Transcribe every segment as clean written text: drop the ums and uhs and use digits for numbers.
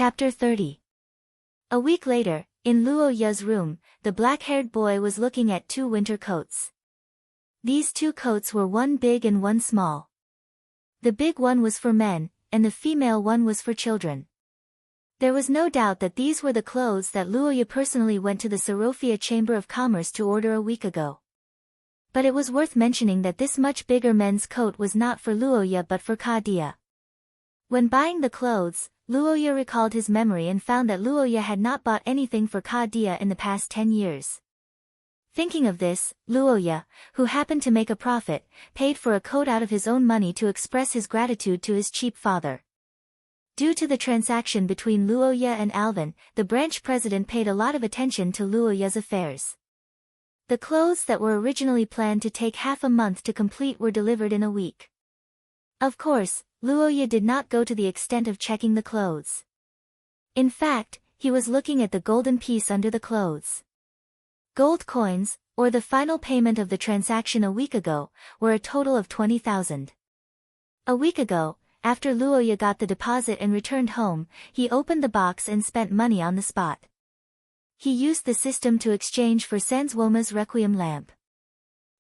Chapter 30. A week later, in Luo Ya's room, the black-haired boy was looking at two winter coats. These two coats were one big and one small. The big one was for men, and the female one was for children. There was no doubt that these were the clothes that Luo Ya personally went to the Sorofia Chamber of Commerce to order a week ago. But it was worth mentioning that this much bigger men's coat was not for Luo Ya but for Dia. When buying the clothes, Luo Ya recalled his memory and found that Luo Ya had not bought anything for Dia in the past 10 years. Thinking of this, Luo Ya, who happened to make a profit, paid for a coat out of his own money to express his gratitude to his cheap father. Due to the transaction between Luo Ya and Alvin, the branch president paid a lot of attention to Luo Ya's affairs. The clothes that were originally planned to take half a month to complete were delivered in a week. Of course, Luo Ya did not go to the extent of checking the clothes. In fact, he was looking at the golden piece under the clothes. Gold coins, or the final payment of the transaction a week ago, were a total of 20,000. A week ago, after Luo Ya got the deposit and returned home, he opened the box and spent money on the spot. He used the system to exchange for Sanswoma's Requiem lamp.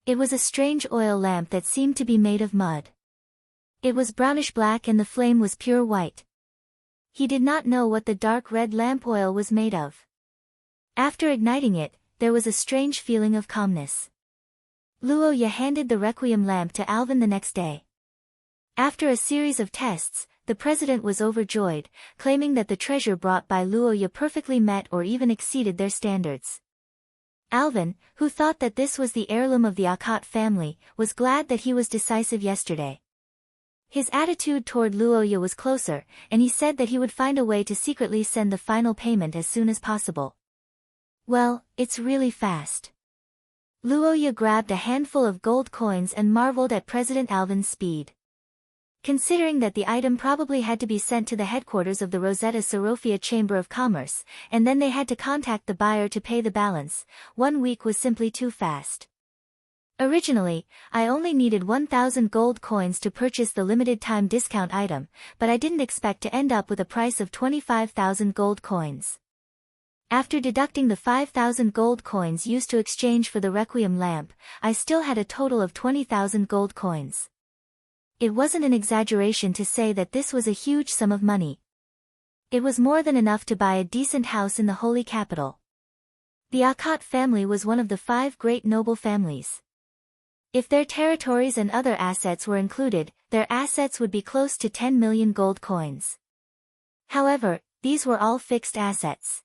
It was a strange oil lamp that seemed to be made of mud. It was brownish-black and the flame was pure white. He did not know what the dark red lamp oil was made of. After igniting it, there was a strange feeling of calmness. Luo Ya handed the Requiem lamp to Alvin the next day. After a series of tests, the president was overjoyed, claiming that the treasure brought by Luo Ya perfectly met or even exceeded their standards. Alvin, who thought that this was the heirloom of the Akot family, was glad that he was decisive yesterday. His attitude toward Luo Ya was closer, and he said that he would find a way to secretly send the final payment as soon as possible. Well, it's really fast. Luo Ya grabbed a handful of gold coins and marveled at President Alvin's speed. Considering that the item probably had to be sent to the headquarters of the Rosetta Sorofia Chamber of Commerce, and then they had to contact the buyer to pay the balance, 1 week was simply too fast. Originally, I only needed 1,000 gold coins to purchase the limited-time discount item, but I didn't expect to end up with a price of 25,000 gold coins. After deducting the 5,000 gold coins used to exchange for the Requiem lamp, I still had a total of 20,000 gold coins. It wasn't an exaggeration to say that this was a huge sum of money. It was more than enough to buy a decent house in the holy capital. The Akot family was one of the 5 great noble families. If their territories and other assets were included, their assets would be close to 10 million gold coins. However, these were all fixed assets.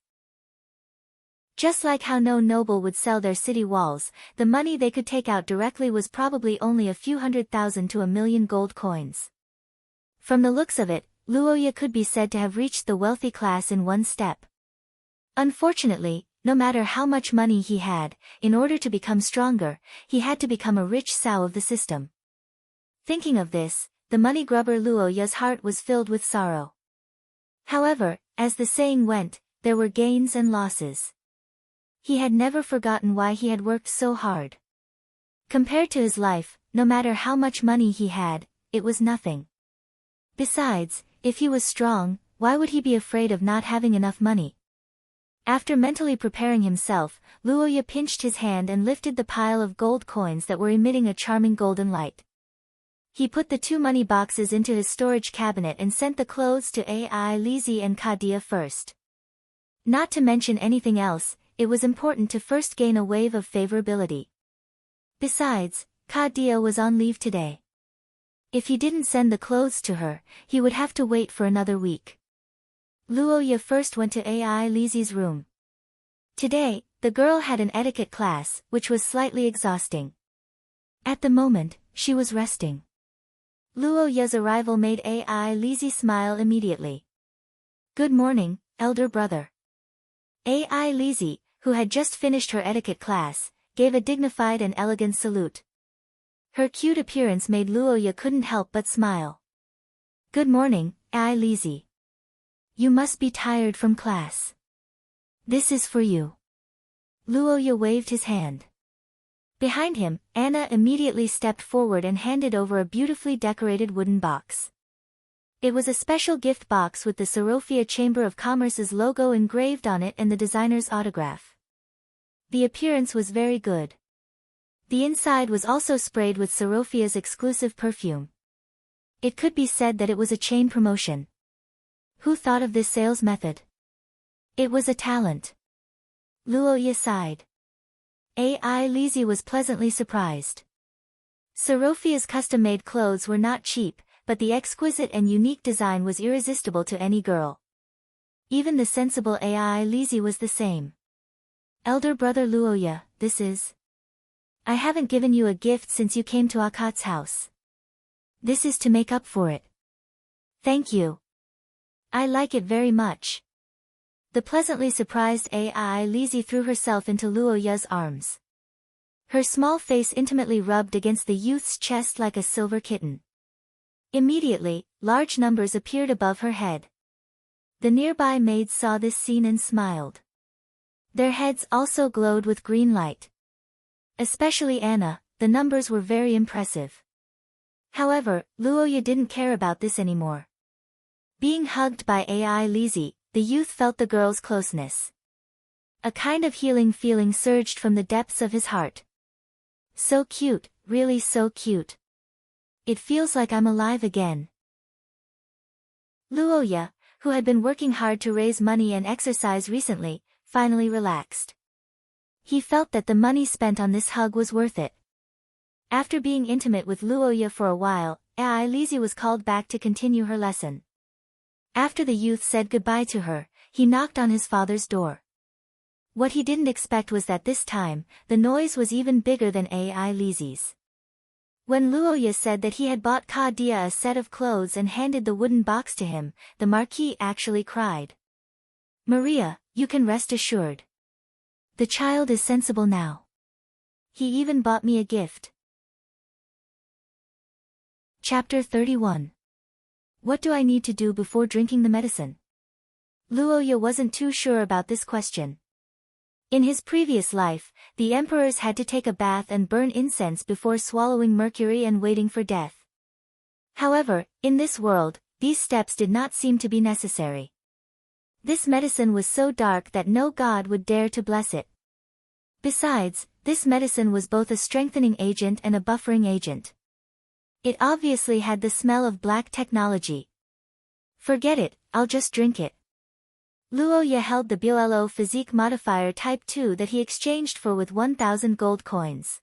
Just like how no noble would sell their city walls, the money they could take out directly was probably only a few 100,000 to 1,000,000 gold coins. From the looks of it, Luo Ya could be said to have reached the wealthy class in one step. Unfortunately, no matter how much money he had, in order to become stronger, he had to become a rich sow of the system. Thinking of this, the money grubber Luo Ya's heart was filled with sorrow. However, as the saying went, there were gains and losses. He had never forgotten why he had worked so hard. Compared to his life, no matter how much money he had, it was nothing. Besides, if he was strong, why would he be afraid of not having enough money? After mentally preparing himself, Luo Ya pinched his hand and lifted the pile of gold coins that were emitting a charming golden light. He put the 2 money boxes into his storage cabinet and sent the clothes to Ai Lizi and Dia first. Not to mention anything else, it was important to first gain a wave of favorability. Besides, Dia was on leave today. If he didn't send the clothes to her, he would have to wait for another week. Luo Ya first went to Ai Lizi's room. Today, the girl had an etiquette class, which was slightly exhausting. At the moment, she was resting. Luo Ya's arrival made Ai Lizi smile immediately. "Good morning, elder brother." Ai Lizi, who had just finished her etiquette class, gave a dignified and elegant salute. Her cute appearance made Luo Ya couldn't help but smile. "Good morning, Ai Lizi. You must be tired from class. This is for you." Luo Ya waved his hand. Behind him, Anna immediately stepped forward and handed over a beautifully decorated wooden box. It was a special gift box with the Sorofia Chamber of Commerce's logo engraved on it and the designer's autograph. The appearance was very good. The inside was also sprayed with Sorofia's exclusive perfume. It could be said that it was a chain promotion. Who thought of this sales method? It was a talent. Luoya sighed. AI Lizzie was pleasantly surprised. Sorofia's custom-made clothes were not cheap, but the exquisite and unique design was irresistible to any girl. Even the sensible AI Lizzie was the same. Elder brother Luoya, this is... I haven't given you a gift since you came to Akat's house. This is to make up for it. Thank you. I like it very much. The pleasantly surprised AI Lizzie threw herself into Luoya's arms. Her small face intimately rubbed against the youth's chest like a silver kitten. Immediately, large numbers appeared above her head. The nearby maids saw this scene and smiled. Their heads also glowed with green light. Especially Anna, the numbers were very impressive. However, Luoya didn't care about this anymore. Being hugged by AI Lizzie, the youth felt the girl's closeness. A kind of healing feeling surged from the depths of his heart. So cute, really so cute. It feels like I'm alive again. Luoya, who had been working hard to raise money and exercise recently, finally relaxed. He felt that the money spent on this hug was worth it. After being intimate with Luoya for a while, AI Lizzie was called back to continue her lesson. After the youth said goodbye to her, he knocked on his father's door. What he didn't expect was that this time, the noise was even bigger than AI Lizzie's. When Luoya said that he had bought Dia a set of clothes and handed the wooden box to him, the Marquis actually cried. Maria, you can rest assured. The child is sensible now. He even bought me a gift. Chapter 31. What do I need to do before drinking the medicine? Luoya wasn't too sure about this question. In his previous life, the emperors had to take a bath and burn incense before swallowing mercury and waiting for death. However, in this world, these steps did not seem to be necessary. This medicine was so dark that no god would dare to bless it. Besides, this medicine was both a strengthening agent and a buffering agent. It obviously had the smell of black technology. Forget it, I'll just drink it. Luoya held the BLO physique modifier type 2 that he exchanged for with 1,000 gold coins.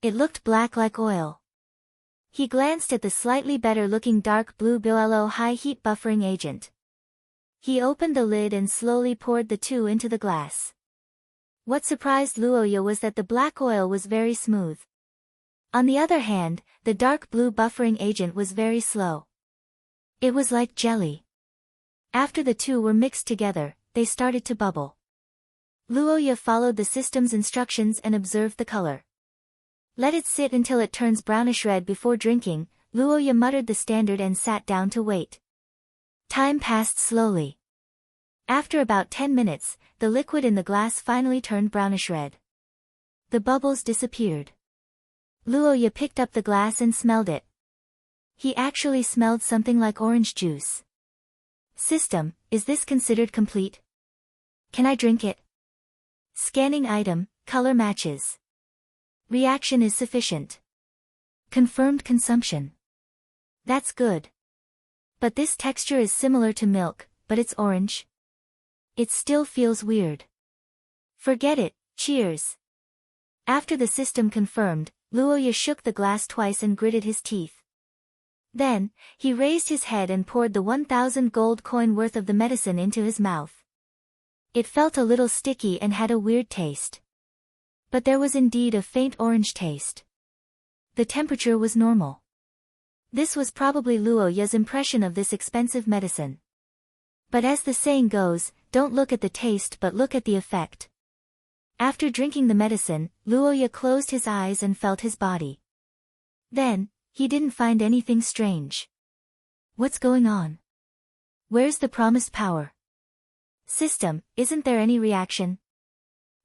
It looked black like oil. He glanced at the slightly better-looking dark blue BLO high-heat buffering agent. He opened the lid and slowly poured the two into the glass. What surprised Luoya was that the black oil was very smooth. On the other hand, the dark blue buffering agent was very slow. It was like jelly. After the two were mixed together, they started to bubble. Luoya followed the system's instructions and observed the color. Let it sit until it turns brownish red before drinking, Luoya muttered the standard and sat down to wait. Time passed slowly. After about 10 minutes, the liquid in the glass finally turned brownish red. The bubbles disappeared. Luoya picked up the glass and smelled it. He actually smelled something like orange juice. System, is this considered complete? Can I drink it? Scanning item, color matches. Reaction is sufficient. Confirmed consumption. That's good. But this texture is similar to milk, but it's orange. It still feels weird. Forget it, cheers. After the system confirmed, Luoya shook the glass twice and gritted his teeth. Then, he raised his head and poured the 1,000 gold coin worth of the medicine into his mouth. It felt a little sticky and had a weird taste. But there was indeed a faint orange taste. The temperature was normal. This was probably Luoya's impression of this expensive medicine. But as the saying goes, don't look at the taste but look at the effect. After drinking the medicine, Luoya closed his eyes and felt his body. Then, he didn't find anything strange. What's going on? Where's the promised power? System, isn't there any reaction?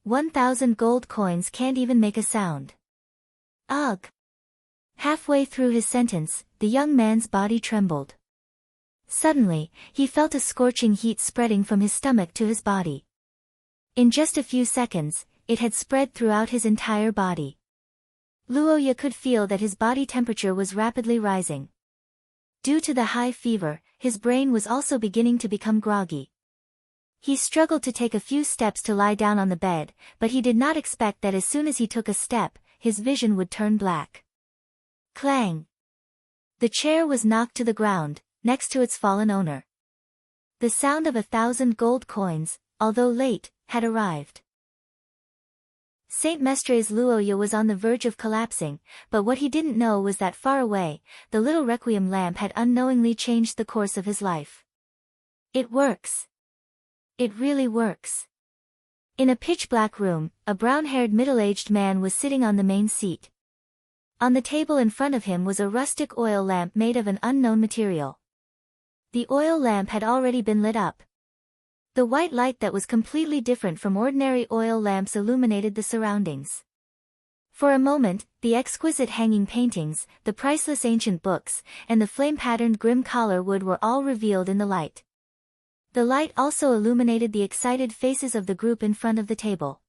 1,000 gold coins can't even make a sound. Ugh! Halfway through his sentence, the young man's body trembled. Suddenly, he felt a scorching heat spreading from his stomach to his body. In just a few seconds, it had spread throughout his entire body. Luoya could feel that his body temperature was rapidly rising. Due to the high fever, his brain was also beginning to become groggy. He struggled to take a few steps to lie down on the bed, but he did not expect that as soon as he took a step, his vision would turn black. Clang! The chair was knocked to the ground, next to its fallen owner. The sound of 1,000 gold coins, although late, had arrived. Saint Mestre's Luoya was on the verge of collapsing, but what he didn't know was that far away, the little requiem lamp had unknowingly changed the course of his life. It works. It really works. In a pitch-black room, a brown-haired middle-aged man was sitting on the main seat. On the table in front of him was a rustic oil lamp made of an unknown material. The oil lamp had already been lit up. The white light that was completely different from ordinary oil lamps illuminated the surroundings. For a moment, the exquisite hanging paintings, the priceless ancient books, and the flame-patterned grim collar wood were all revealed in the light. The light also illuminated the excited faces of the group in front of the table.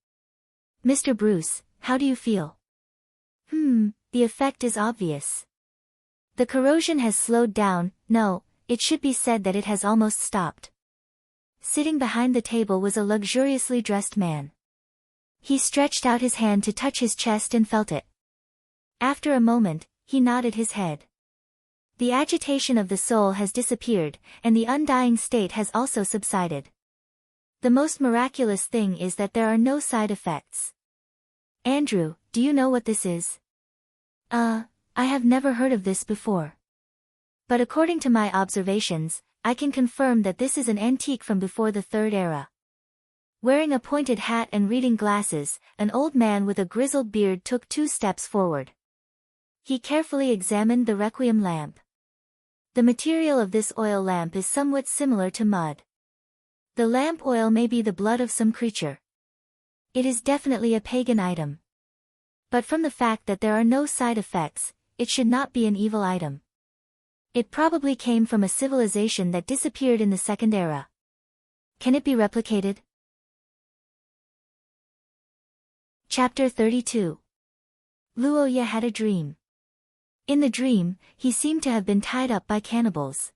"Mr. Bruce, how do you feel?" The effect is obvious. The corrosion has slowed down. No, it should be said that it has almost stopped." Sitting behind the table was a luxuriously dressed man. He stretched out his hand to touch his chest and felt it. After a moment, he nodded his head. The agitation of the soul has disappeared, and the undying state has also subsided. The most miraculous thing is that there are no side effects. "Andrew, do you know what this is?" I have never heard of this before. But according to my observations, I can confirm that this is an antique from before the Third Era." Wearing a pointed hat and reading glasses, an old man with a grizzled beard took 2 steps forward. He carefully examined the requiem lamp. The material of this oil lamp is somewhat similar to mud. The lamp oil may be the blood of some creature. It is definitely a pagan item. But from the fact that there are no side effects, it should not be an evil item. It probably came from a civilization that disappeared in the Second Era. Can it be replicated? Chapter 32. Luoya had a dream. In the dream, he seemed to have been tied up by cannibals.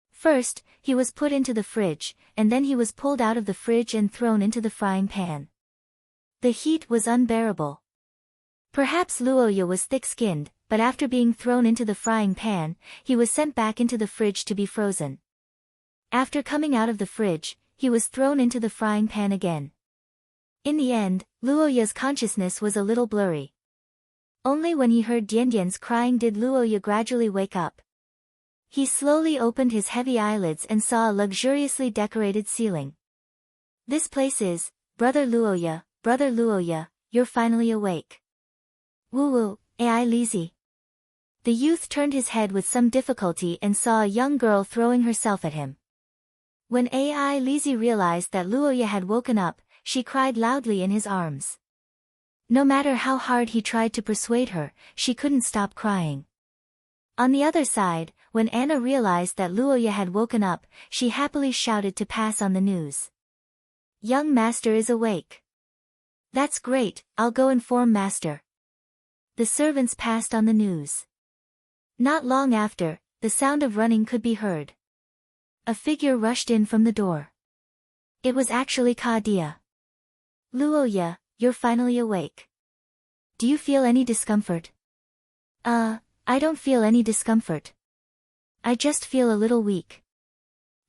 First, he was put into the fridge, and then he was pulled out of the fridge and thrown into the frying pan. The heat was unbearable. Perhaps Luoya was thick-skinned, but after being thrown into the frying pan, he was sent back into the fridge to be frozen. After coming out of the fridge, he was thrown into the frying pan again. In the end, Luoya's consciousness was a little blurry. Only when he heard Diandian's crying did Luoya gradually wake up. He slowly opened his heavy eyelids and saw a luxuriously decorated ceiling. "This place is, Brother Luoya, you're finally awake." "Woo-woo, ai Lizzie." The youth turned his head with some difficulty and saw a young girl throwing herself at him. When ai Lizzie realized that Luoya had woken up, she cried loudly in his arms. No matter how hard he tried to persuade her, she couldn't stop crying. On the other side, when Anna realized that Luoya had woken up, she happily shouted to pass on the news. "Young master is awake." "That's great, I'll go inform master." The servants passed on the news. Not long after, the sound of running could be heard. A figure rushed in from the door. It was actually Kadia. "Luoya, you're finally awake. Do you feel any discomfort?" I don't feel any discomfort. I just feel a little weak."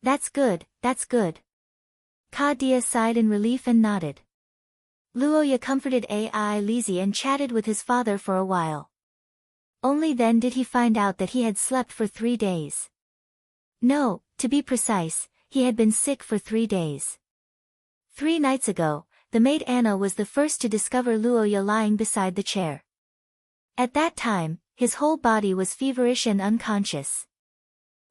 That's good, that's good." Kadia sighed in relief and nodded. Luoya comforted ai Lizzie and chatted with his father for a while. Only then did he find out that he had slept for 3 days. No, to be precise, he had been sick for 3 days. 3 nights ago, the maid Anna was the first to discover Luoya lying beside the chair. At that time, his whole body was feverish and unconscious.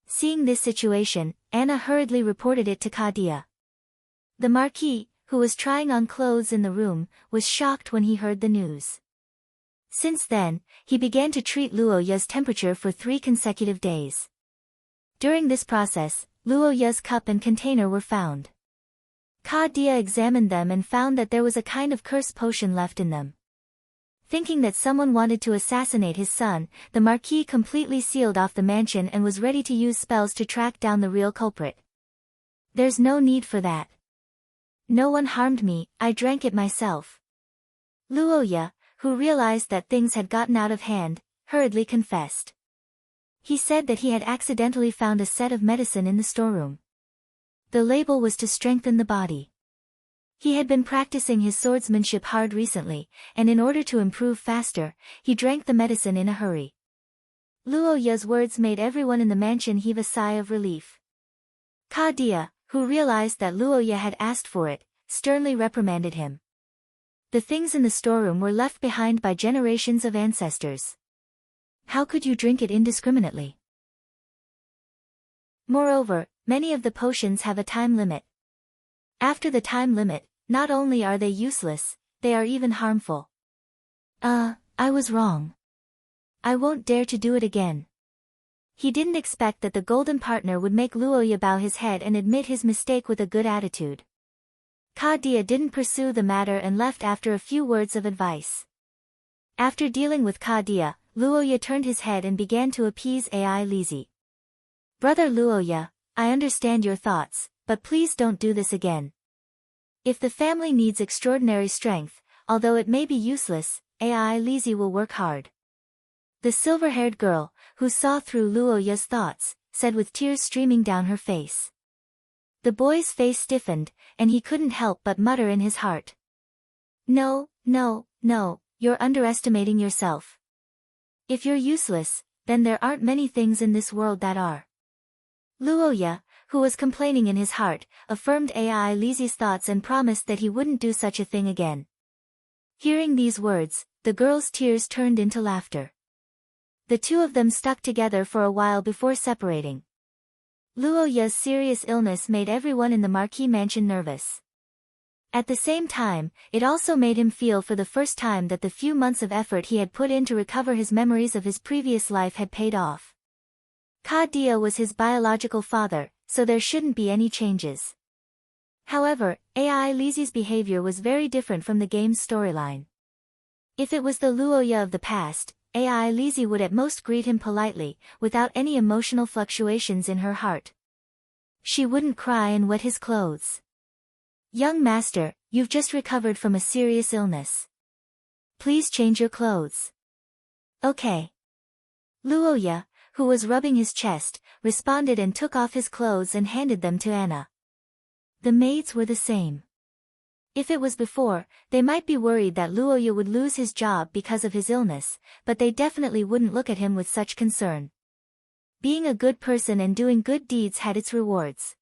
Seeing this situation, Anna hurriedly reported it to Kadia. The Marquis, who was trying on clothes in the room, was shocked when he heard the news. Since then, he began to treat Luoya's temperature for 3 consecutive days. During this process, Luo Ya's cup and container were found. Ka Dia examined them and found that there was a kind of curse potion left in them. Thinking that someone wanted to assassinate his son, the Marquis completely sealed off the mansion and was ready to use spells to track down the real culprit. There's no need for that. No one harmed me, I drank it myself. Luo Ya, who realized that things had gotten out of hand, hurriedly confessed. He said that he had accidentally found a set of medicine in the storeroom. The label was to strengthen the body. He had been practicing his swordsmanship hard recently, and in order to improve faster, he drank the medicine in a hurry. Luo Ya's words made everyone in the mansion heave a sigh of relief. Ka Dia, who realized that Luo Ya had asked for it, sternly reprimanded him. The things in the storeroom were left behind by generations of ancestors. How could you drink it indiscriminately? Moreover, many of the potions have a time limit. After the time limit, not only are they useless, they are even harmful. I was wrong. I won't dare to do it again. He didn't expect that the golden partner would make Luo Ya bow his head and admit his mistake with a good attitude. Ka Dia didn't pursue the matter and left after a few words of advice. After dealing with Ka Dia, Luo Ya turned his head and began to appease Ai Lizi. Brother Luo Ya, I understand your thoughts, but please don't do this again. If the family needs extraordinary strength, although it may be useless, Ai Lizi will work hard. The silver-haired girl, who saw through Luo Ya's thoughts, said with tears streaming down her face. The boy's face stiffened, and he couldn't help but mutter in his heart. No, you're underestimating yourself. If you're useless, then there aren't many things in this world that are. Luo Ya, who was complaining in his heart, affirmed Ai Lizi's thoughts and promised that he wouldn't do such a thing again. Hearing these words, the girl's tears turned into laughter. The two of them stuck together for a while before separating. Luo Ya's serious illness made everyone in the Marquis mansion nervous. At the same time, it also made him feel for the first time that the few months of effort he had put in to recover his memories of his previous life had paid off. Ka Dia was his biological father, so there shouldn't be any changes. However, Ai Lizi's behavior was very different from the game's storyline. If it was the Luo Ya of the past, Ai Lizi would at most greet him politely, without any emotional fluctuations in her heart. She wouldn't cry and wet his clothes. Young master, you've just recovered from a serious illness. Please change your clothes. Okay. Luo Ya, who was rubbing his chest, responded and took off his clothes and handed them to Anna. The maids were the same. If it was before, they might be worried that Luo Ya would lose his job because of his illness, but they definitely wouldn't look at him with such concern. Being a good person and doing good deeds had its rewards.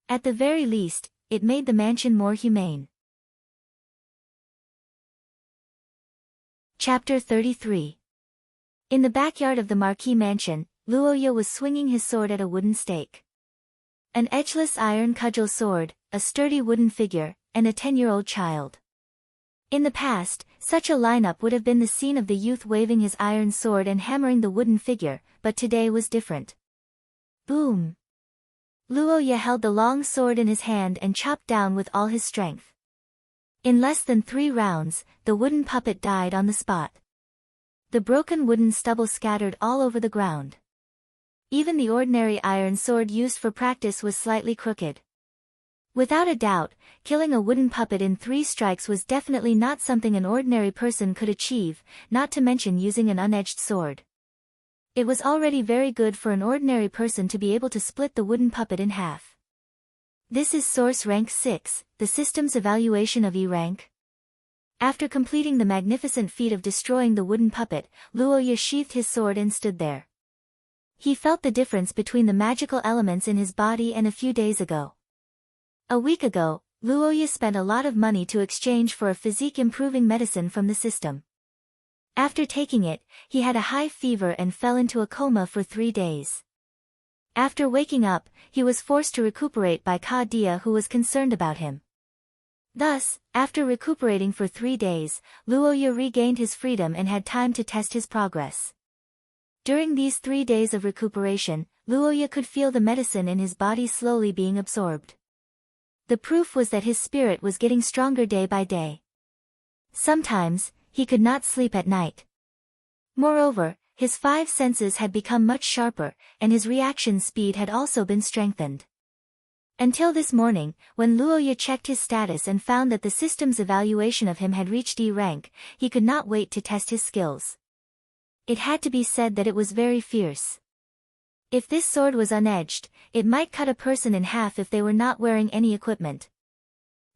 At the very least, it made the mansion more humane. Chapter 33. In the backyard of the Marquis mansion, Luo Ya was swinging his sword at a wooden stake. An edgeless iron cudgel sword, a sturdy wooden figure, and a 10-year-old child. In the past, such a lineup would have been the scene of the youth waving his iron sword and hammering the wooden figure, but today was different. Boom! Luo Ya held the long sword in his hand and chopped down with all his strength. In less than 3 rounds, the wooden puppet died on the spot. The broken wooden stubble scattered all over the ground. Even the ordinary iron sword used for practice was slightly crooked. Without a doubt, killing a wooden puppet in 3 strikes was definitely not something an ordinary person could achieve, not to mention using an unedged sword. It was already very good for an ordinary person to be able to split the wooden puppet in half. This is Source Rank 6, the system's evaluation of E rank. After completing the magnificent feat of destroying the wooden puppet, Luo Ya sheathed his sword and stood there. He felt the difference between the magical elements in his body and a few days ago. A week ago, Luo Ya spent a lot of money to exchange for a physique-improving medicine from the system. After taking it, he had a high fever and fell into a coma for 3 days. After waking up, he was forced to recuperate by Ka Dia, who was concerned about him. Thus, after recuperating for 3 days, Luo Ya regained his freedom and had time to test his progress. During these 3 days of recuperation, Luoya could feel the medicine in his body slowly being absorbed. The proof was that his spirit was getting stronger day by day. Sometimes, he could not sleep at night. Moreover, his 5 senses had become much sharper, and his reaction speed had also been strengthened. Until this morning, when Luoya checked his status and found that the system's evaluation of him had reached E rank, he could not wait to test his skills. It had to be said that it was very fierce. If this sword was unedged, it might cut a person in half if they were not wearing any equipment.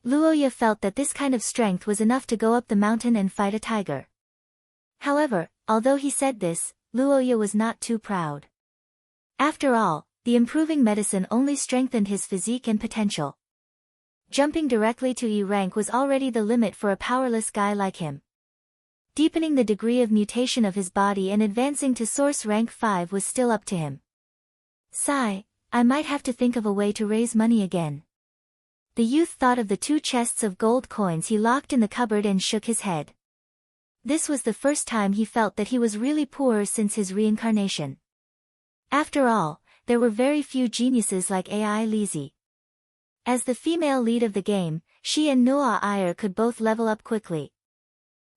Luoya felt that this kind of strength was enough to go up the mountain and fight a tiger. However, although he said this, Luoya was not too proud. After all, the improving medicine only strengthened his physique and potential. Jumping directly to E rank was already the limit for a powerless guy like him. Deepening the degree of mutation of his body and advancing to source rank 5 was still up to him. Sigh, I might have to think of a way to raise money again. The youth thought of the 2 chests of gold coins he locked in the cupboard and shook his head. This was the first time he felt that he was really poor since his reincarnation. After all, there were very few geniuses like AI Lizzie. As the female lead of the game, she and Noah Iyer could both level up quickly.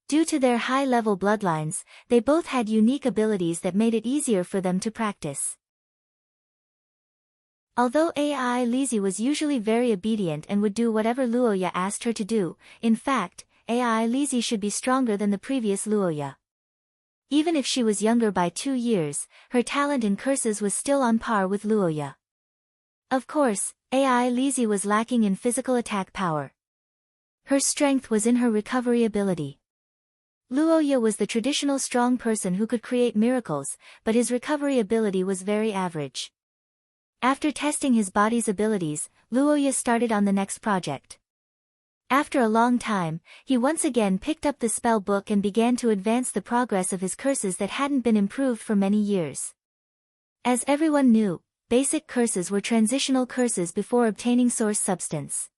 Due to their high-level bloodlines, they both had unique abilities that made it easier for them to practice. Although AI Lizzie was usually very obedient and would do whatever Luoya asked her to do, in fact, AI Lizzie should be stronger than the previous Luoya. Even if she was younger by 2 years, her talent in curses was still on par with Luoya. Of course, AI Lizzie was lacking in physical attack power. Her strength was in her recovery ability. Luoya was the traditional strong person who could create miracles, but his recovery ability was very average. After testing his body's abilities, Luoya started on the next project. After a long time, he once again picked up the spell book and began to advance the progress of his curses that hadn't been improved for many years. As everyone knew, basic curses were transitional curses before obtaining source substance.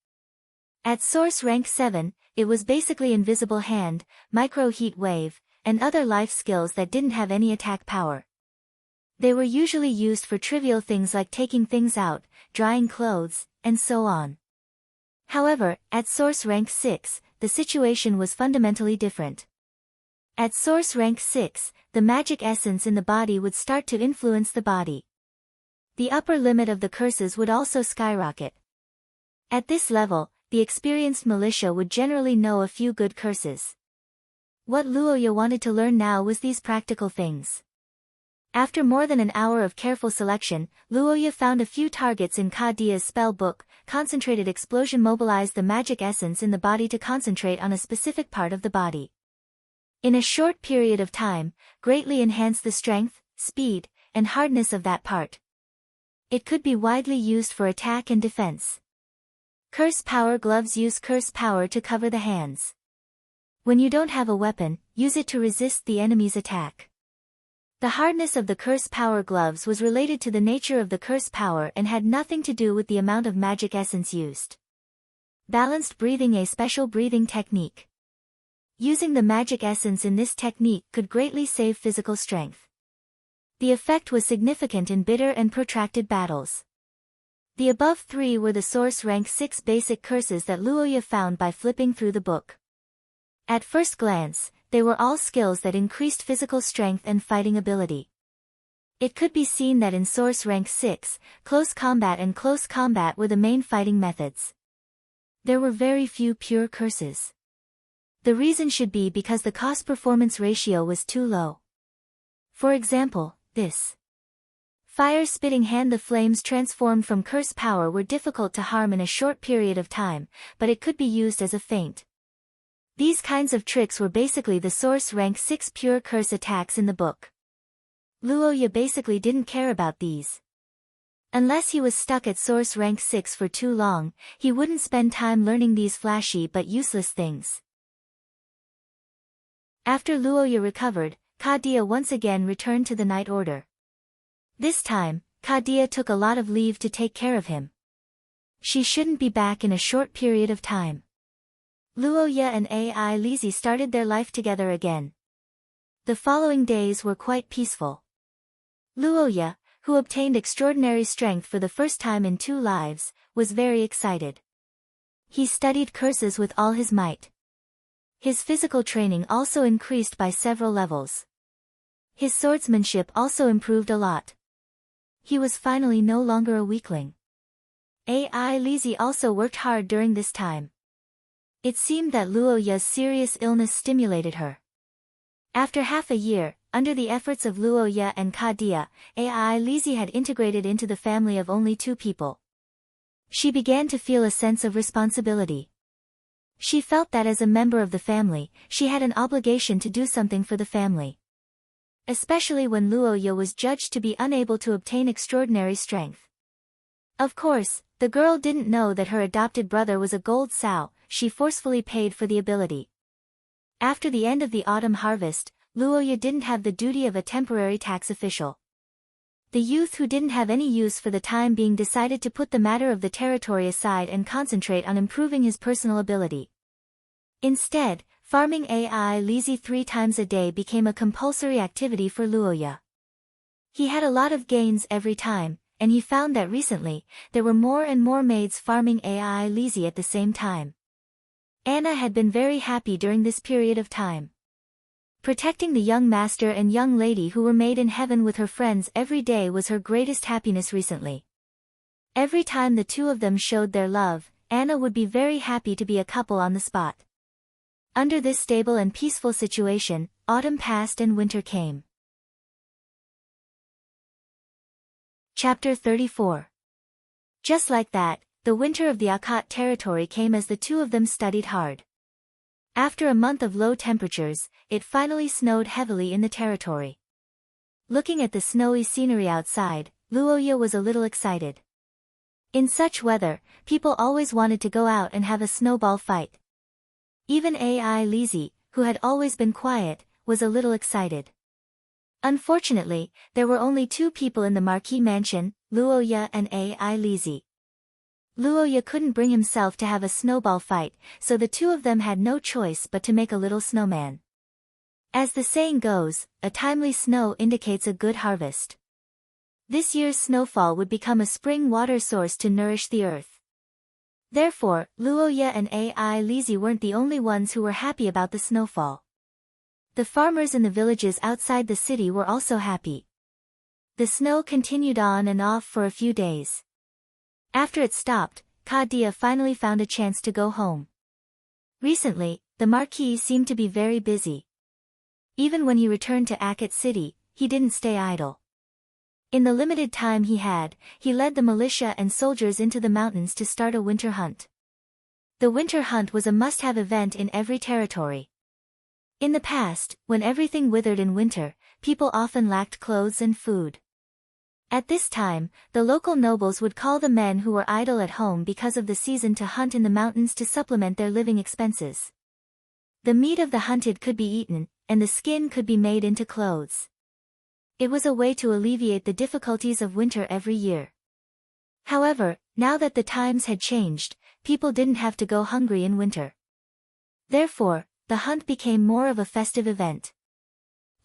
At source rank 7, it was basically invisible hand, micro heat wave, and other life skills that didn't have any attack power. They were usually used for trivial things like taking things out, drying clothes, and so on. However, at source rank 6, the situation was fundamentally different. At source rank 6, the magic essence in the body would start to influence the body. The upper limit of the curses would also skyrocket. At this level, the experienced militia would generally know a few good curses. What Luoya wanted to learn now was these practical things. After more than an hour of careful selection, Luoya found a few targets in Kadia's spell book. Concentrated explosion mobilized the magic essence in the body to concentrate on a specific part of the body. In a short period of time, greatly enhanced the strength, speed, and hardness of that part. It could be widely used for attack and defense. Curse power gloves use curse power to cover the hands. When you don't have a weapon, use it to resist the enemy's attack. The hardness of the curse power gloves was related to the nature of the curse power and had nothing to do with the amount of magic essence used. Balanced breathing, a special breathing technique. Using the magic essence in this technique could greatly save physical strength. The effect was significant in bitter and protracted battles. The above 3 were the source rank 6 basic curses that Luoya found by flipping through the book. At first glance, they were all skills that increased physical strength and fighting ability. It could be seen that in source rank 6, close combat and close combat were the main fighting methods. There were very few pure curses. The reason should be because the cost-performance ratio was too low. For example, this fire-spitting hand, the flames transformed from curse power were difficult to harm in a short period of time, but it could be used as a feint. These kinds of tricks were basically the source rank 6 pure curse attacks in the book. Luoya basically didn't care about these. Unless he was stuck at source rank 6 for too long, he wouldn't spend time learning these flashy but useless things. After Luoya recovered, Kadia once again returned to the night order. This time, Kadia took a lot of leave to take care of him. She shouldn't be back in a short period of time. Luoya and AI Lizzie started their life together again. The following days were quite peaceful. Luoya, who obtained extraordinary strength for the first time in 2 lives, was very excited. He studied curses with all his might. His physical training also increased by several levels. His swordsmanship also improved a lot. He was finally no longer a weakling. Ai Lizzie also worked hard during this time. It seemed that Luo Ya's serious illness stimulated her. After half a year, under the efforts of Luo Ya and Kadia, Ai Lizzie had integrated into the family of only 2 people. She began to feel a sense of responsibility. She felt that as a member of the family, she had an obligation to do something for the family. Especially when Luo Ya was judged to be unable to obtain extraordinary strength. Of course, the girl didn't know that her adopted brother was a gold sow. She forcefully paid for the ability. After the end of the autumn harvest, Luo Ya didn't have the duty of a temporary tax official. The youth who didn't have any use for the time being decided to put the matter of the territory aside and concentrate on improving his personal ability. Instead, farming Ai Lizzie 3 times a day became a compulsory activity for Luo Ya. He had a lot of gains every time, and he found that recently, there were more and more maids farming Ai Lizzie at the same time. Anna had been very happy during this period of time. Protecting the young master and young lady who were made in heaven with her friends every day was her greatest happiness recently. Every time the 2 of them showed their love, Anna would be very happy to be a couple on the spot. Under this stable and peaceful situation, autumn passed and winter came. Chapter 34. Just like that, the winter of the Akat territory came as the 2 of them studied hard. After a month of low temperatures, it finally snowed heavily in the territory. Looking at the snowy scenery outside, Luo Ya was a little excited. In such weather, people always wanted to go out and have a snowball fight. Even Ai Lizzie, who had always been quiet, was a little excited. Unfortunately, there were only 2 people in the Marquis mansion, Luo Ya and Ai Lizzie. Luo Ya couldn't bring himself to have a snowball fight, so the 2 of them had no choice but to make a little snowman. As the saying goes, a timely snow indicates a good harvest. This year's snowfall would become a spring water source to nourish the earth. Therefore, Luo Ya and Ai Lizzie weren't the only ones who were happy about the snowfall. The farmers in the villages outside the city were also happy. The snow continued on and off for a few days. After it stopped, Kadia finally found a chance to go home. Recently, the Marquis seemed to be very busy. Even when he returned to Akat City, he didn't stay idle. In the limited time he had, he led the militia and soldiers into the mountains to start a winter hunt. The winter hunt was a must-have event in every territory. In the past, when everything withered in winter, people often lacked clothes and food. At this time, the local nobles would call the men who were idle at home because of the season to hunt in the mountains to supplement their living expenses. The meat of the hunted could be eaten, and the skin could be made into clothes. It was a way to alleviate the difficulties of winter every year. However, now that the times had changed, people didn't have to go hungry in winter. Therefore, the hunt became more of a festive event.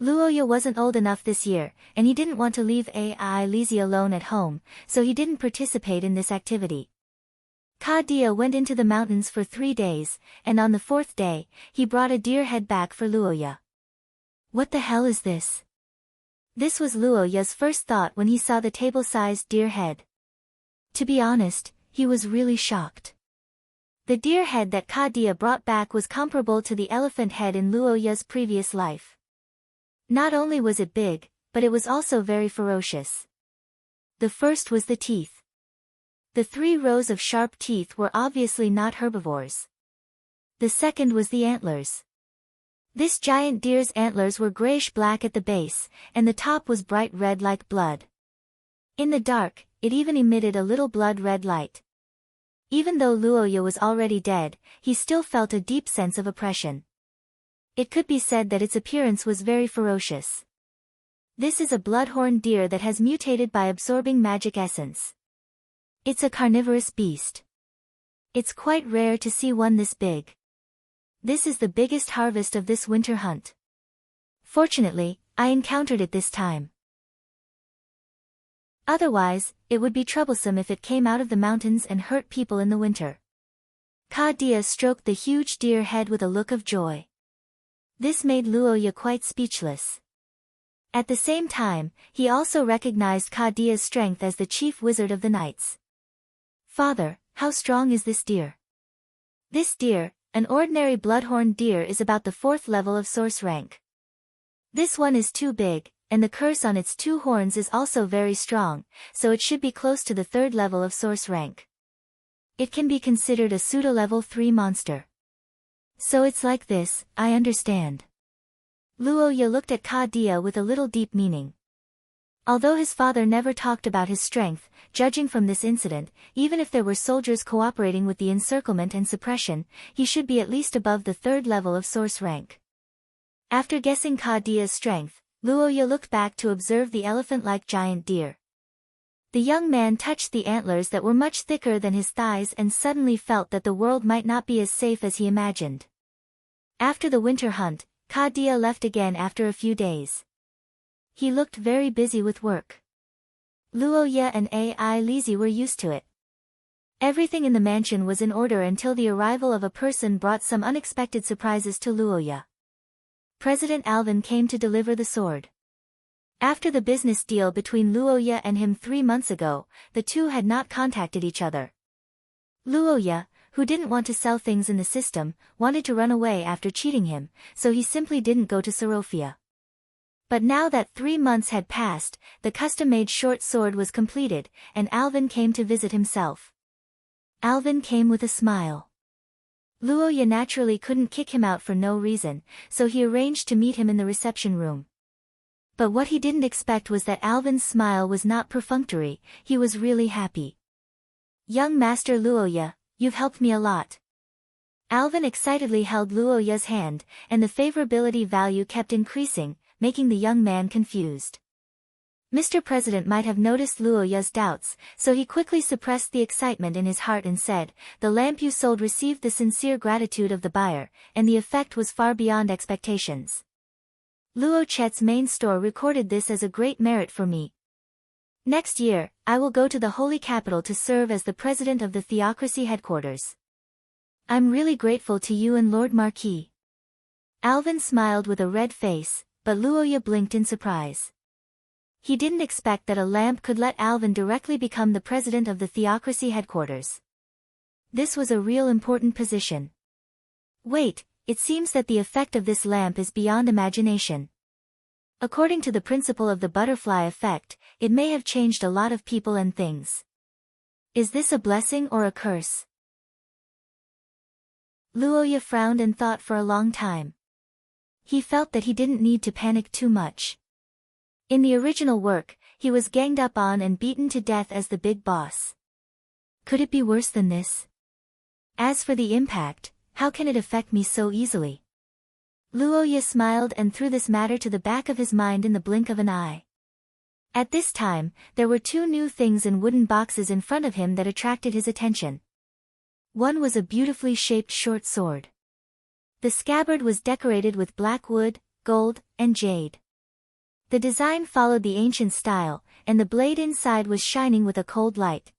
Luo Ya wasn't old enough this year, and he didn't want to leave Ai Lizzie alone at home, so he didn't participate in this activity. Kadia went into the mountains for 3 days, and on the 4th day, he brought a deer head back for Luo Ya. What the hell is this? This was Luo Ya's first thought when he saw the table-sized deer head. To be honest, he was really shocked. The deer head that Kadia brought back was comparable to the elephant head in Luo Ya's previous life. Not only was it big, but it was also very ferocious. The first was the teeth. The 3 rows of sharp teeth were obviously not herbivores. The second was the antlers. This giant deer's antlers were grayish-black at the base, and the top was bright red like blood. In the dark, it even emitted a little blood-red light. Even though Luo Ya was already dead, he still felt a deep sense of oppression. It could be said that its appearance was very ferocious. This is a bloodhorn deer that has mutated by absorbing magic essence. It's a carnivorous beast. It's quite rare to see one this big. This is the biggest harvest of this winter hunt. Fortunately, I encountered it this time. Otherwise, it would be troublesome if it came out of the mountains and hurt people in the winter. Ka Dia stroked the huge deer head with a look of joy. This made Luoya quite speechless. At the same time, he also recognized Ka Dia's strength as the chief wizard of the knights. Father, how strong is this deer? This deer, an ordinary bloodhorn deer, is about the 4th level of source rank. This one is too big, and the curse on its 2 horns is also very strong, so it should be close to the 3rd level of source rank. It can be considered a pseudo-level 3 monster. So it's like this, I understand. Luoya looked at Ka Dia with a little deep meaning. Although his father never talked about his strength, judging from this incident, even if there were soldiers cooperating with the encirclement and suppression, he should be at least above the 3rd level of source rank. After guessing Ka Dia's strength, Luoya looked back to observe the elephant-like giant deer. The young man touched the antlers that were much thicker than his thighs and suddenly felt that the world might not be as safe as he imagined. After the winter hunt, Ka Dia left again after a few days. He looked very busy with work. Luoya and Ai Lizi were used to it. Everything in the mansion was in order until the arrival of a person brought some unexpected surprises to Luoya. President Alvin came to deliver the sword. After the business deal between Luoya and him 3 months ago, the two had not contacted each other. Luoya, who didn't want to sell things in the system, wanted to run away after cheating him, so he simply didn't go to Sorofia. But now that 3 months had passed, the custom-made short sword was completed, and Alvin came to visit himself. Alvin came with a smile. Luoya naturally couldn't kick him out for no reason, so he arranged to meet him in the reception room. But what he didn't expect was that Alvin's smile was not perfunctory, he was really happy. Young Master Luoya, you've helped me a lot. Alvin excitedly held Luoya's hand, and the favorability value kept increasing, making the young man confused. Mr. President might have noticed Luoya's doubts, so he quickly suppressed the excitement in his heart and said, "The lamp you sold received the sincere gratitude of the buyer, and the effect was far beyond expectations. Luo Chet's main store recorded this as a great merit for me. Next year, I will go to the holy capital to serve as the president of the theocracy headquarters. I'm really grateful to you and Lord Marquis." Alvin smiled with a red face, but Luoya blinked in surprise. He didn't expect that a lamp could let Alvin directly become the president of the theocracy headquarters. This was a real important position. Wait, it seems that the effect of this lamp is beyond imagination. According to the principle of the butterfly effect, it may have changed a lot of people and things. Is this a blessing or a curse? Luoya frowned and thought for a long time. He felt that he didn't need to panic too much. In the original work, he was ganged up on and beaten to death as the big boss. Could it be worse than this? As for the impact, how can it affect me so easily? Luoya smiled and threw this matter to the back of his mind in the blink of an eye. At this time, there were 2 new things in wooden boxes in front of him that attracted his attention. One was a beautifully shaped short sword. The scabbard was decorated with black wood, gold, and jade. The design followed the ancient style, and the blade inside was shining with a cold light.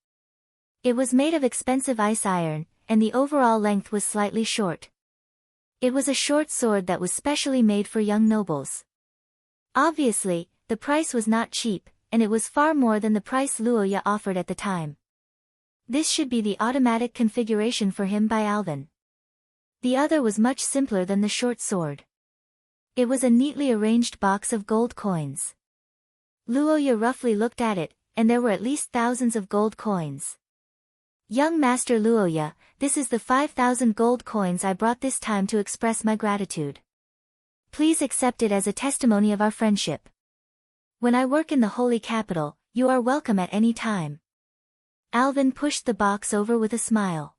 It was made of expensive ice iron, and the overall length was slightly short. It was a short sword that was specially made for young nobles. Obviously, the price was not cheap, and it was far more than the price Luoya offered at the time. This should be the automatic configuration for him by Alvin. The other was much simpler than the short sword. It was a neatly arranged box of gold coins. Luoya roughly looked at it, and there were at least thousands of gold coins. "Young Master Luoya, this is the 5,000 gold coins I brought this time to express my gratitude. Please accept it as a testimony of our friendship. When I work in the holy capital, you are welcome at any time." Alvin pushed the box over with a smile.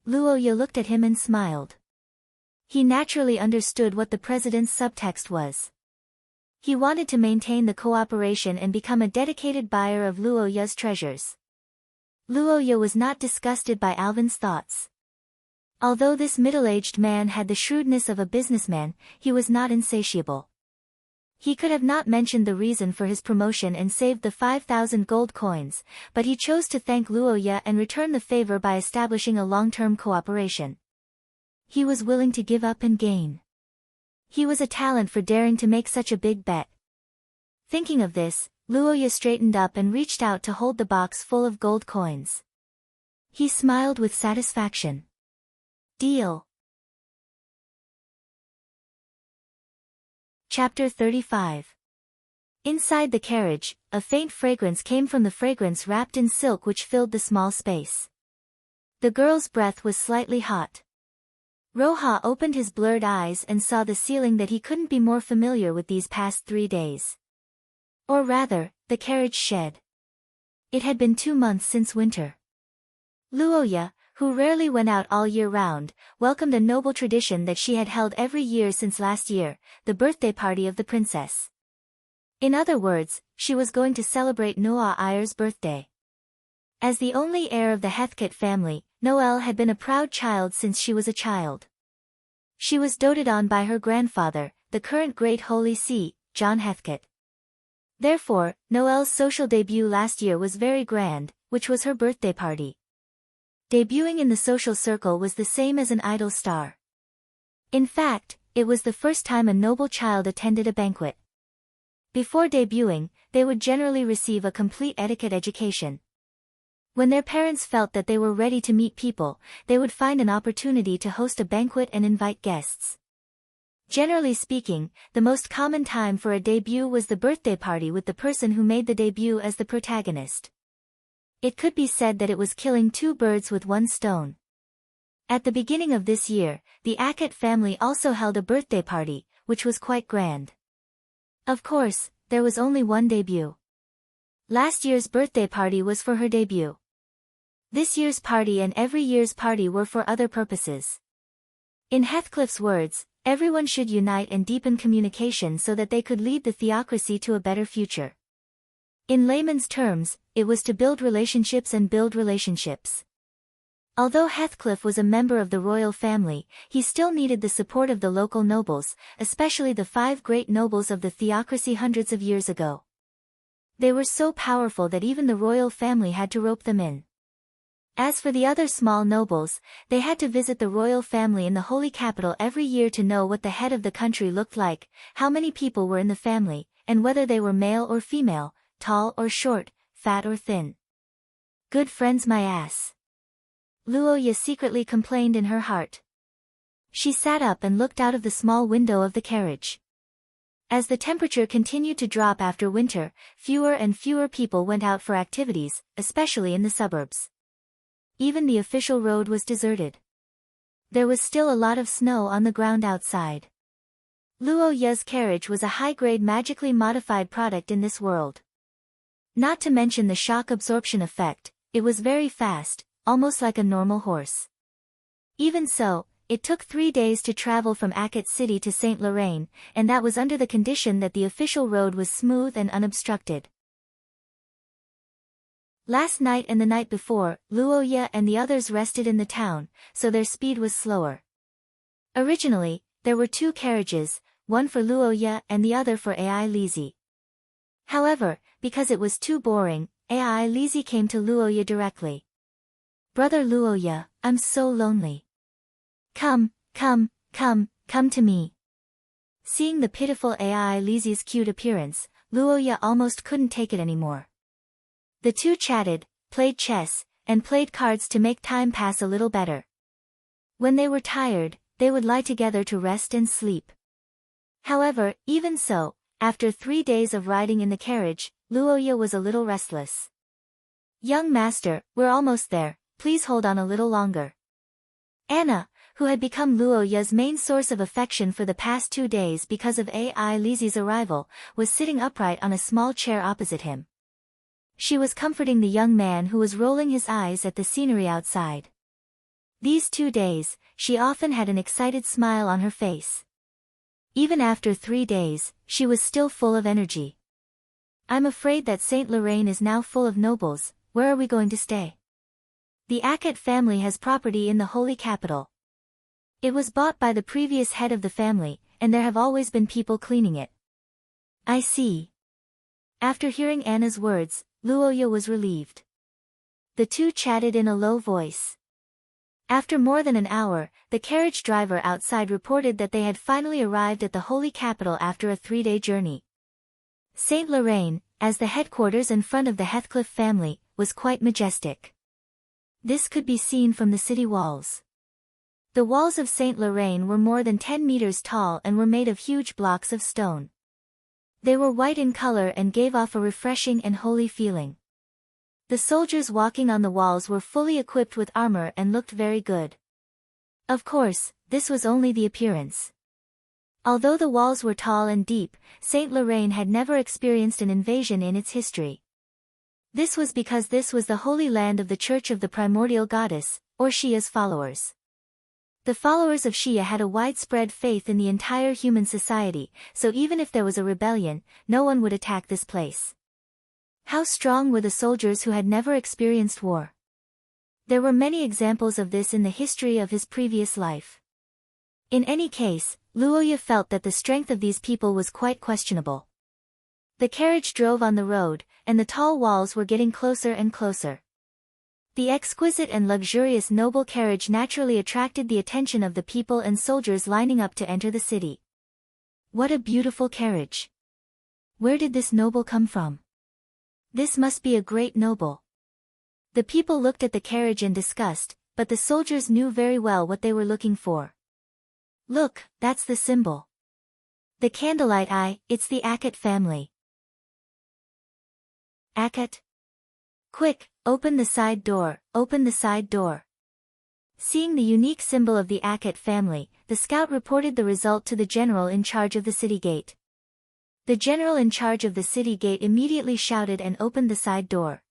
Luoya looked at him and smiled. He naturally understood what the president's subtext was. He wanted to maintain the cooperation and become a dedicated buyer of Luoya's treasures. Luoya was not disgusted by Alvin's thoughts. Although this middle-aged man had the shrewdness of a businessman, he was not insatiable. He could have not mentioned the reason for his promotion and saved the 5,000 gold coins, but he chose to thank Luoya and return the favor by establishing a long-term cooperation. He was willing to give up and gain. He was a talent for daring to make such a big bet. Thinking of this, Luoya straightened up and reached out to hold the box full of gold coins. He smiled with satisfaction. Deal. Chapter 35. Inside the carriage, a faint fragrance came from the fragrance wrapped in silk which filled the small space. The girl's breath was slightly hot. Roha opened his blurred eyes and saw the ceiling that he couldn't be more familiar with these past 3 days. Or rather, the carriage shed. It had been 2 months since winter. Luoya, who rarely went out all year round, welcomed a noble tradition that she had held every year since last year, the birthday party of the princess. In other words, she was going to celebrate Noah Ayer's birthday. As the only heir of the Heathcote family, Noelle had been a proud child since she was a child. She was doted on by her grandfather, the current Great Holy See, John Heathcote. Therefore, Noelle's social debut last year was very grand, which was her birthday party. Debuting in the social circle was the same as an idol star. In fact, it was the first time a noble child attended a banquet. Before debuting, they would generally receive a complete etiquette education. When their parents felt that they were ready to meet people, they would find an opportunity to host a banquet and invite guests. Generally speaking, the most common time for a debut was the birthday party with the person who made the debut as the protagonist. It could be said that it was killing 2 birds with 1 stone. At the beginning of this year, the Ackett family also held a birthday party, which was quite grand. Of course, there was only one debut. Last year's birthday party was for her debut. This year's party and every year's party were for other purposes. In Heathcliff's words, everyone should unite and deepen communication so that they could lead the theocracy to a better future. In layman's terms, it was to build relationships and build relationships. Although Heathcliff was a member of the royal family, he still needed the support of the local nobles, especially the 5 great nobles of the theocracy hundreds of years ago. They were so powerful that even the royal family had to rope them in. As for the other small nobles, they had to visit the royal family in the holy capital every year to know what the head of the country looked like, how many people were in the family, and whether they were male or female, tall or short, fat or thin. Good friends my ass. Luoya secretly complained in her heart. She sat up and looked out of the small window of the carriage. As the temperature continued to drop after winter, fewer and fewer people went out for activities, especially in the suburbs. Even the official road was deserted. There was still a lot of snow on the ground outside. Luoya's carriage was a high-grade magically modified product in this world. Not to mention the shock absorption effect, it was very fast, almost like a normal horse. Even so, it took 3 days to travel from Ackett City to St. Lorraine, and that was under the condition that the official road was smooth and unobstructed. Last night and the night before, Luoya and the others rested in the town, so their speed was slower. Originally, there were 2 carriages, one for Luoya and the other for Ai Lizzie. However, because it was too boring, Ai Lizzie came to Luoya directly. Brother Luoya, I'm so lonely. Come to me. Seeing the pitiful Ai Lizzie's cute appearance, Luoya almost couldn't take it anymore. The 2 chatted, played chess, and played cards to make time pass a little better. When they were tired, they would lie together to rest and sleep. However, even so, after 3 days of riding in the carriage, Luoya was a little restless. Young master, we're almost there, please hold on a little longer. Anna, who had become Luoya's main source of affection for the past 2 days because of Ai Lizzie's arrival, was sitting upright on a small chair opposite him. She was comforting the young man who was rolling his eyes at the scenery outside. These 2 days, she often had an excited smile on her face. Even after 3 days, she was still full of energy. I'm afraid that St. Lorraine is now full of nobles. Where are we going to stay? The Ackett family has property in the holy capital. It was bought by the previous head of the family, and there have always been people cleaning it. I see. After hearing Anna's words, Luoya was relieved. The two chatted in a low voice. After more than an hour, the carriage driver outside reported that they had finally arrived at the holy capital after a 3-day journey. Saint Lorraine, as the headquarters and front of the Heathcliff family, was quite majestic. This could be seen from the city walls. The walls of Saint Lorraine were more than 10 meters tall and were made of huge blocks of stone. They were white in color and gave off a refreshing and holy feeling. The soldiers walking on the walls were fully equipped with armor and looked very good. Of course, this was only the appearance. Although the walls were tall and deep, Saint Lorraine had never experienced an invasion in its history. This was because this was the holy land of the Church of the Primordial Goddess, or Shia's followers. The followers of Shia had a widespread faith in the entire human society, so even if there was a rebellion, no one would attack this place. How strong were the soldiers who had never experienced war? There were many examples of this in the history of his previous life. In any case, Luoya felt that the strength of these people was quite questionable. The carriage drove on the road, and the tall walls were getting closer and closer. The exquisite and luxurious noble carriage naturally attracted the attention of the people and soldiers lining up to enter the city. What a beautiful carriage! Where did this noble come from? This must be a great noble. The people looked at the carriage in disgust, but the soldiers knew very well what they were looking for. Look, that's the symbol. The candlelight eye, it's the Akat family. Akat? Quick, open the side door, open the side door. Seeing the unique symbol of the Akat family, the scout reported the result to the general in charge of the city gate. The general in charge of the city gate immediately shouted and opened the side door.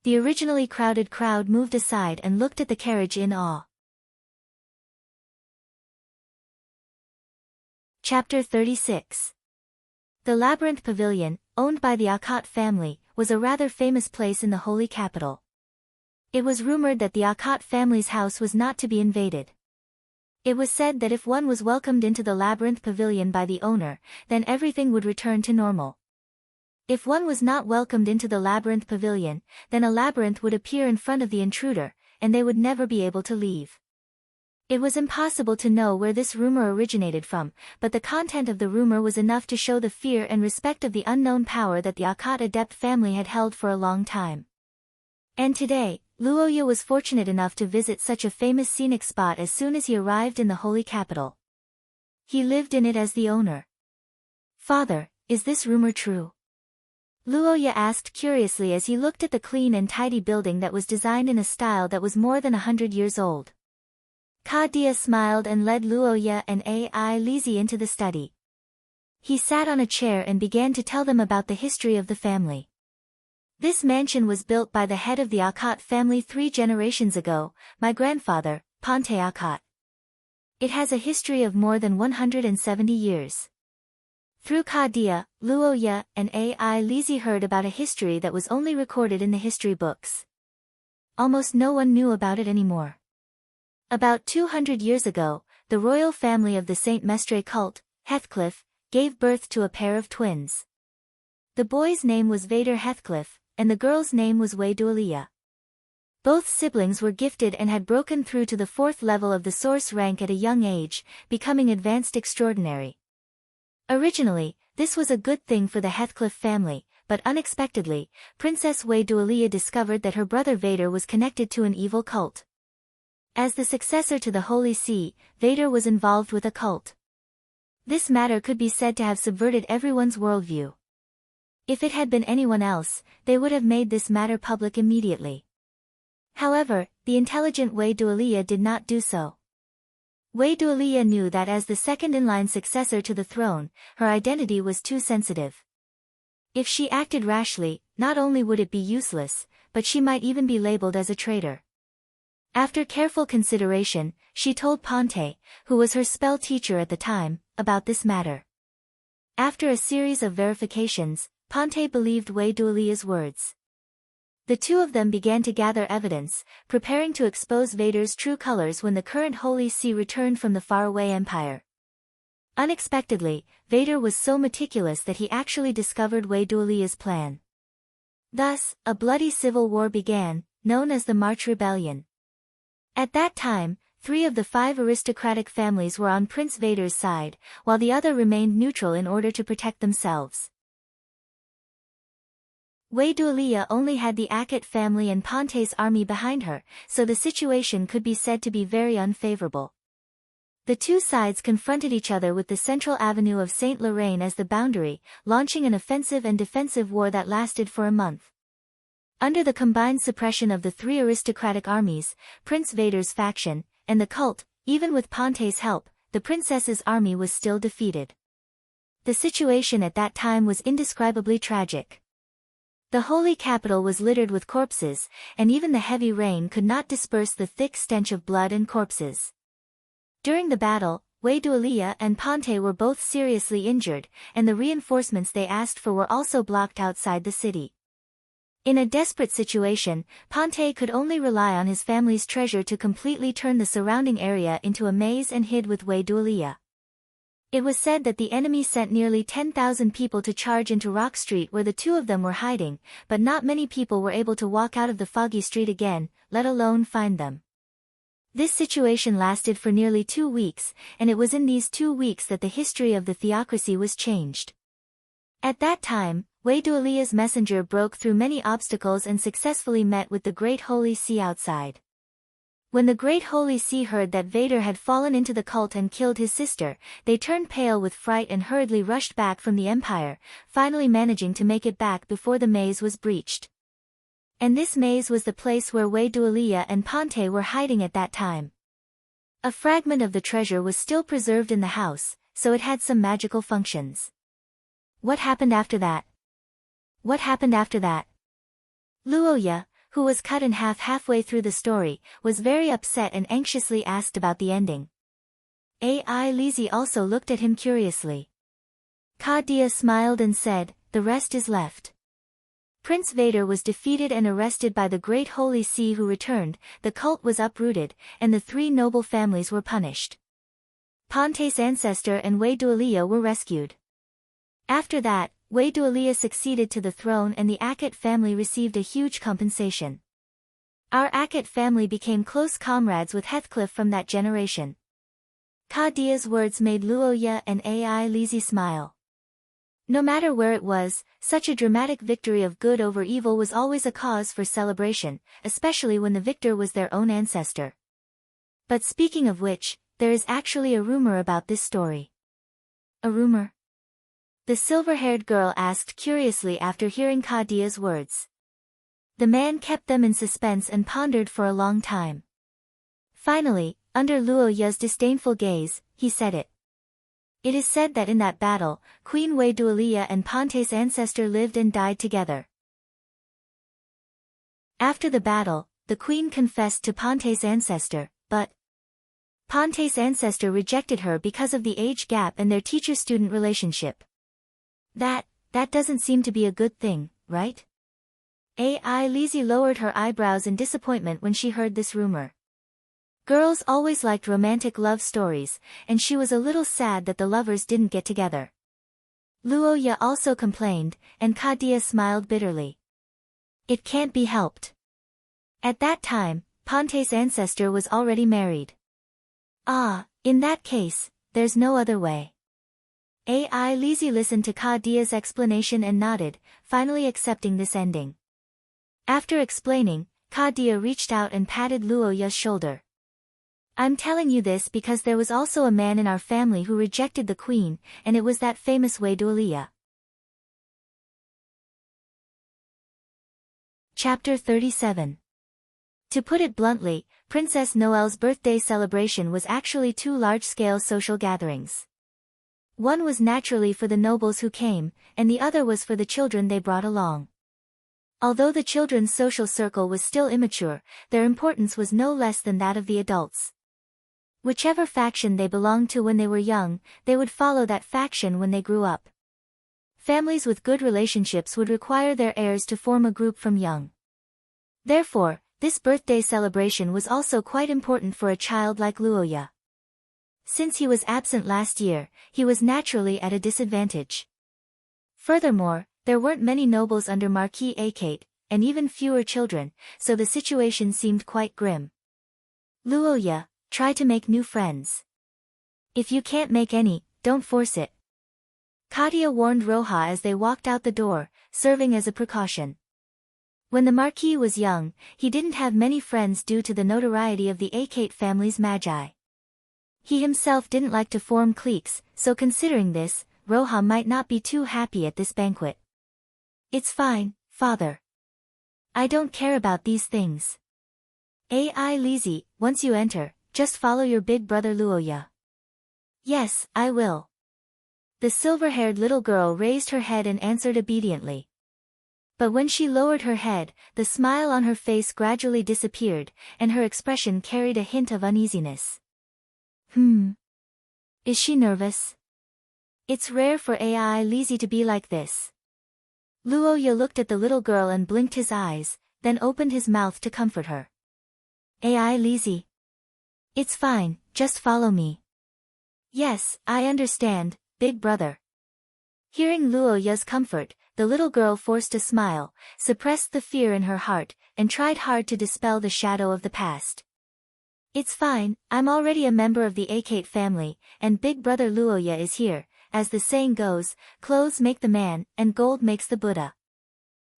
The originally crowded crowd moved aside and looked at the carriage in awe. Chapter 36. The Labyrinth Pavilion, owned by the Akat family, was a rather famous place in the holy capital. It was rumored that the Akat family's house was not to be invaded. It was said that if one was welcomed into the Labyrinth Pavilion by the owner, then everything would return to normal. If one was not welcomed into the Labyrinth Pavilion, then a labyrinth would appear in front of the intruder, and they would never be able to leave. It was impossible to know where this rumor originated from, but the content of the rumor was enough to show the fear and respect of the unknown power that the Akat adept family had held for a long time. And today, Luoya was fortunate enough to visit such a famous scenic spot as soon as he arrived in the holy capital. He lived in it as the owner. Father, is this rumor true? Luoya asked curiously as he looked at the clean and tidy building that was designed in a style that was more than 100 years old. Kadia smiled and led Luoya and Ai Lizi into the study. He sat on a chair and began to tell them about the history of the family. This mansion was built by the head of the Akat family 3 generations ago, my grandfather, Ponte Akat. It has a history of more than 170 years. Through Kadia, Luoya, and Ai Lizi heard about a history that was only recorded in the history books. Almost no one knew about it anymore. About 200 years ago, the royal family of the Saint Mestre cult, Heathcliff, gave birth to a pair of twins. The boy's name was Vader Heathcliff, and the girl's name was Wei Dualia. Both siblings were gifted and had broken through to the 4th level of the source rank at a young age, becoming advanced extraordinary. Originally, this was a good thing for the Heathcliff family, but unexpectedly, Princess Wei Dualia discovered that her brother Vader was connected to an evil cult. As the successor to the Holy See, Vader was involved with a cult. This matter could be said to have subverted everyone's worldview. If it had been anyone else, they would have made this matter public immediately. However, the intelligent Wei Dualia did not do so. Wei Dualia knew that as the second-in-line successor to the throne, her identity was too sensitive. If she acted rashly, not only would it be useless, but she might even be labeled as a traitor. After careful consideration, she told Ponte, who was her spell teacher at the time, about this matter. After a series of verifications, Ponte believed Wei Dualia's words. The two of them began to gather evidence, preparing to expose Vader's true colors when the current Holy See returned from the faraway empire. Unexpectedly, Vader was so meticulous that he actually discovered Wei Duolia's plan. Thus, a bloody civil war began, known as the March Rebellion. At that time, 3 of the 5 aristocratic families were on Prince Vader's side, while the other remained neutral in order to protect themselves. Wei Duolia only had the Akhet family and Ponte's army behind her, so the situation could be said to be very unfavorable. The two sides confronted each other with the central avenue of Saint Lorraine as the boundary, launching an offensive and defensive war that lasted for a month. Under the combined suppression of the 3 aristocratic armies, Prince Vader's faction, and the cult, even with Ponte's help, the princess's army was still defeated. The situation at that time was indescribably tragic. The holy capital was littered with corpses, and even the heavy rain could not disperse the thick stench of blood and corpses. During the battle, Wei Duolia and Ponte were both seriously injured, and the reinforcements they asked for were also blocked outside the city. In a desperate situation, Ponte could only rely on his family's treasure to completely turn the surrounding area into a maze and hid with Wei Duolia. It was said that the enemy sent nearly 10,000 people to charge into Rock Street where the 2 of them were hiding, but not many people were able to walk out of the foggy street again, let alone find them. This situation lasted for nearly 2 weeks, and it was in these 2 weeks that the history of the theocracy was changed. At that time, Wei Duolia's messenger broke through many obstacles and successfully met with the Great Holy See outside. When the Great Holy See heard that Vader had fallen into the cult and killed his sister, they turned pale with fright and hurriedly rushed back from the Empire, finally managing to make it back before the maze was breached. And this maze was the place where Wei Duolia and Ponte were hiding at that time. A fragment of the treasure was still preserved in the house, so it had some magical functions. What happened after that? What happened after that? Luoya, who was cut in half halfway through the story, was very upset and anxiously asked about the ending. Ai Lizzie also looked at him curiously. Dia smiled and said, "The rest is left." Prince Vader was defeated and arrested by the Great Holy See who returned, the cult was uprooted, and the 3 noble families were punished. Ponte's ancestor and Wei Duolia were rescued. After that, Wei Duolia succeeded to the throne and the Akhet family received a huge compensation. Our Akhet family became close comrades with Heathcliff from that generation. Dia's words made Luoya and Ai Lizzie smile. No matter where it was, such a dramatic victory of good over evil was always a cause for celebration, especially when the victor was their own ancestor. But speaking of which, there is actually a rumor about this story. A rumor? The silver-haired girl asked curiously after hearing Dia's words. The man kept them in suspense and pondered for a long time. Finally, under Luoya's disdainful gaze, he said it. It is said that in that battle, Queen Wei Duolia and Ponte's ancestor lived and died together. After the battle, the queen confessed to Ponte's ancestor, but Ponte's ancestor rejected her because of the age gap and their teacher-student relationship. That doesn't seem to be a good thing, right? Ai Lizzie lowered her eyebrows in disappointment when she heard this rumor. Girls always liked romantic love stories, and she was a little sad that the lovers didn't get together. Luoya also complained, and Dia smiled bitterly. It can't be helped. At that time, Ponte's ancestor was already married. In that case, there's no other way. Ai Lizzie listened to Dia's explanation and nodded, finally accepting this ending. After explaining, Dia reached out and patted Luoya's shoulder. I'm telling you this because there was also a man in our family who rejected the queen, and it was that famous Wei Duolia. Chapter 37. To put it bluntly, Princess Noelle's birthday celebration was actually 2 large-scale social gatherings. One was naturally for the nobles who came, and the other was for the children they brought along. Although the children's social circle was still immature, their importance was no less than that of the adults. Whichever faction they belonged to when they were young, they would follow that faction when they grew up. Families with good relationships would require their heirs to form a group from young. Therefore, this birthday celebration was also quite important for a child like Luoya. Since he was absent last year, he was naturally at a disadvantage. Furthermore, there weren't many nobles under Marquis Akate, and even fewer children, so the situation seemed quite grim. Luoya, try to make new friends. If you can't make any, don't force it. Katia warned Roha as they walked out the door, serving as a precaution. When the Marquis was young, he didn't have many friends due to the notoriety of the Akate family's magi. He himself didn't like to form cliques, so considering this, Roha might not be too happy at this banquet. It's fine, father. I don't care about these things. Ai Lizzie, once you enter, just follow your big brother Luoya. Yes, I will. The silver-haired little girl raised her head and answered obediently. But when she lowered her head, the smile on her face gradually disappeared, and her expression carried a hint of uneasiness. Is she nervous? It's rare for Ai Lizzie to be like this. Luoya looked at the little girl and blinked his eyes, then opened his mouth to comfort her. Ai Lizzie. It's fine, just follow me. Yes, I understand, big brother. Hearing Luoya's comfort, the little girl forced a smile, suppressed the fear in her heart, and tried hard to dispel the shadow of the past. It's fine, I'm already a member of the Akate family, and big brother Luoya is here. As the saying goes, clothes make the man, and gold makes the Buddha.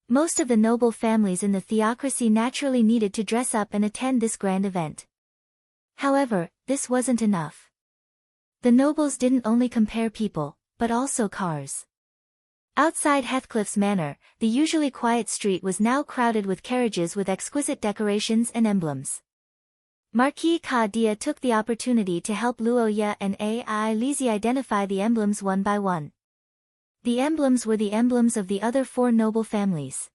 Most of the noble families in the theocracy naturally needed to dress up and attend this grand event. However, this wasn't enough. The nobles didn't only compare people, but also cars. Outside Heathcliff's manor, the usually quiet street was now crowded with carriages with exquisite decorations and emblems. Marquis Kadia took the opportunity to help Luoya and Ai Lizzie identify the emblems one by one. The emblems were the emblems of the other 4 noble families.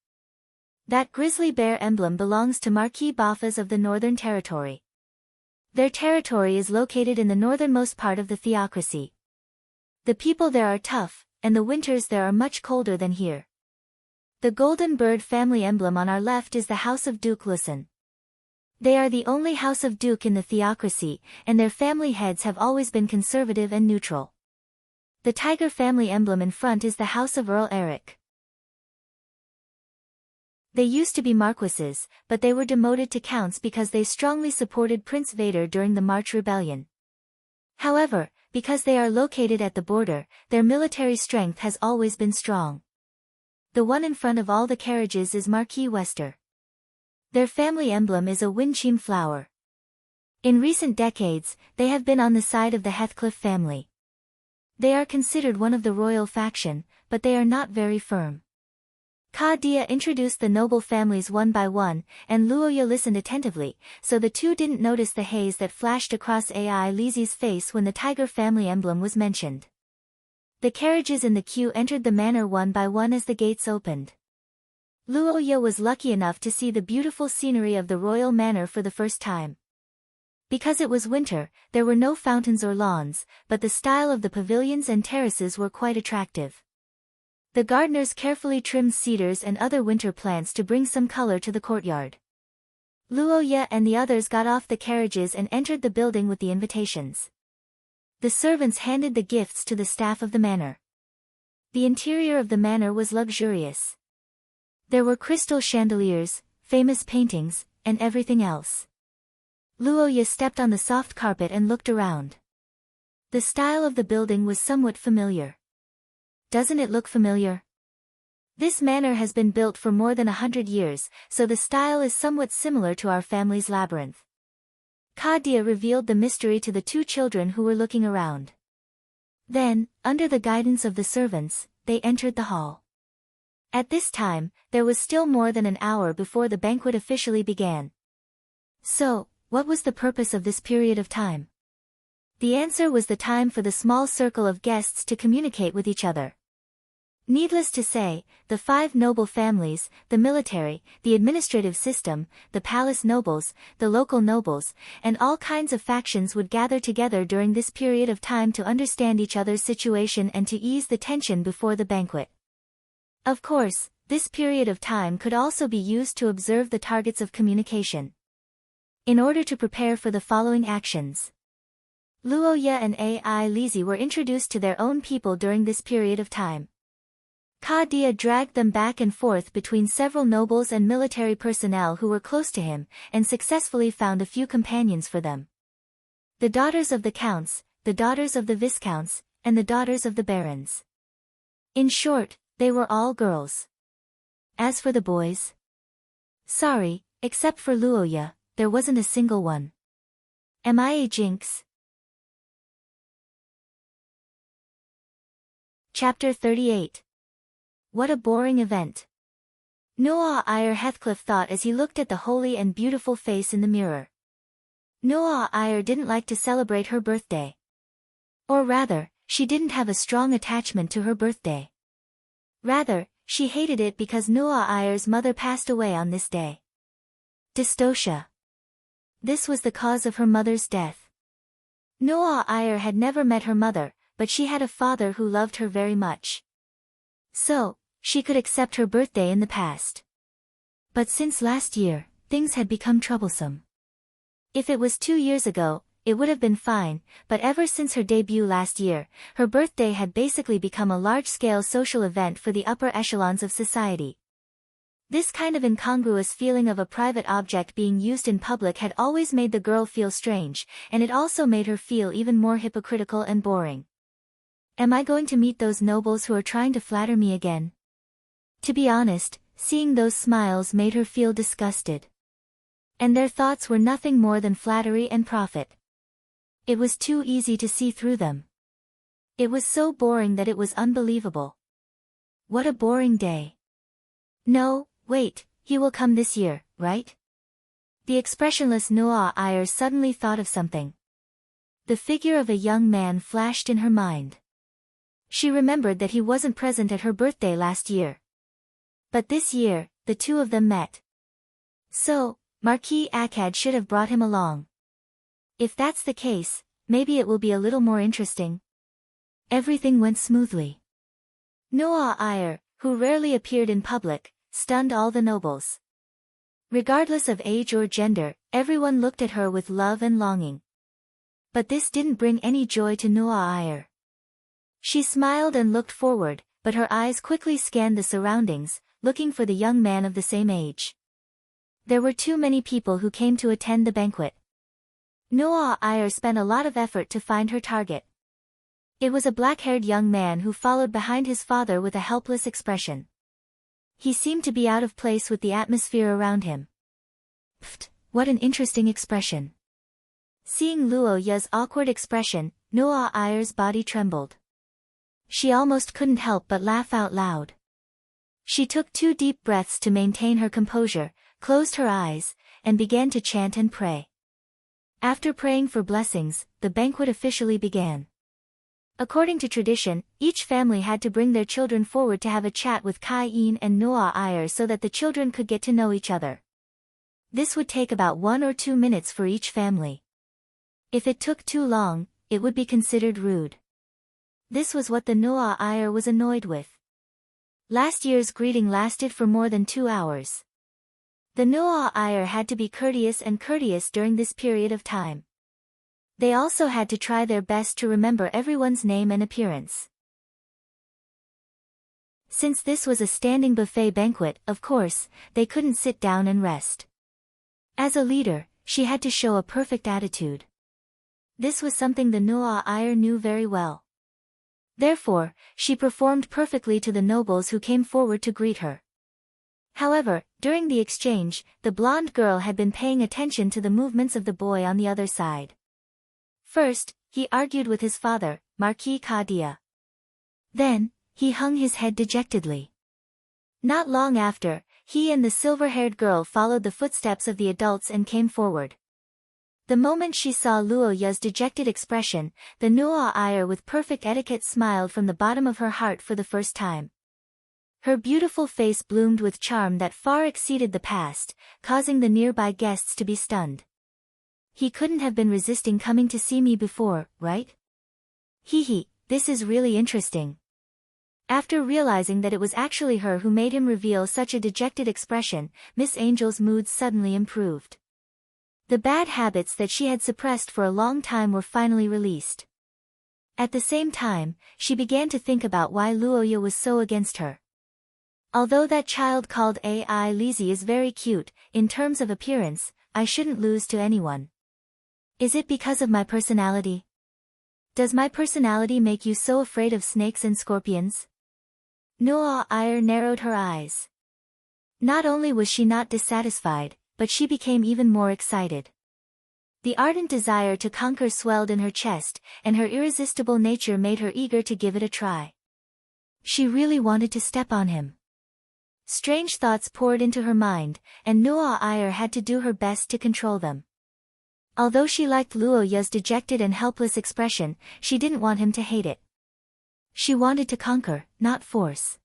That grizzly bear emblem belongs to Marquis Bafas of the Northern Territory. Their territory is located in the northernmost part of the theocracy. The people there are tough, and the winters there are much colder than here. The Golden Bird family emblem on our left is the House of Duke Lusen. They are the only house of Duke in the theocracy, and their family heads have always been conservative and neutral. The tiger family emblem in front is the House of Earl Eric. They used to be marquises, but they were demoted to counts because they strongly supported Prince Vader during the March Rebellion. However, because they are located at the border, their military strength has always been strong. The one in front of all the carriages is Marquis Wester. Their family emblem is a windchime flower. In recent decades, they have been on the side of the Heathcliff family. They are considered one of the royal faction, but they are not very firm. Kadia introduced the noble families one by one, and Luoya listened attentively, so the two didn't notice the haze that flashed across Ai Lizzie's face when the tiger family emblem was mentioned. The carriages in the queue entered the manor one by one as the gates opened. Luoya was lucky enough to see the beautiful scenery of the royal manor for the first time. Because it was winter, there were no fountains or lawns, but the style of the pavilions and terraces were quite attractive. The gardeners carefully trimmed cedars and other winter plants to bring some color to the courtyard. Luoya and the others got off the carriages and entered the building with the invitations. The servants handed the gifts to the staff of the manor. The interior of the manor was luxurious. There were crystal chandeliers, famous paintings, and everything else. Luoya stepped on the soft carpet and looked around. The style of the building was somewhat familiar. Doesn't it look familiar? This manor has been built for more than 100 years, so the style is somewhat similar to our family's labyrinth. Kadia revealed the mystery to the 2 children who were looking around. Then, under the guidance of the servants, they entered the hall. At this time, there was still more than an hour before the banquet officially began. So, what was the purpose of this period of time? The answer was the time for the small circle of guests to communicate with each other. Needless to say, the 5 noble families, the military, the administrative system, the palace nobles, the local nobles, and all kinds of factions would gather together during this period of time to understand each other's situation and to ease the tension before the banquet. Of course, this period of time could also be used to observe the targets of communication. In order to prepare for the following actions. Luoya and Ai Lizi were introduced to their own people during this period of time. Ka Dia dragged them back and forth between several nobles and military personnel who were close to him, and successfully found a few companions for them. The daughters of the counts, the daughters of the viscounts, and the daughters of the barons. In short, they were all girls. As for the boys, sorry, except for Luoya, there wasn't a single one. Am I a jinx? Chapter 38. What a boring event. Noah Eyre Heathcliff thought as he looked at the holy and beautiful face in the mirror. Noah Eyre didn't like to celebrate her birthday. Or rather, she didn't have a strong attachment to her birthday. Rather, she hated it because Noah Eyre's mother passed away on this day. Dystocia. This was the cause of her mother's death. Noah Eyre had never met her mother, but she had a father who loved her very much. So, she could accept her birthday in the past. But since last year, things had become troublesome. If it was 2 years ago, it would have been fine, but ever since her debut last year, her birthday had basically become a large-scale social event for the upper echelons of society. This kind of incongruous feeling of a private object being used in public had always made the girl feel strange, and it also made her feel even more hypocritical and boring. Am I going to meet those nobles who are trying to flatter me again? To be honest, seeing those smiles made her feel disgusted. And their thoughts were nothing more than flattery and profit. It was too easy to see through them. It was so boring that it was unbelievable. What a boring day. No, wait, he will come this year, right? The expressionless Noah Eyre suddenly thought of something. The figure of a young man flashed in her mind. She remembered that he wasn't present at her birthday last year. But this year, the two of them met. So, Marquis Akkad should have brought him along. If that's the case, maybe it will be a little more interesting. Everything went smoothly. Noah Eyre, who rarely appeared in public, stunned all the nobles. Regardless of age or gender, everyone looked at her with love and longing. But this didn't bring any joy to Noah Eyre. She smiled and looked forward, but her eyes quickly scanned the surroundings, looking for the young man of the same age. There were too many people who came to attend the banquet. Noah Eyre spent a lot of effort to find her target. It was a black-haired young man who followed behind his father with a helpless expression. He seemed to be out of place with the atmosphere around him. Pfft, what an interesting expression. Seeing Luo Ya's awkward expression, Noah Eyre's body trembled. She almost couldn't help but laugh out loud. She took 2 deep breaths to maintain her composure, closed her eyes, and began to chant and pray. After praying for blessings, the banquet officially began. According to tradition, each family had to bring their children forward to have a chat with Kai Yin and Noah Eyre so that the children could get to know each other. This would take about 1 or 2 minutes for each family. If it took too long, it would be considered rude. This was what the Noah Eyre was annoyed with. Last year's greeting lasted for more than 2 hours. The Noah Eyre had to be courteous during this period of time. They also had to try their best to remember everyone's name and appearance. Since this was a standing buffet banquet, of course, they couldn't sit down and rest. As a leader, she had to show a perfect attitude. This was something the Noah Eyre knew very well. Therefore, she performed perfectly to the nobles who came forward to greet her. However, during the exchange, the blonde girl had been paying attention to the movements of the boy on the other side. First, he argued with his father, Marquis Ka Dia. Then, he hung his head dejectedly. Not long after, he and the silver-haired girl followed the footsteps of the adults and came forward. The moment she saw Luo Ya's dejected expression, the Noah Eyre with perfect etiquette smiled from the bottom of her heart for the first time. Her beautiful face bloomed with charm that far exceeded the past, causing the nearby guests to be stunned. He couldn't have been resisting coming to see me before, right? Hee, this is really interesting. After realizing that it was actually her who made him reveal such a dejected expression, Miss Angel's mood suddenly improved. The bad habits that she had suppressed for a long time were finally released. At the same time, she began to think about why Luoya was so against her. Although that child called Ai Lizzie is very cute, in terms of appearance, I shouldn't lose to anyone. Is it because of my personality? Does my personality make you so afraid of snakes and scorpions? Noah Iyer narrowed her eyes. Not only was she not dissatisfied, but she became even more excited. The ardent desire to conquer swelled in her chest, and her irresistible nature made her eager to give it a try. She really wanted to step on him. Strange thoughts poured into her mind, and Noah Iyer had to do her best to control them. Although she liked Luoya's dejected and helpless expression, she didn't want him to hate it. She wanted to conquer, not force.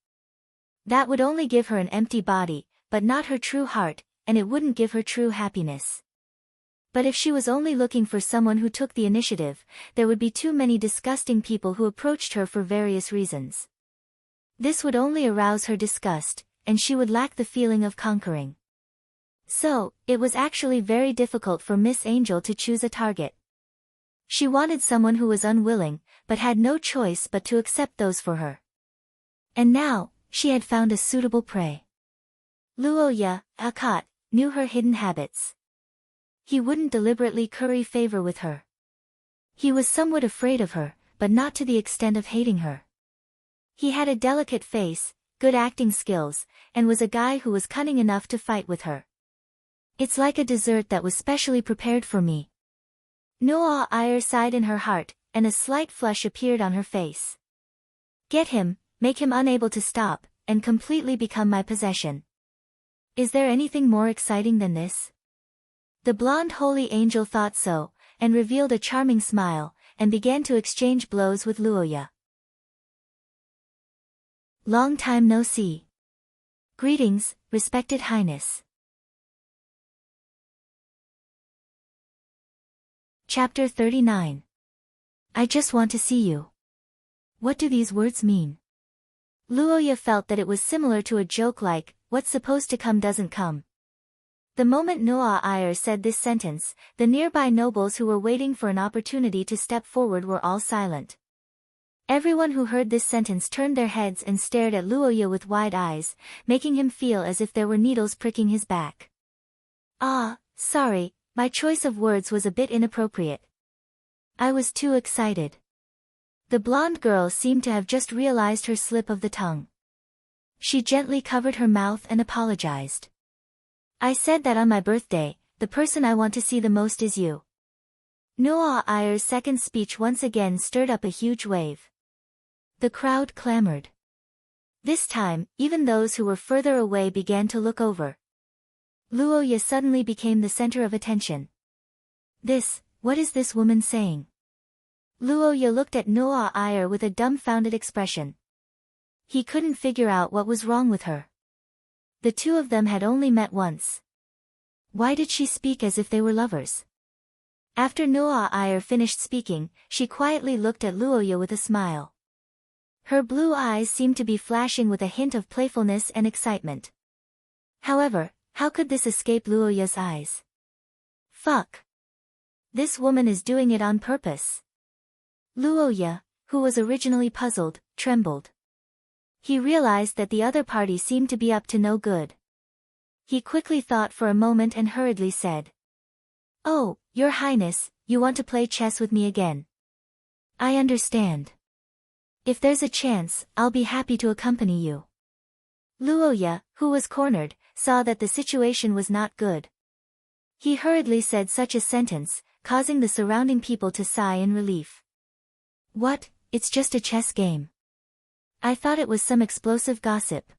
That would only give her an empty body, but not her true heart, and it wouldn't give her true happiness. But if she was only looking for someone who took the initiative, there would be too many disgusting people who approached her for various reasons. This would only arouse her disgust, and she would lack the feeling of conquering. So, it was actually very difficult for Miss Angel to choose a target. She wanted someone who was unwilling, but had no choice but to accept those for her. And now, she had found a suitable prey. Luoya, Akat, knew her hidden habits. He wouldn't deliberately curry favor with her. He was somewhat afraid of her, but not to the extent of hating her. He had a delicate face, good acting skills, and was a guy who was cunning enough to fight with her. It's like a dessert that was specially prepared for me. Noah Iyer sighed in her heart, and a slight flush appeared on her face. Get him, make him unable to stop, and completely become my possession. Is there anything more exciting than this? The blonde holy angel thought so, and revealed a charming smile, and began to exchange blows with Luoya. Long time no see. Greetings, respected highness. Chapter 39. I just want to see you. What do these words mean? Luoya felt that it was similar to a joke like, what's supposed to come doesn't come. The moment Noah Iyer said this sentence, the nearby nobles who were waiting for an opportunity to step forward were all silent. Everyone who heard this sentence turned their heads and stared at Luoya with wide eyes, making him feel as if there were needles pricking his back. Sorry, my choice of words was a bit inappropriate. I was too excited. The blonde girl seemed to have just realized her slip of the tongue. She gently covered her mouth and apologized. I said that on my birthday, the person I want to see the most is you. Noah Iyer's second speech once again stirred up a huge wave. The crowd clamored. This time, even those who were further away began to look over. Luoya suddenly became the center of attention. What is this woman saying? Luoya looked at Noah Iyer with a dumbfounded expression. He couldn't figure out what was wrong with her. The two of them had only met once. Why did she speak as if they were lovers? After Noah Iyer finished speaking, she quietly looked at Luoya with a smile. Her blue eyes seemed to be flashing with a hint of playfulness and excitement. However, how could this escape Luoya's eyes? Fuck. This woman is doing it on purpose. Luoya, who was originally puzzled, trembled. He realized that the other party seemed to be up to no good. He quickly thought for a moment and hurriedly said. Oh, Your Highness, you want to play chess with me again. I understand. If there's a chance, I'll be happy to accompany you. Luoya, who was cornered, saw that the situation was not good. He hurriedly said such a sentence, causing the surrounding people to sigh in relief. What, it's just a chess game. I thought it was some explosive gossip.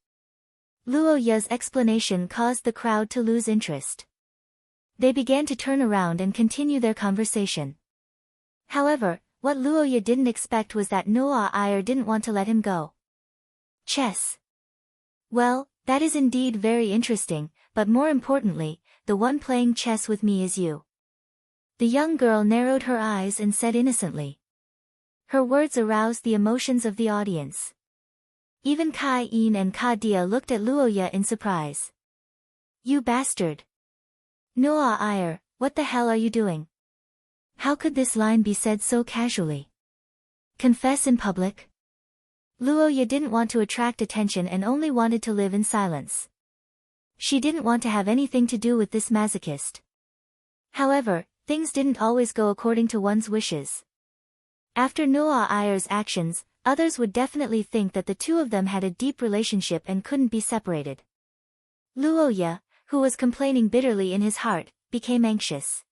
Luoya's explanation caused the crowd to lose interest. They began to turn around and continue their conversation. However, what Luoya didn't expect was that Noah Iyer didn't want to let him go. Chess. Well, that is indeed very interesting, but more importantly, the one playing chess with me is you. The young girl narrowed her eyes and said innocently. Her words aroused the emotions of the audience. Even Kai-in and Ka-dia looked at Luoya in surprise. You bastard. Noah Iyer, what the hell are you doing? How could this line be said so casually? Confess in public? Luoya didn't want to attract attention and only wanted to live in silence. She didn't want to have anything to do with this masochist. However, things didn't always go according to one's wishes. After Noah Iyer's actions, others would definitely think that the two of them had a deep relationship and couldn't be separated. Luoya, who was complaining bitterly in his heart, became anxious.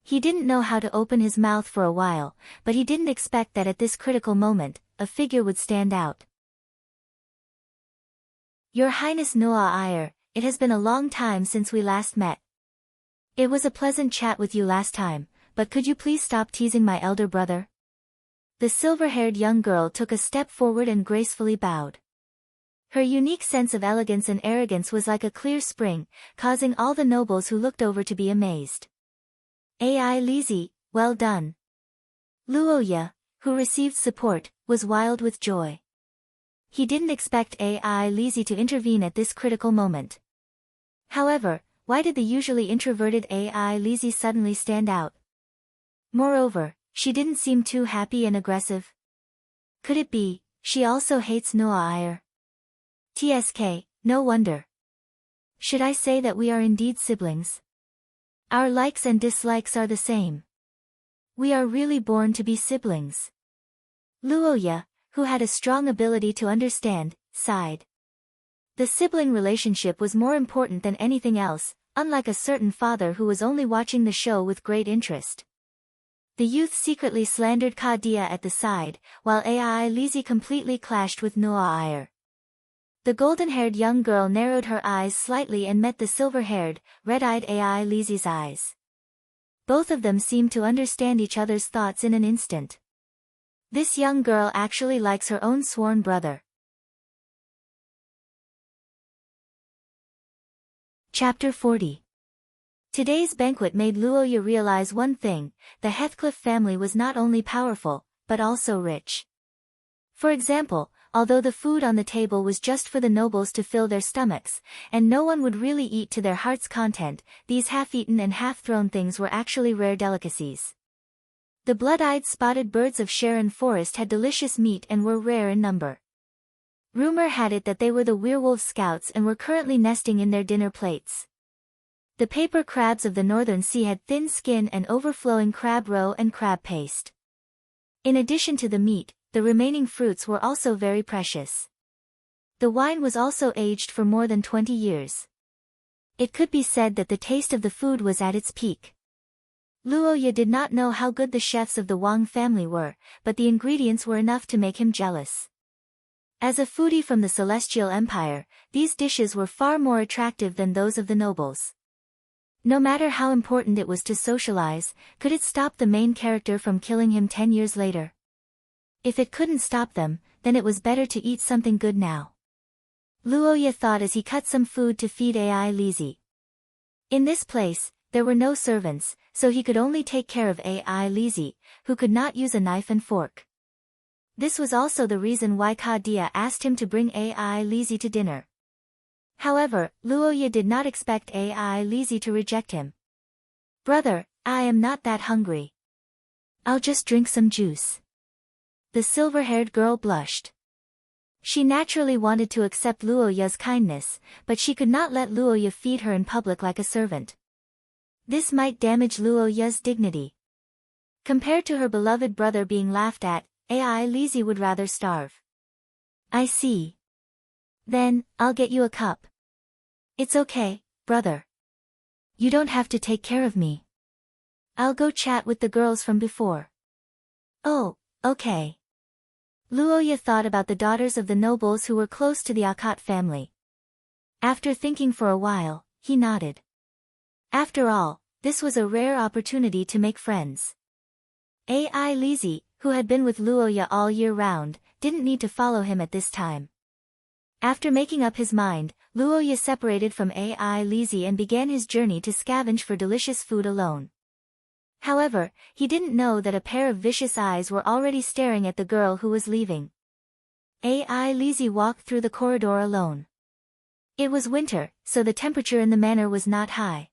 He didn't know how to open his mouth for a while, but he didn't expect that at this critical moment, a figure would stand out. Your Highness Noah Iyer, it has been a long time since we last met. It was a pleasant chat with you last time, but could you please stop teasing my elder brother? The silver-haired young girl took a step forward and gracefully bowed. Her unique sense of elegance and arrogance was like a clear spring, causing all the nobles who looked over to be amazed. Ai Lizzie, well done. Luoya, who received support, was wild with joy. He didn't expect Ai Lizzie to intervene at this critical moment. However, why did the usually introverted Ai Lizzie suddenly stand out? Moreover, she didn't seem too happy and aggressive. Could it be, she also hates Noah Iyer? TSK, no wonder. Should I say that we are indeed siblings? Our likes and dislikes are the same. We are really born to be siblings. Luoya, who had a strong ability to understand, sighed. The sibling relationship was more important than anything else, unlike a certain father who was only watching the show with great interest. The youth secretly slandered Kadia at the side, while Ai Lizzie completely clashed with Noah Iyer. The golden-haired young girl narrowed her eyes slightly and met the silver-haired, red-eyed Ai Lizzie's eyes. Both of them seemed to understand each other's thoughts in an instant. This young girl actually likes her own sworn brother. Chapter 40. Today's banquet made Luoya realize one thing: the Heathcliff family was not only powerful, but also rich. For example, although the food on the table was just for the nobles to fill their stomachs, and no one would really eat to their heart's content, these half-eaten and half-thrown things were actually rare delicacies. The blood-eyed spotted birds of Sharon Forest had delicious meat and were rare in number. Rumor had it that they were the werewolf scouts and were currently nesting in their dinner plates. The paper crabs of the northern sea had thin skin and overflowing crab roe and crab paste. In addition to the meat, the remaining fruits were also very precious. The wine was also aged for more than 20 years. It could be said that the taste of the food was at its peak. Luoya did not know how good the chefs of the Wang family were, but the ingredients were enough to make him jealous. As a foodie from the Celestial Empire, these dishes were far more attractive than those of the nobles. No matter how important it was to socialize, could it stop the main character from killing him 10 years later? If it couldn't stop them, then it was better to eat something good now. Luoya thought as he cut some food to feed Ai Lizzie. In this place, there were no servants, so he could only take care of Ai Lizzie, who could not use a knife and fork. This was also the reason why Kadia asked him to bring Ai Lizzie to dinner. However, Luoya did not expect Ai Lizzie to reject him. Brother, I am not that hungry. I'll just drink some juice. The silver-haired girl blushed. She naturally wanted to accept Luoya's kindness, but she could not let Luoya feed her in public like a servant. This might damage Luoya's dignity. Compared to her beloved brother being laughed at, Ai Lizzie would rather starve. I see. Then, I'll get you a cup. It's okay, brother. You don't have to take care of me. I'll go chat with the girls from before. Oh, okay. Luoya thought about the daughters of the nobles who were close to the Akat family. After thinking for a while, he nodded. After all, this was a rare opportunity to make friends. Ai Lizzie, who had been with Luoya all year round, didn't need to follow him at this time. After making up his mind, Luoya separated from Ai Lizzie and began his journey to scavenge for delicious food alone. However, he didn't know that a pair of vicious eyes were already staring at the girl who was leaving. Ai Lizzie walked through the corridor alone. It was winter, so the temperature in the manor was not high.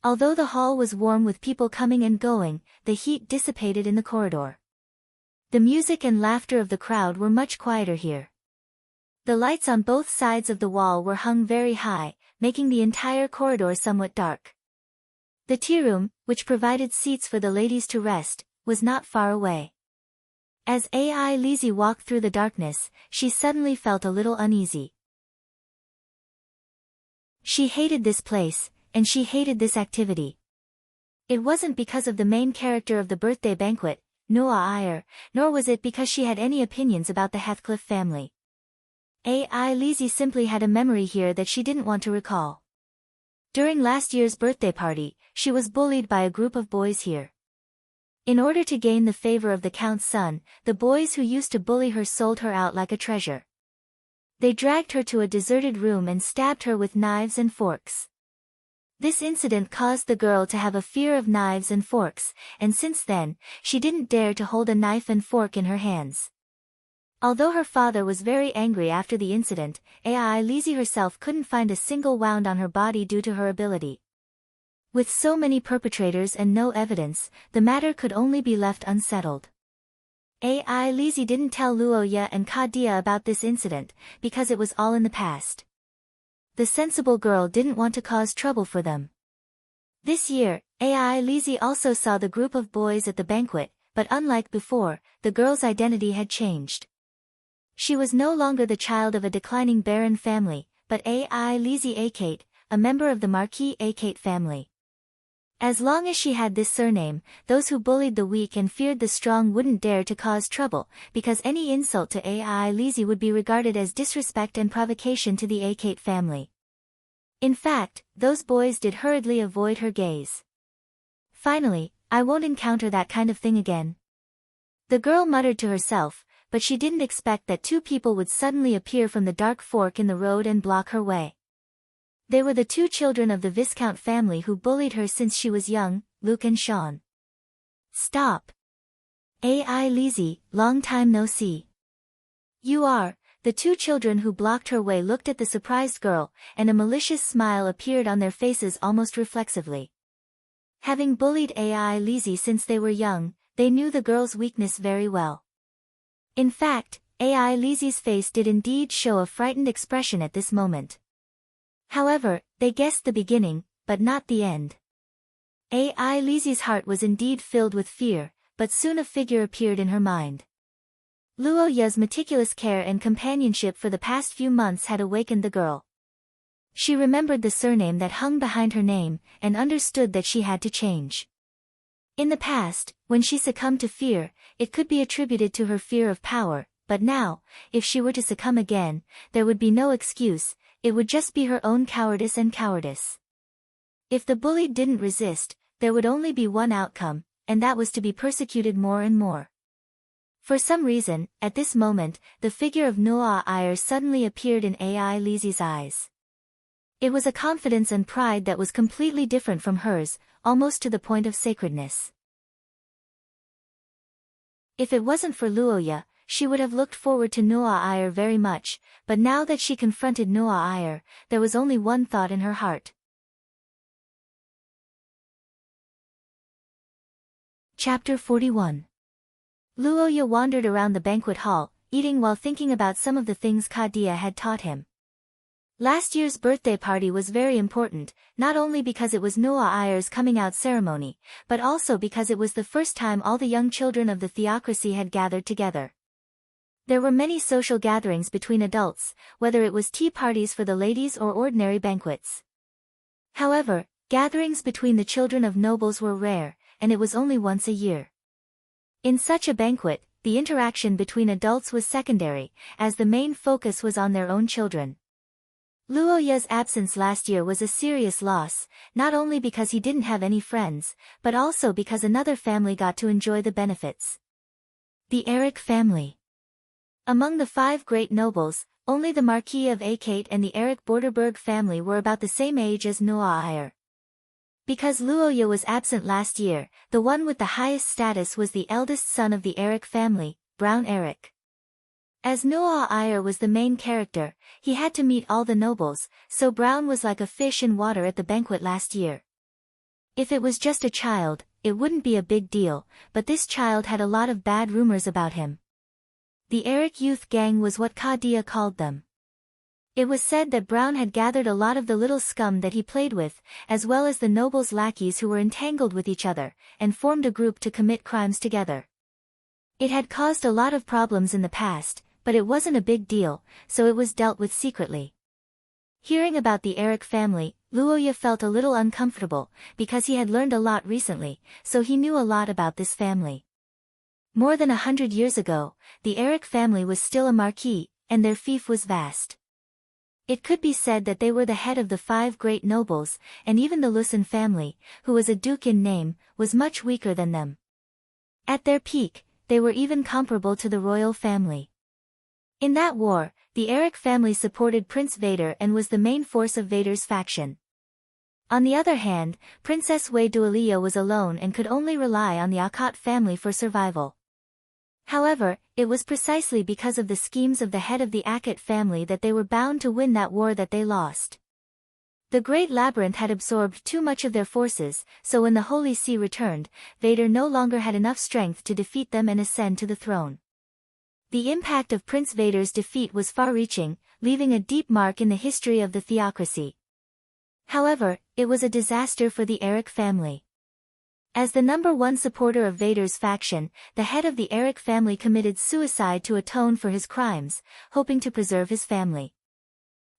Although the hall was warm with people coming and going, the heat dissipated in the corridor. The music and laughter of the crowd were much quieter here. The lights on both sides of the wall were hung very high, making the entire corridor somewhat dark. The tea room, which provided seats for the ladies to rest, was not far away. As Ai Lizzie walked through the darkness, she suddenly felt a little uneasy. She hated this place, and she hated this activity. It wasn't because of the main character of the birthday banquet, Noah Iyer, nor was it because she had any opinions about the Heathcliff family. Ai Lizzie simply had a memory here that she didn't want to recall. During last year's birthday party, she was bullied by a group of boys here. In order to gain the favor of the Count's son, the boys who used to bully her sold her out like a treasure. They dragged her to a deserted room and stabbed her with knives and forks. This incident caused the girl to have a fear of knives and forks, and since then, she didn't dare to hold a knife and fork in her hands. Although her father was very angry after the incident, Ai Lizzie herself couldn't find a single wound on her body due to her ability. With so many perpetrators and no evidence, the matter could only be left unsettled. Ai Lizzie didn't tell Luoya and Kadia about this incident, because it was all in the past. The sensible girl didn't want to cause trouble for them. This year, Ai Lizzie also saw the group of boys at the banquet, but unlike before, the girl's identity had changed. She was no longer the child of a declining Baron family, but Ai Lizzie Akate, a member of the Marquis Akate family. As long as she had this surname, those who bullied the weak and feared the strong wouldn't dare to cause trouble, because any insult to Ai Lizzie would be regarded as disrespect and provocation to the Akate family. In fact, those boys did hurriedly avoid her gaze. Finally, I won't encounter that kind of thing again. The girl muttered to herself, but she didn't expect that two people would suddenly appear from the dark fork in the road and block her way. They were the two children of the Viscount family who bullied her since she was young, Luke and Sean. Stop! Ai Lizzie, long time no see. You are. The two children who blocked her way looked at the surprised girl, and a malicious smile appeared on their faces almost reflexively. Having bullied Ai Lizzie since they were young, they knew the girl's weakness very well. In fact, Ai Lizzie's face did indeed show a frightened expression at this moment. However, they guessed the beginning, but not the end. Ai Lizzie's heart was indeed filled with fear, but soon a figure appeared in her mind. Luoya's meticulous care and companionship for the past few months had awakened the girl. She remembered the surname that hung behind her name, and understood that she had to change. In the past, when she succumbed to fear, it could be attributed to her fear of power, but now, if she were to succumb again, there would be no excuse, it would just be her own cowardice and cowardice. If the bullied didn't resist, there would only be one outcome, and that was to be persecuted more and more. For some reason, at this moment, the figure of Noah Iyer suddenly appeared in Ai Lizzie's eyes. It was a confidence and pride that was completely different from hers, almost to the point of sacredness. If it wasn't for Luoya, she would have looked forward to Noah Iyer very much, but now that she confronted Noah Iyer, there was only one thought in her heart. Chapter 41. Luoya wandered around the banquet hall, eating while thinking about some of the things Kadia had taught him. Last year's birthday party was very important, not only because it was Noah Iyer's coming-out ceremony, but also because it was the first time all the young children of the theocracy had gathered together. There were many social gatherings between adults, whether it was tea parties for the ladies or ordinary banquets. However, gatherings between the children of nobles were rare, and it was only once a year. In such a banquet, the interaction between adults was secondary, as the main focus was on their own children. Luoya's absence last year was a serious loss, not only because he didn't have any friends, but also because another family got to enjoy the benefits. The Eric family. Among the 5 great nobles, only the Marquis of Akate and the Eric Borderberg family were about the same age as Noah Iyer. Because Luoya was absent last year, the one with the highest status was the eldest son of the Eric family, Brown Eric. As Noah Iyer was the main character, he had to meet all the nobles, so Brown was like a fish in water at the banquet last year. If it was just a child, it wouldn't be a big deal, but this child had a lot of bad rumors about him. The Eric Youth Gang was what Kadia called them. It was said that Brown had gathered a lot of the little scum that he played with, as well as the nobles' lackeys who were entangled with each other, and formed a group to commit crimes together. It had caused a lot of problems in the past, but it wasn't a big deal, so it was dealt with secretly. Hearing about the Eric family, Luoya felt a little uncomfortable, because he had learned a lot recently, so he knew a lot about this family. More than 100 years ago, the Eric family was still a marquis, and their fief was vast. It could be said that they were the head of the 5 great nobles, and even the Lucen family, who was a duke in name, was much weaker than them. At their peak, they were even comparable to the royal family. In that war, the Eric family supported Prince Vader and was the main force of Vader's faction. On the other hand, Princess Wei Dualia was alone and could only rely on the Akot family for survival. However, it was precisely because of the schemes of the head of the Akot family that they were bound to win that war that they lost. The Great Labyrinth had absorbed too much of their forces, so when the Holy See returned, Vader no longer had enough strength to defeat them and ascend to the throne. The impact of Prince Vader's defeat was far-reaching, leaving a deep mark in the history of the theocracy. However, it was a disaster for the Eric family. As the #1 supporter of Vader's faction, the head of the Eric family committed suicide to atone for his crimes, hoping to preserve his family.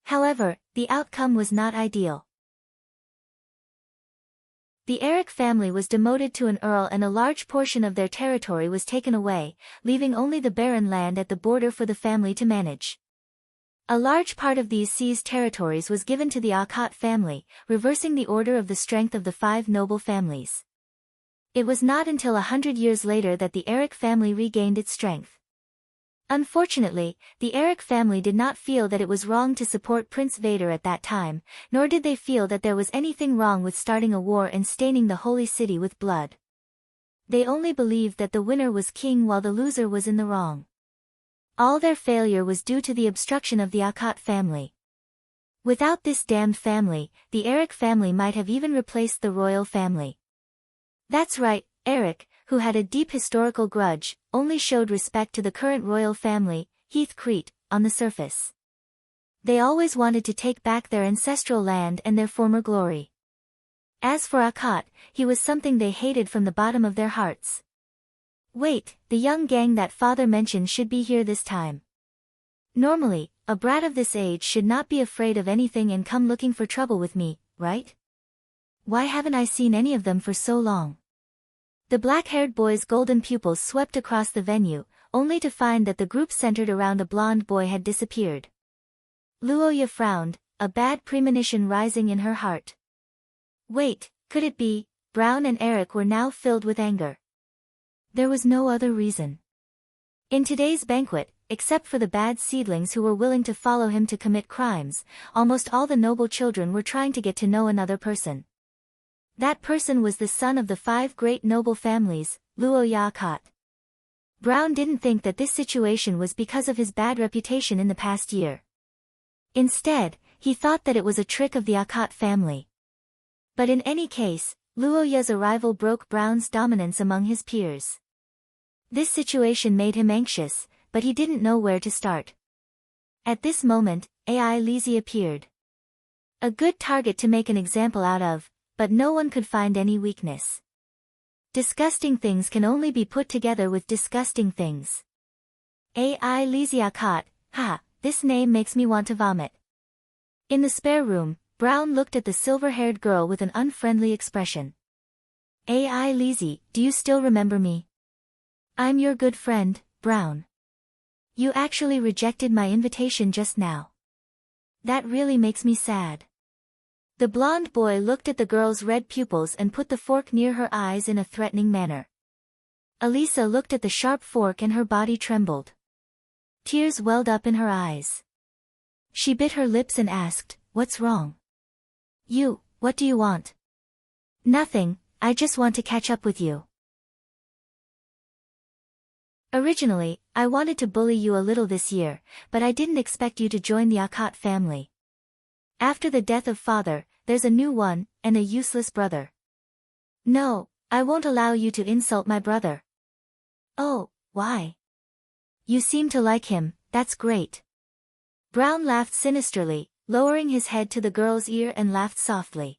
However, the outcome was not ideal. The Eric family was demoted to an earl and a large portion of their territory was taken away, leaving only the barren land at the border for the family to manage. A large part of these seized territories was given to the Akot family, reversing the order of the strength of the 5 noble families. It was not until 100 years later that the Eric family regained its strength. Unfortunately, the Eric family did not feel that it was wrong to support Prince Vader at that time, nor did they feel that there was anything wrong with starting a war and staining the holy city with blood. They only believed that the winner was king while the loser was in the wrong. All their failure was due to the obstruction of the Akot family. Without this damned family, the Eric family might have even replaced the royal family. That's right, Eric, who had a deep historical grudge, only showed respect to the current royal family, Heath Crete, on the surface. They always wanted to take back their ancestral land and their former glory. As for Akot, he was something they hated from the bottom of their hearts. Wait, the young gang that father mentioned should be here this time. Normally, a brat of this age should not be afraid of anything and come looking for trouble with me, right? Why haven't I seen any of them for so long? The black-haired boy's golden pupils swept across the venue, only to find that the group centered around a blonde boy had disappeared. Luoya frowned, a bad premonition rising in her heart. Wait, could it be? Brown and Eric were now filled with anger. There was no other reason. In today's banquet, except for the bad seedlings who were willing to follow him to commit crimes, almost all the noble children were trying to get to know another person. That person was the son of the 5 great noble families, Luoya Akot. Brown didn't think that this situation was because of his bad reputation in the past year. Instead, he thought that it was a trick of the Akot family. But in any case, Luoya's arrival broke Brown's dominance among his peers. This situation made him anxious, but he didn't know where to start. At this moment, Ai Lizzie appeared. A good target to make an example out of, but no one could find any weakness. Disgusting things can only be put together with disgusting things. Ai Lizzie Akot, ha, this name makes me want to vomit. In the spare room, Brown looked at the silver-haired girl with an unfriendly expression. Ai Lizzie, do you still remember me? I'm your good friend, Brown. You actually rejected my invitation just now. That really makes me sad. The blonde boy looked at the girl's red pupils and put the fork near her eyes in a threatening manner. Elisa looked at the sharp fork and her body trembled. Tears welled up in her eyes. She bit her lips and asked, "What's wrong?" What do you want?" "Nothing, I just want to catch up with you." Originally, I wanted to bully you a little this year, but I didn't expect you to join the Akot family. After the death of father, there's a new one, and a useless brother. No, I won't allow you to insult my brother. Oh, why? You seem to like him, that's great. Brown laughed sinisterly, lowering his head to the girl's ear and laughed softly.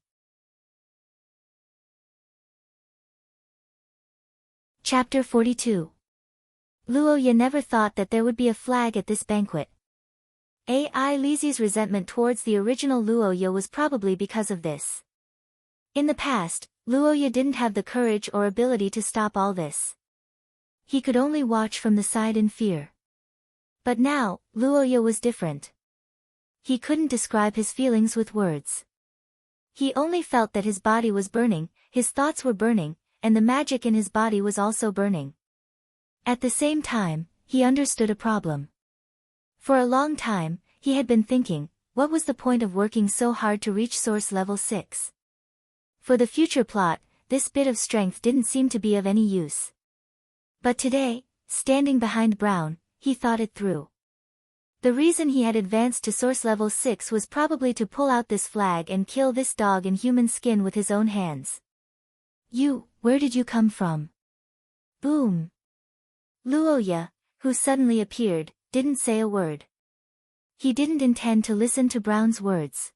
Chapter 42. Luoya never thought that there would be a flag at this banquet. Ai Lizi's resentment towards the original Luoya was probably because of this. In the past, Luoya didn't have the courage or ability to stop all this. He could only watch from the side in fear. But now, Luoya was different. He couldn't describe his feelings with words. He only felt that his body was burning, his thoughts were burning, and the magic in his body was also burning. At the same time, he understood a problem. For a long time, he had been thinking, what was the point of working so hard to reach source level 6? For the future plot, this bit of strength didn't seem to be of any use. But today, standing behind Brown, he thought it through. The reason he had advanced to source level 6 was probably to pull out this flag and kill this dog in human skin with his own hands. Where did you come from? Boom. Luoya, who suddenly appeared, didn't say a word. He didn't intend to listen to Brown's words.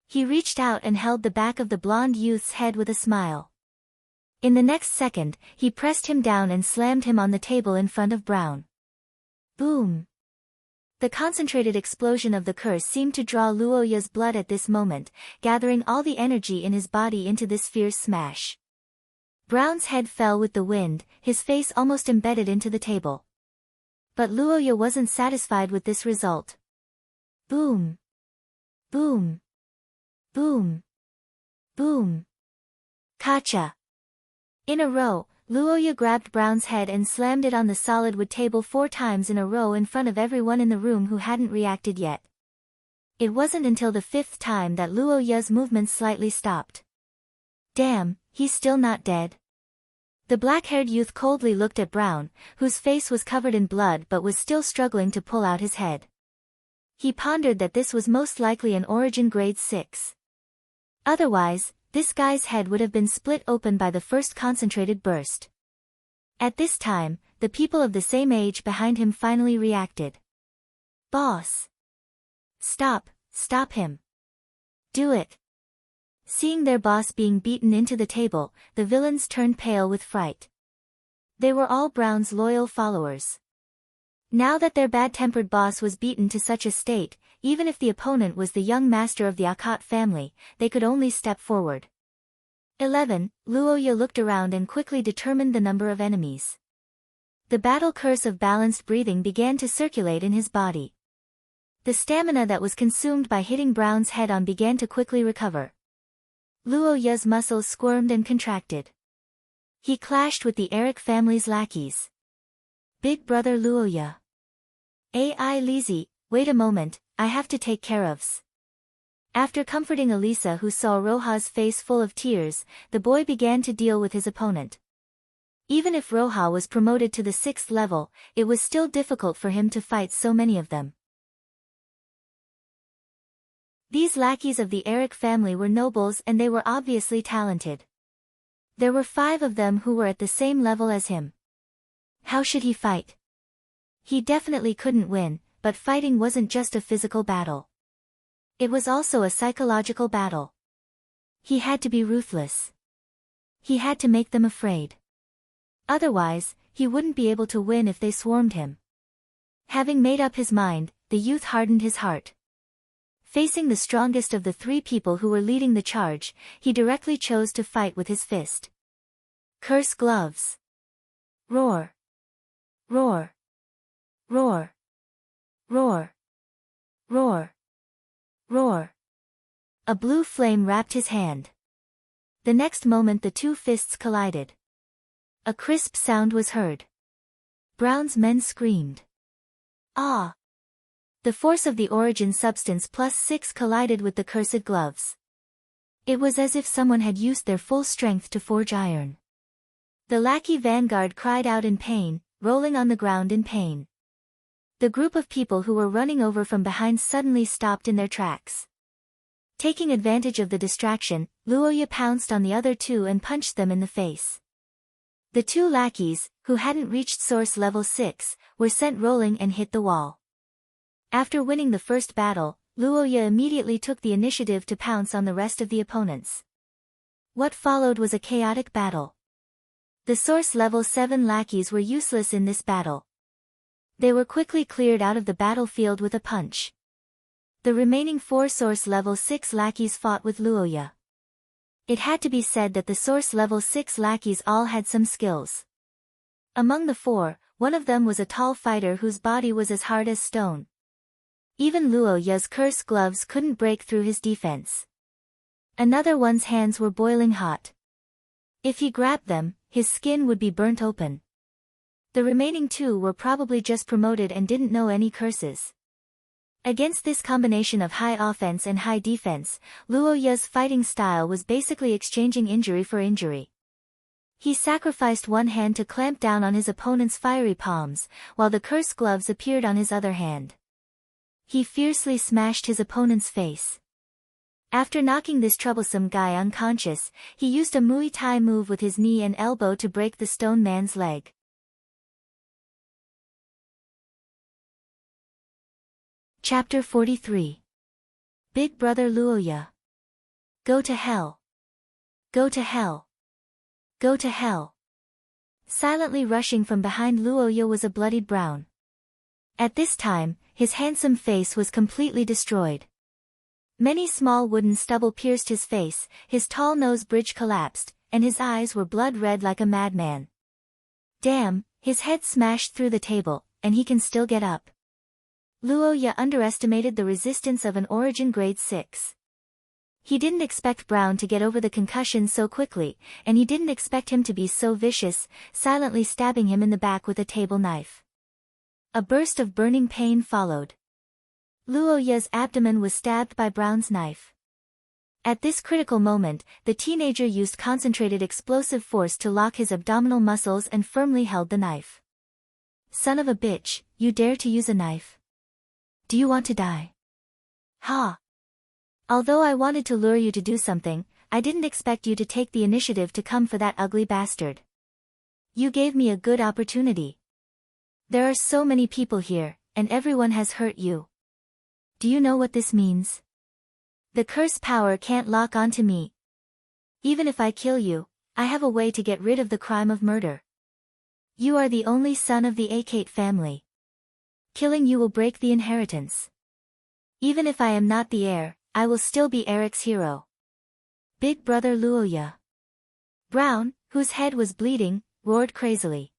He reached out and held the back of the blonde youth's head with a smile. In the next second, he pressed him down and slammed him on the table in front of Brown. Boom. The concentrated explosion of the curse seemed to draw Luoya's blood at this moment, gathering all the energy in his body into this fierce smash. Brown's head fell with the wind, his face almost embedded into the table. But Luoya wasn't satisfied with this result. Boom. Boom. Boom. Boom. Kacha. In a row, Luoya grabbed Brown's head and slammed it on the solid wood table 4 times in a row in front of everyone in the room who hadn't reacted yet. It wasn't until the 5th time that Luoya's movements slightly stopped. Damn, he's still not dead. The black-haired youth coldly looked at Brown, whose face was covered in blood but was still struggling to pull out his head. He pondered that this was most likely an origin grade 6. Otherwise, this guy's head would have been split open by the first concentrated burst. At this time, the people of the same age behind him finally reacted. Boss! Stop him. Do it. Seeing their boss being beaten into the table, the villains turned pale with fright. They were all Brown's loyal followers. Now that their bad-tempered boss was beaten to such a state, even if the opponent was the young master of the Akot family, they could only step forward. 11. Luoya looked around and quickly determined the number of enemies. The battle curse of balanced breathing began to circulate in his body. The stamina that was consumed by hitting Brown's head on began to quickly recover. Luoya's muscles squirmed and contracted. He clashed with the Eric family's lackeys. Big brother Luoya. Ai Lizi, wait a moment, I have to take care ofs. After comforting Elisa, who saw Roha's face full of tears, the boy began to deal with his opponent. Even if Roha was promoted to the 6th level, it was still difficult for him to fight so many of them. These lackeys of the Eric family were nobles and they were obviously talented. There were 5 of them who were at the same level as him. How should he fight? He definitely couldn't win, but fighting wasn't just a physical battle. It was also a psychological battle. He had to be ruthless. He had to make them afraid. Otherwise, he wouldn't be able to win if they swarmed him. Having made up his mind, the youth hardened his heart. Facing the strongest of the 3 people who were leading the charge, he directly chose to fight with his fist. Curse gloves. Roar. Roar. Roar. Roar. Roar. Roar. A blue flame wrapped his hand. The next moment the 2 fists collided. A crisp sound was heard. Brown's men screamed. Ah! The force of the origin substance +6 collided with the cursed gloves. It was as if someone had used their full strength to forge iron. The lackey vanguard cried out in pain, rolling on the ground in pain. The group of people who were running over from behind suddenly stopped in their tracks. Taking advantage of the distraction, Luoya pounced on the other two and punched them in the face. The two lackeys, who hadn't reached source level 6, were sent rolling and hit the wall. After winning the first battle, Luoya immediately took the initiative to pounce on the rest of the opponents. What followed was a chaotic battle. The source level 7 lackeys were useless in this battle. They were quickly cleared out of the battlefield with a punch. The remaining 4 source level 6 lackeys fought with Luoya. It had to be said that the source level 6 lackeys all had some skills. Among the 4, one of them was a tall fighter whose body was as hard as stone. Even Luoya's curse gloves couldn't break through his defense. Another one's hands were boiling hot. If he grabbed them, his skin would be burnt open. The remaining 2 were probably just promoted and didn't know any curses. Against this combination of high offense and high defense, Luoya's fighting style was basically exchanging injury for injury. He sacrificed one hand to clamp down on his opponent's fiery palms, while the curse gloves appeared on his other hand. He fiercely smashed his opponent's face. After knocking this troublesome guy unconscious, he used a Muay Thai move with his knee and elbow to break the stone man's leg. Chapter 43. Big Brother Luoya. Go to hell. Go to hell. Go to hell. Silently rushing from behind Luoya was a bloodied Brown. At this time, his handsome face was completely destroyed. Many small wooden stubble pierced his face, his tall nose bridge collapsed, and his eyes were blood red like a madman. Damn, his head smashed through the table, and he can still get up. Luoya underestimated the resistance of an Origin Grade 6. He didn't expect Brown to get over the concussion so quickly, and he didn't expect him to be so vicious, silently stabbing him in the back with a table knife. A burst of burning pain followed. Luoya's abdomen was stabbed by Brown's knife. At this critical moment, the teenager used concentrated explosive force to lock his abdominal muscles and firmly held the knife. Son of a bitch, you dare to use a knife? Do you want to die? Ha! Although I wanted to lure you to do something, I didn't expect you to take the initiative to come for that ugly bastard. You gave me a good opportunity. There are so many people here, and everyone has hurt you. Do you know what this means? The curse power can't lock onto me. Even if I kill you, I have a way to get rid of the crime of murder. You are the only son of the Akate family. Killing you will break the inheritance. Even if I am not the heir, I will still be Eric's hero. Big Brother Luoya. Brown, whose head was bleeding, roared crazily.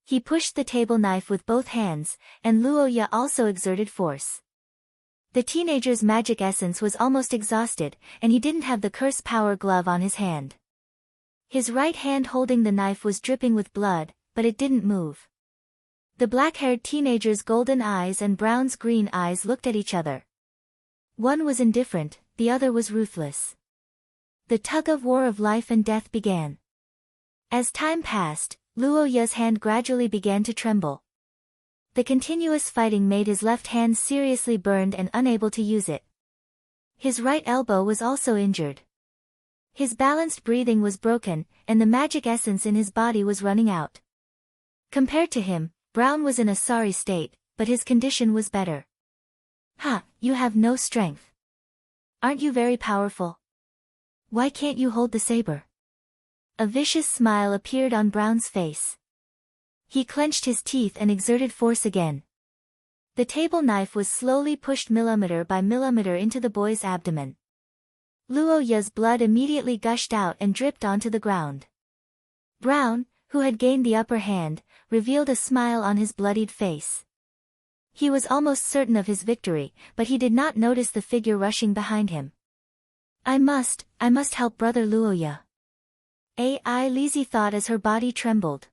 He pushed the table knife with both hands, and Luoya also exerted force. The teenager's magic essence was almost exhausted, and he didn't have the curse power glove on his hand. His right hand holding the knife was dripping with blood, but it didn't move. The black-haired teenager's golden eyes and Brown's green eyes looked at each other. One was indifferent, the other was ruthless. The tug-of-war of life and death began. As time passed, Luoya's hand gradually began to tremble. The continuous fighting made his left hand seriously burned and unable to use it. His right elbow was also injured. His balanced breathing was broken, and the magic essence in his body was running out. Compared to him, Brown was in a sorry state, but his condition was better. Ha, you have no strength. Aren't you very powerful? Why can't you hold the saber? A vicious smile appeared on Brown's face. He clenched his teeth and exerted force again. The table knife was slowly pushed millimeter by millimeter into the boy's abdomen. Luoya's blood immediately gushed out and dripped onto the ground. Brown, who had gained the upper hand, revealed a smile on his bloodied face. He was almost certain of his victory, but he did not notice the figure rushing behind him. I must help Brother Luoya. Ai Lizzie thought as her body trembled.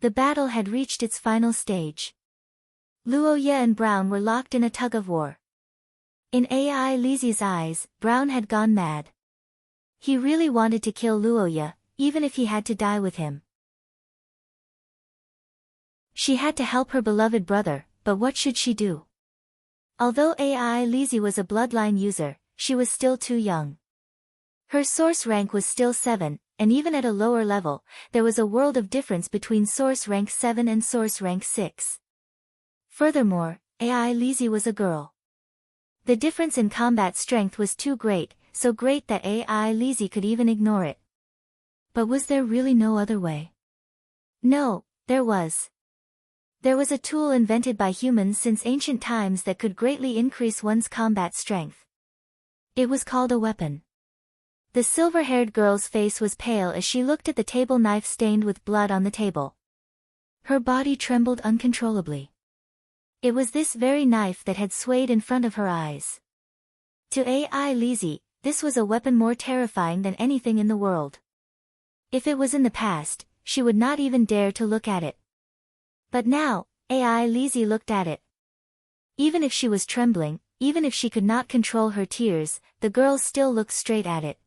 The battle had reached its final stage. Luoya and Brown were locked in a tug-of-war. In Ai Lizzie's eyes, Brown had gone mad. He really wanted to kill Luoya, even if he had to die with him. She had to help her beloved brother, but what should she do? Although Ai Lizzie was a bloodline user, she was still too young. Her source rank was still 7, and even at a lower level, there was a world of difference between source rank 7 and source rank 6. Furthermore, AI Lizzie was a girl. The difference in combat strength was too great, so great that AI Lizzie could even ignore it. But was there really no other way? No, there was. There was a tool invented by humans since ancient times that could greatly increase one's combat strength. It was called a weapon. The silver-haired girl's face was pale as she looked at the table knife stained with blood on the table. Her body trembled uncontrollably. It was this very knife that had swayed in front of her eyes. To AI Lizzie, this was a weapon more terrifying than anything in the world. If it was in the past, she would not even dare to look at it. But now, AI Lizzie looked at it. Even if she was trembling, even if she could not control her tears, the girl still looked straight at it.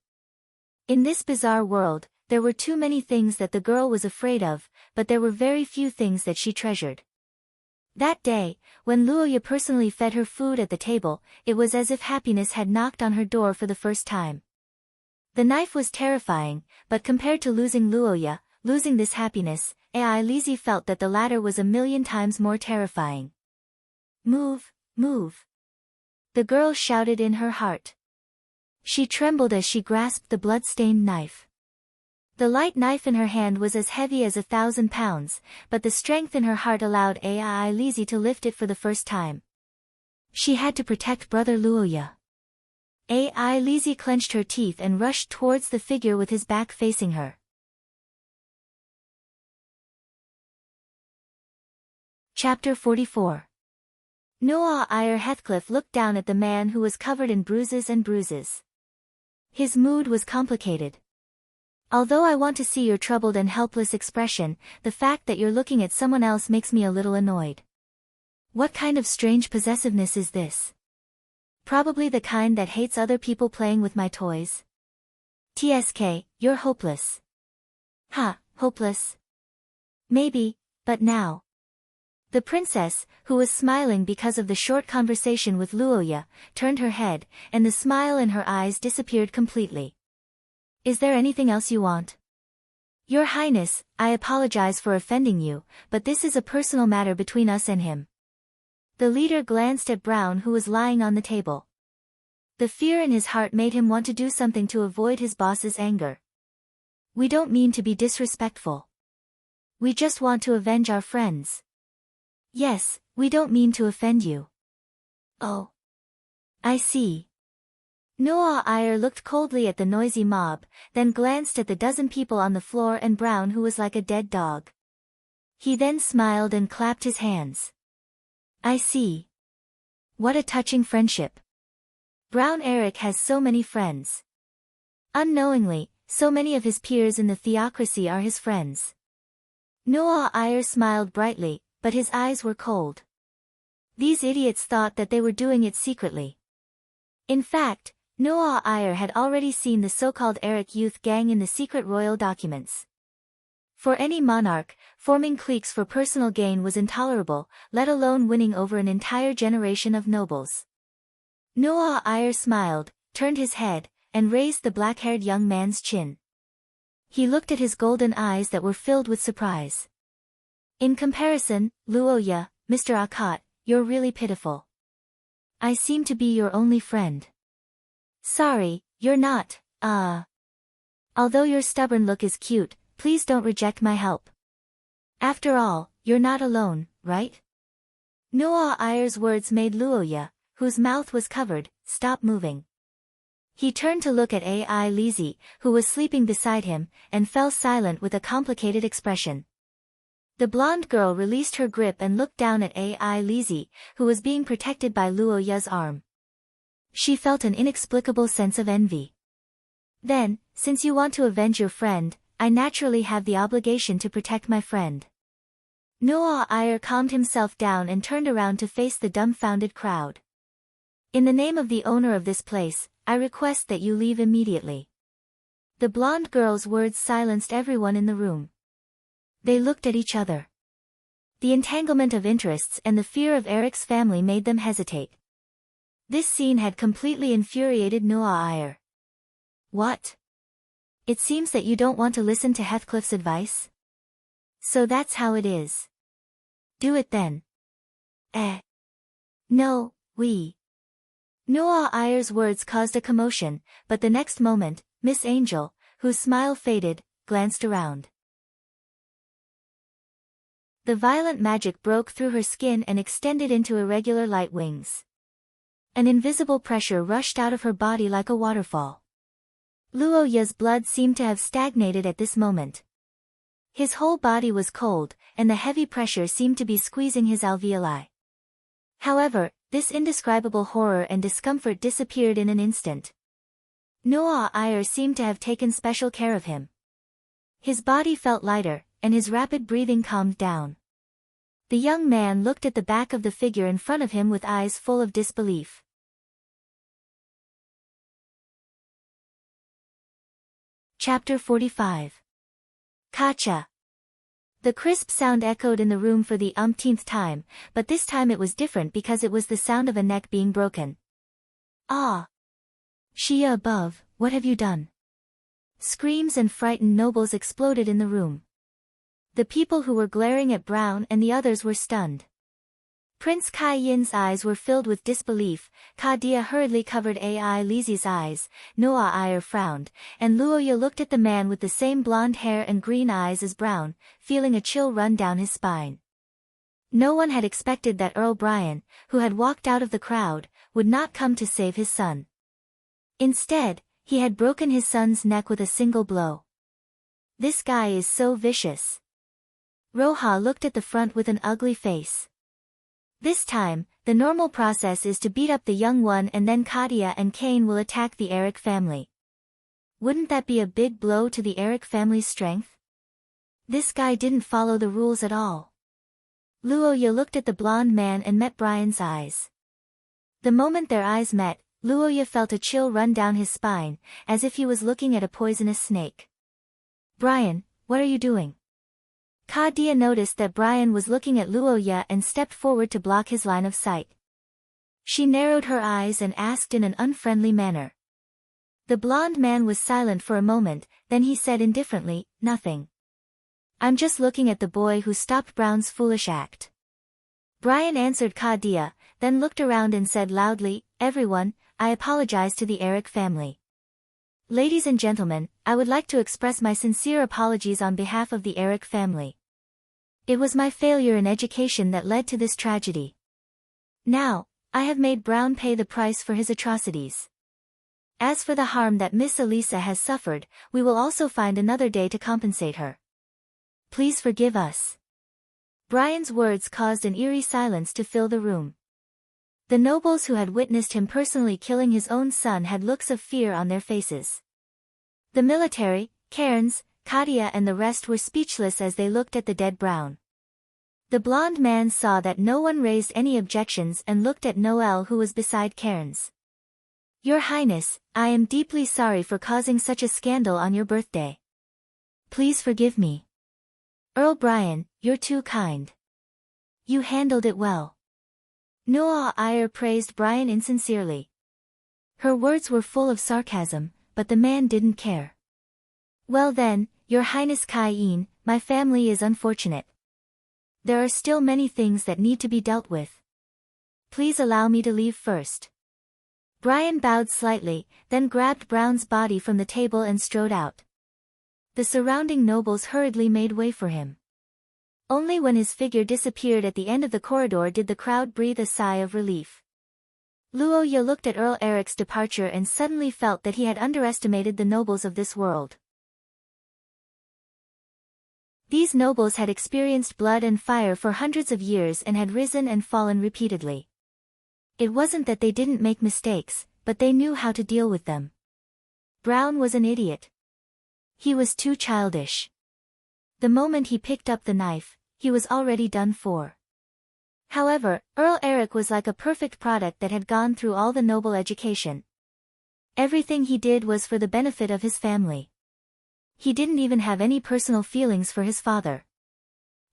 In this bizarre world, there were too many things that the girl was afraid of, but there were very few things that she treasured. That day, when Luoya personally fed her food at the table, it was as if happiness had knocked on her door for the first time. The knife was terrifying, but compared to losing Luoya, losing this happiness, AI Lizzie felt that the latter was a million times more terrifying. Move, move. The girl shouted in her heart. She trembled as she grasped the blood-stained knife. The light knife in her hand was as heavy as 1,000 pounds, but the strength in her heart allowed AI Lizzie to lift it for the first time. She had to protect brother Luoya. AI Lizzie clenched her teeth and rushed towards the figure with his back facing her. Chapter 44. Noah Eyre Heathcliff looked down at the man who was covered in bruises and bruises. His mood was complicated. Although I want to see your troubled and helpless expression, the fact that you're looking at someone else makes me a little annoyed. What kind of strange possessiveness is this? Probably the kind that hates other people playing with my toys. TSK, you're hopeless. Ha, hopeless? Maybe, but now. The princess, who was smiling because of the short conversation with Luoya, turned her head, and the smile in her eyes disappeared completely. Is there anything else you want? Your Highness, I apologize for offending you, but this is a personal matter between us and him. The leader glanced at Brown, who was lying on the table. The fear in his heart made him want to do something to avoid his boss's anger. We don't mean to be disrespectful. We just want to avenge our friends. Yes, we don't mean to offend you. Oh. I see. Noah Eyre looked coldly at the noisy mob, then glanced at the dozen people on the floor and Brown, who was like a dead dog. He then smiled and clapped his hands. I see. What a touching friendship. Brown Eric has so many friends. Unknowingly, so many of his peers in the theocracy are his friends. Noah Eyre smiled brightly, but his eyes were cold. These idiots thought that they were doing it secretly. In fact, Noah Eyre had already seen the so-called Eric youth gang in the secret royal documents. For any monarch, forming cliques for personal gain was intolerable, let alone winning over an entire generation of nobles. Noah Eyre smiled, turned his head, and raised the black-haired young man's chin. He looked at his golden eyes that were filled with surprise. In comparison, Luoya, Mr. Akkad, you're really pitiful. I seem to be your only friend. Sorry, you're not, Although your stubborn look is cute, please don't reject my help. After all, you're not alone, right? Noah Eyre's words made Luoya, whose mouth was covered, stop moving. He turned to look at AI Lizzie, who was sleeping beside him, and fell silent with a complicated expression. The blonde girl released her grip and looked down at AI Lizzie, who was being protected by Luoya's arm. She felt an inexplicable sense of envy. Then, since you want to avenge your friend, I naturally have the obligation to protect my friend. Noah Eyre calmed himself down and turned around to face the dumbfounded crowd. In the name of the owner of this place, I request that you leave immediately. The blonde girl's words silenced everyone in the room. They looked at each other. The entanglement of interests and the fear of Eric's family made them hesitate. This scene had completely infuriated Noah Eyre. What? It seems that you don't want to listen to Heathcliff's advice? So that's how it is. Do it then. No, we. Noah Eyre's words caused a commotion, but the next moment, Miss Angel, whose smile faded, glanced around. The violent magic broke through her skin and extended into irregular light wings. An invisible pressure rushed out of her body like a waterfall. Luo Ye's blood seemed to have stagnated at this moment. His whole body was cold, and the heavy pressure seemed to be squeezing his alveoli. However, this indescribable horror and discomfort disappeared in an instant. Noah Eyre seemed to have taken special care of him. His body felt lighter, and his rapid breathing calmed down. The young man looked at the back of the figure in front of him with eyes full of disbelief. Chapter 45. Kacha. The crisp sound echoed in the room for the umpteenth time, but this time it was different because it was the sound of a neck being broken. Ah! Shia above, what have you done? Screams and frightened nobles exploded in the room. The people who were glaring at Brown and the others were stunned. Prince Kai Yin's eyes were filled with disbelief, Kadia hurriedly covered Ai Lizi's eyes, Noah Eyre frowned, and Luoya looked at the man with the same blonde hair and green eyes as Brown, feeling a chill run down his spine. No one had expected that Earl Brian, who had walked out of the crowd, would not come to save his son. Instead, he had broken his son's neck with a single blow. This guy is so vicious. Roha looked at the front with an ugly face. This time, the normal process is to beat up the young one and then Kadia and Cain will attack the Eric family. Wouldn't that be a big blow to the Eric family's strength? This guy didn't follow the rules at all. Luoya looked at the blonde man and met Brian's eyes. The moment their eyes met, Luoya felt a chill run down his spine, as if he was looking at a poisonous snake. Brian, what are you doing? Kadia noticed that Brian was looking at Luoya and stepped forward to block his line of sight. She narrowed her eyes and asked in an unfriendly manner. The blonde man was silent for a moment, then he said indifferently, nothing. I'm just looking at the boy who stopped Brown's foolish act. Brian answered Kadia, then looked around and said loudly, everyone, I apologize to the Eric family. Ladies and gentlemen, I would like to express my sincere apologies on behalf of the Eric family. It was my failure in education that led to this tragedy. Now, I have made Brown pay the price for his atrocities. As for the harm that Miss Elisa has suffered, we will also find another day to compensate her. Please forgive us. Brian's words caused an eerie silence to fill the room. The nobles who had witnessed him personally killing his own son had looks of fear on their faces. The military, Cairns, Kadia and the rest were speechless as they looked at the dead Brown. The blonde man saw that no one raised any objections and looked at Noel who was beside Cairns. Your Highness, I am deeply sorry for causing such a scandal on your birthday. Please forgive me. Earl Brian, you're too kind. You handled it well. Noah Eyre praised Brian insincerely. Her words were full of sarcasm, but the man didn't care. Well then, Your Highness Kai-in, my family is unfortunate. There are still many things that need to be dealt with. Please allow me to leave first. Brian bowed slightly, then grabbed Brown's body from the table and strode out. The surrounding nobles hurriedly made way for him. Only when his figure disappeared at the end of the corridor did the crowd breathe a sigh of relief. Luoya looked at Earl Eric's departure and suddenly felt that he had underestimated the nobles of this world. These nobles had experienced blood and fire for hundreds of years and had risen and fallen repeatedly. It wasn't that they didn't make mistakes, but they knew how to deal with them. Brown was an idiot. He was too childish. The moment he picked up the knife, he was already done for. However, Earl Eric was like a perfect product that had gone through all the noble education. Everything he did was for the benefit of his family. He didn't even have any personal feelings for his father.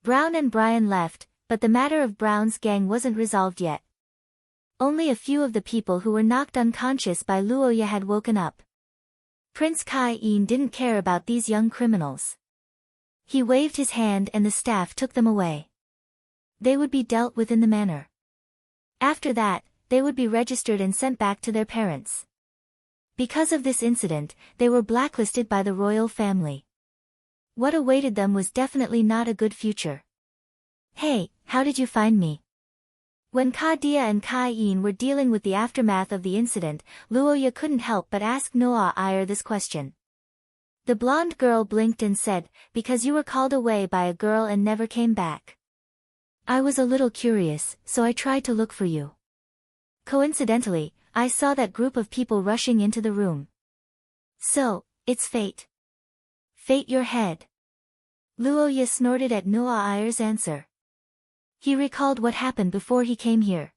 Brown and Brian left, but the matter of Brown's gang wasn't resolved yet. Only a few of the people who were knocked unconscious by Luoya had woken up. Prince Kai-en didn't care about these young criminals. He waved his hand and the staff took them away. They would be dealt with in the manner. After that, they would be registered and sent back to their parents. Because of this incident, they were blacklisted by the royal family. What awaited them was definitely not a good future. "Hey, how did you find me?" When Ka-dia and Kai-en were dealing with the aftermath of the incident, Luoya couldn't help but ask Noa-ir this question. The blonde girl blinked and said, "Because you were called away by a girl and never came back. I was a little curious, so I tried to look for you. Coincidentally, I saw that group of people rushing into the room. So, it's fate. Fate your head." Luoya snorted at Noa-ir's answer. He recalled what happened before he came here.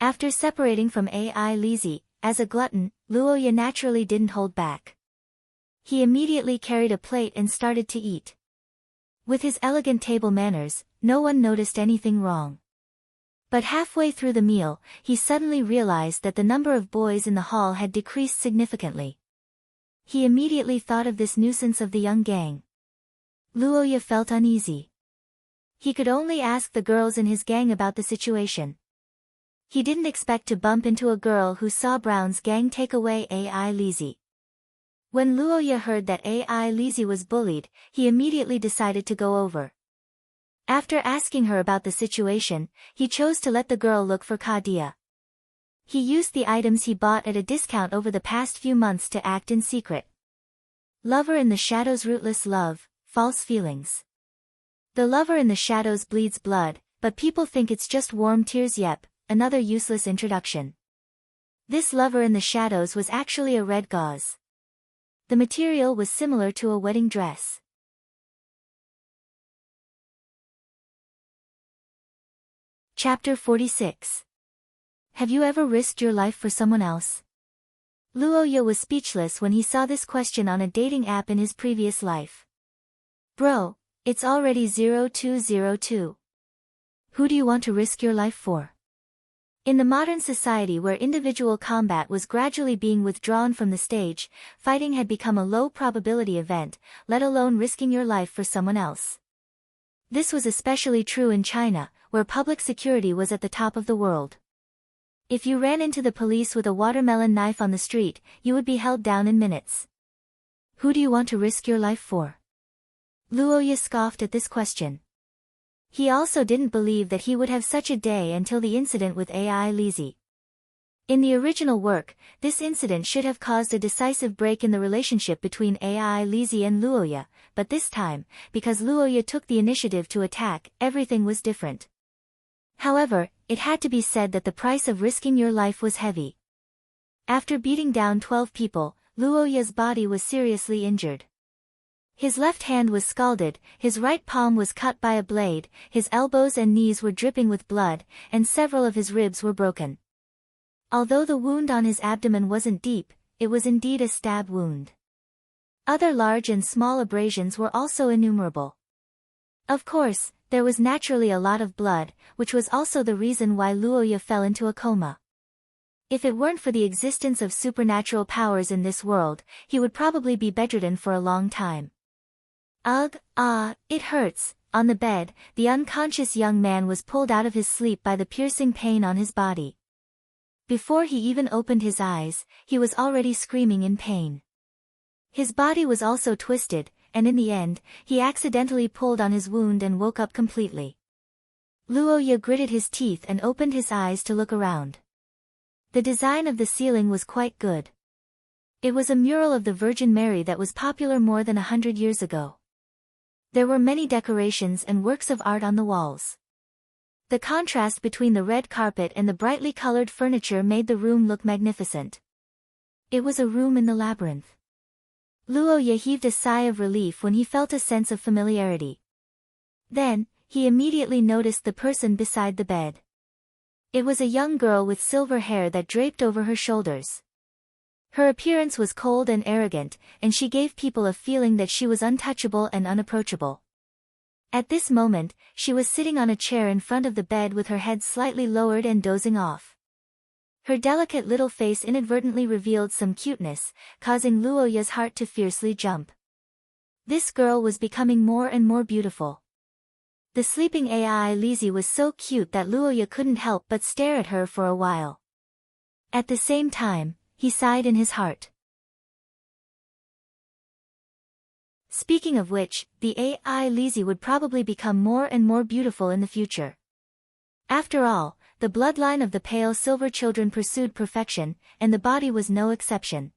After separating from Ai Lizzie, as a glutton, Luoya naturally didn't hold back. He immediately carried a plate and started to eat. With his elegant table manners, no one noticed anything wrong. But halfway through the meal, he suddenly realized that the number of boys in the hall had decreased significantly. He immediately thought of this nuisance of the young gang. Luoya felt uneasy. He could only ask the girls in his gang about the situation. He didn't expect to bump into a girl who saw Brown's gang take away Ai Lizzie. When Luoya heard that Ai Lizzie was bullied, he immediately decided to go over. After asking her about the situation, he chose to let the girl look for Ka-dia. He used the items he bought at a discount over the past few months to act in secret. Lover in the shadows, rootless love, false feelings. The lover in the shadows bleeds blood, but people think it's just warm tears. Yep, another useless introduction. This lover in the shadows was actually a red gauze. The material was similar to a wedding dress. Chapter 46. Have you ever risked your life for someone else? Luoya was speechless when he saw this question on a dating app in his previous life. Bro, it's already 0202. Who do you want to risk your life for? In the modern society where individual combat was gradually being withdrawn from the stage, fighting had become a low-probability event, let alone risking your life for someone else. This was especially true in China, where public security was at the top of the world. If you ran into the police with a watermelon knife on the street, you would be held down in minutes. Who do you want to risk your life for? Luoya scoffed at this question. He also didn't believe that he would have such a day until the incident with Ai Lizzie. In the original work, this incident should have caused a decisive break in the relationship between Ai Lizzie and Luoya, but this time, because Luoya took the initiative to attack, everything was different. However, it had to be said that the price of risking your life was heavy. After beating down 12 people, Luoya's body was seriously injured. His left hand was scalded, his right palm was cut by a blade, his elbows and knees were dripping with blood, and several of his ribs were broken. Although the wound on his abdomen wasn't deep, it was indeed a stab wound. Other large and small abrasions were also innumerable. Of course, there was naturally a lot of blood, which was also the reason why Luoya fell into a coma. If it weren't for the existence of supernatural powers in this world, he would probably be bedridden for a long time. Ugh, it hurts. On the bed, the unconscious young man was pulled out of his sleep by the piercing pain on his body. Before he even opened his eyes, he was already screaming in pain. His body was also twisted, and in the end, he accidentally pulled on his wound and woke up completely. Luoya gritted his teeth and opened his eyes to look around. The design of the ceiling was quite good. It was a mural of the Virgin Mary that was popular more than 100 years ago. There were many decorations and works of art on the walls. The contrast between the red carpet and the brightly colored furniture made the room look magnificent. It was a room in the labyrinth. Luoya heaved a sigh of relief when he felt a sense of familiarity. Then, he immediately noticed the person beside the bed. It was a young girl with silver hair that draped over her shoulders. Her appearance was cold and arrogant, and she gave people a feeling that she was untouchable and unapproachable. At this moment, she was sitting on a chair in front of the bed with her head slightly lowered and dozing off. Her delicate little face inadvertently revealed some cuteness, causing Luoya's heart to fiercely jump. This girl was becoming more and more beautiful. The sleeping AI Lizzie was so cute that Luoya couldn't help but stare at her for a while. At the same time, he sighed in his heart. Speaking of which, the AI Lizzie would probably become more and more beautiful in the future. After all, the bloodline of the pale silver children pursued perfection, and the body was no exception.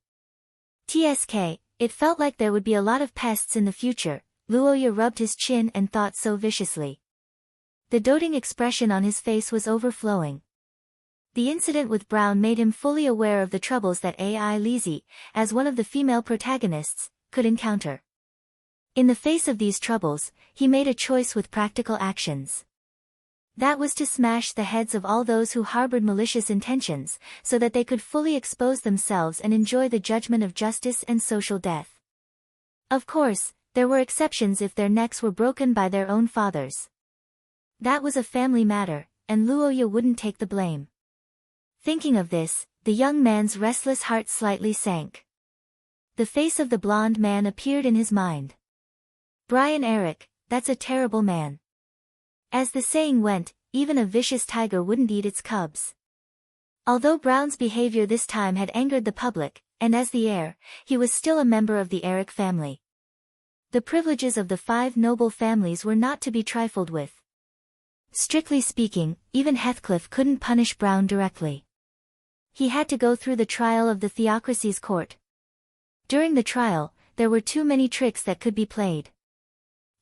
TSK, it felt like there would be a lot of pests in the future. Luoya rubbed his chin and thought so viciously. The doting expression on his face was overflowing. The incident with Brown made him fully aware of the troubles that AI Lizzie, as one of the female protagonists, could encounter. In the face of these troubles, he made a choice with practical actions. That was to smash the heads of all those who harbored malicious intentions, so that they could fully expose themselves and enjoy the judgment of justice and social death. Of course, there were exceptions if their necks were broken by their own fathers. That was a family matter, and Luoya wouldn't take the blame. Thinking of this, the young man's restless heart slightly sank. The face of the blonde man appeared in his mind. Brian Eric, that's a terrible man. As the saying went, even a vicious tiger wouldn't eat its cubs. Although Brown's behavior this time had angered the public, and as the heir, he was still a member of the Eric family. The privileges of the 5 noble families were not to be trifled with. Strictly speaking, even Heathcliff couldn't punish Brown directly. He had to go through the trial of the theocracy's court. During the trial, there were too many tricks that could be played.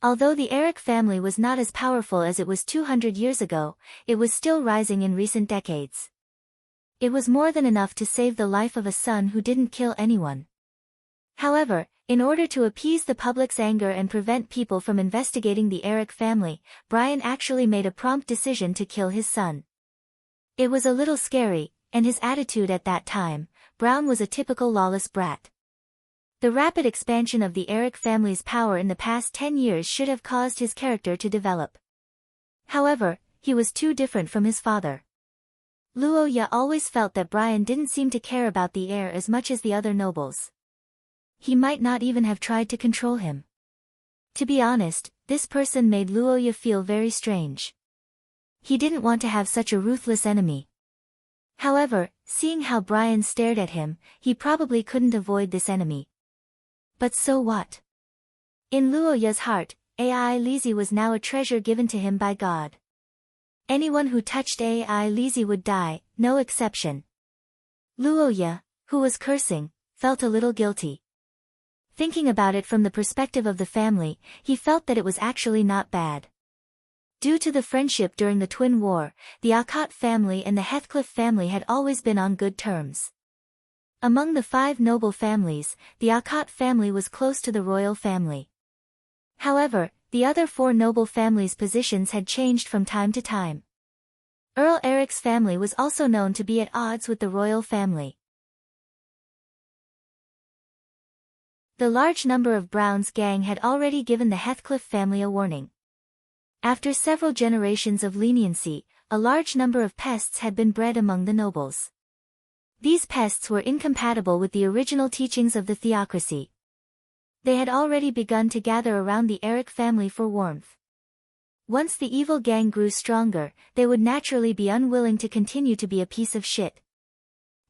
Although the Eric family was not as powerful as it was 200 years ago, it was still rising in recent decades. It was more than enough to save the life of a son who didn't kill anyone. However, in order to appease the public's anger and prevent people from investigating the Eric family, Brian actually made a prompt decision to kill his son. It was a little scary, and his attitude at that time, Brown was a typical lawless brat. The rapid expansion of the Eric family's power in the past 10 years should have caused his character to develop. However, he was too different from his father. Luoya always felt that Brian didn't seem to care about the heir as much as the other nobles. He might not even have tried to control him. To be honest, this person made Luoya feel very strange. He didn't want to have such a ruthless enemy. However, seeing how Brian stared at him, he probably couldn't avoid this enemy. But so what? In Luoya's heart, AI Lizzie was now a treasure given to him by God. Anyone who touched AI Lizzie would die, no exception. Luoya, who was cursing, felt a little guilty. Thinking about it from the perspective of the family, he felt that it was actually not bad. Due to the friendship during the Twin War, the Alcott family and the Heathcliff family had always been on good terms. Among the 5 noble families, the Alcott family was close to the royal family. However, the other 4 noble families' positions had changed from time to time. Earl Eric's family was also known to be at odds with the royal family. The large number of Brown's gang had already given the Heathcliff family a warning. After several generations of leniency, a large number of pests had been bred among the nobles. These pests were incompatible with the original teachings of the theocracy. They had already begun to gather around the Eric family for warmth. Once the evil gang grew stronger, they would naturally be unwilling to continue to be a piece of shit.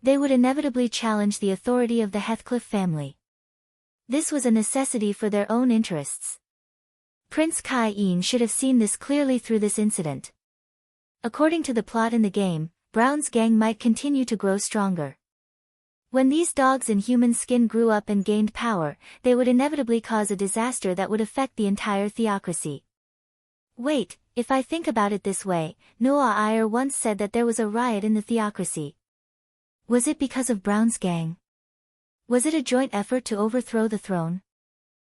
They would inevitably challenge the authority of the Heathcliff family. This was a necessity for their own interests. Prince Kai-en should have seen this clearly through this incident. According to the plot in the game, Brown's gang might continue to grow stronger. When these dogs in human skin grew up and gained power, they would inevitably cause a disaster that would affect the entire theocracy. Wait, if I think about it this way, Noah Iyer once said that there was a riot in the theocracy. Was it because of Brown's gang? Was it a joint effort to overthrow the throne?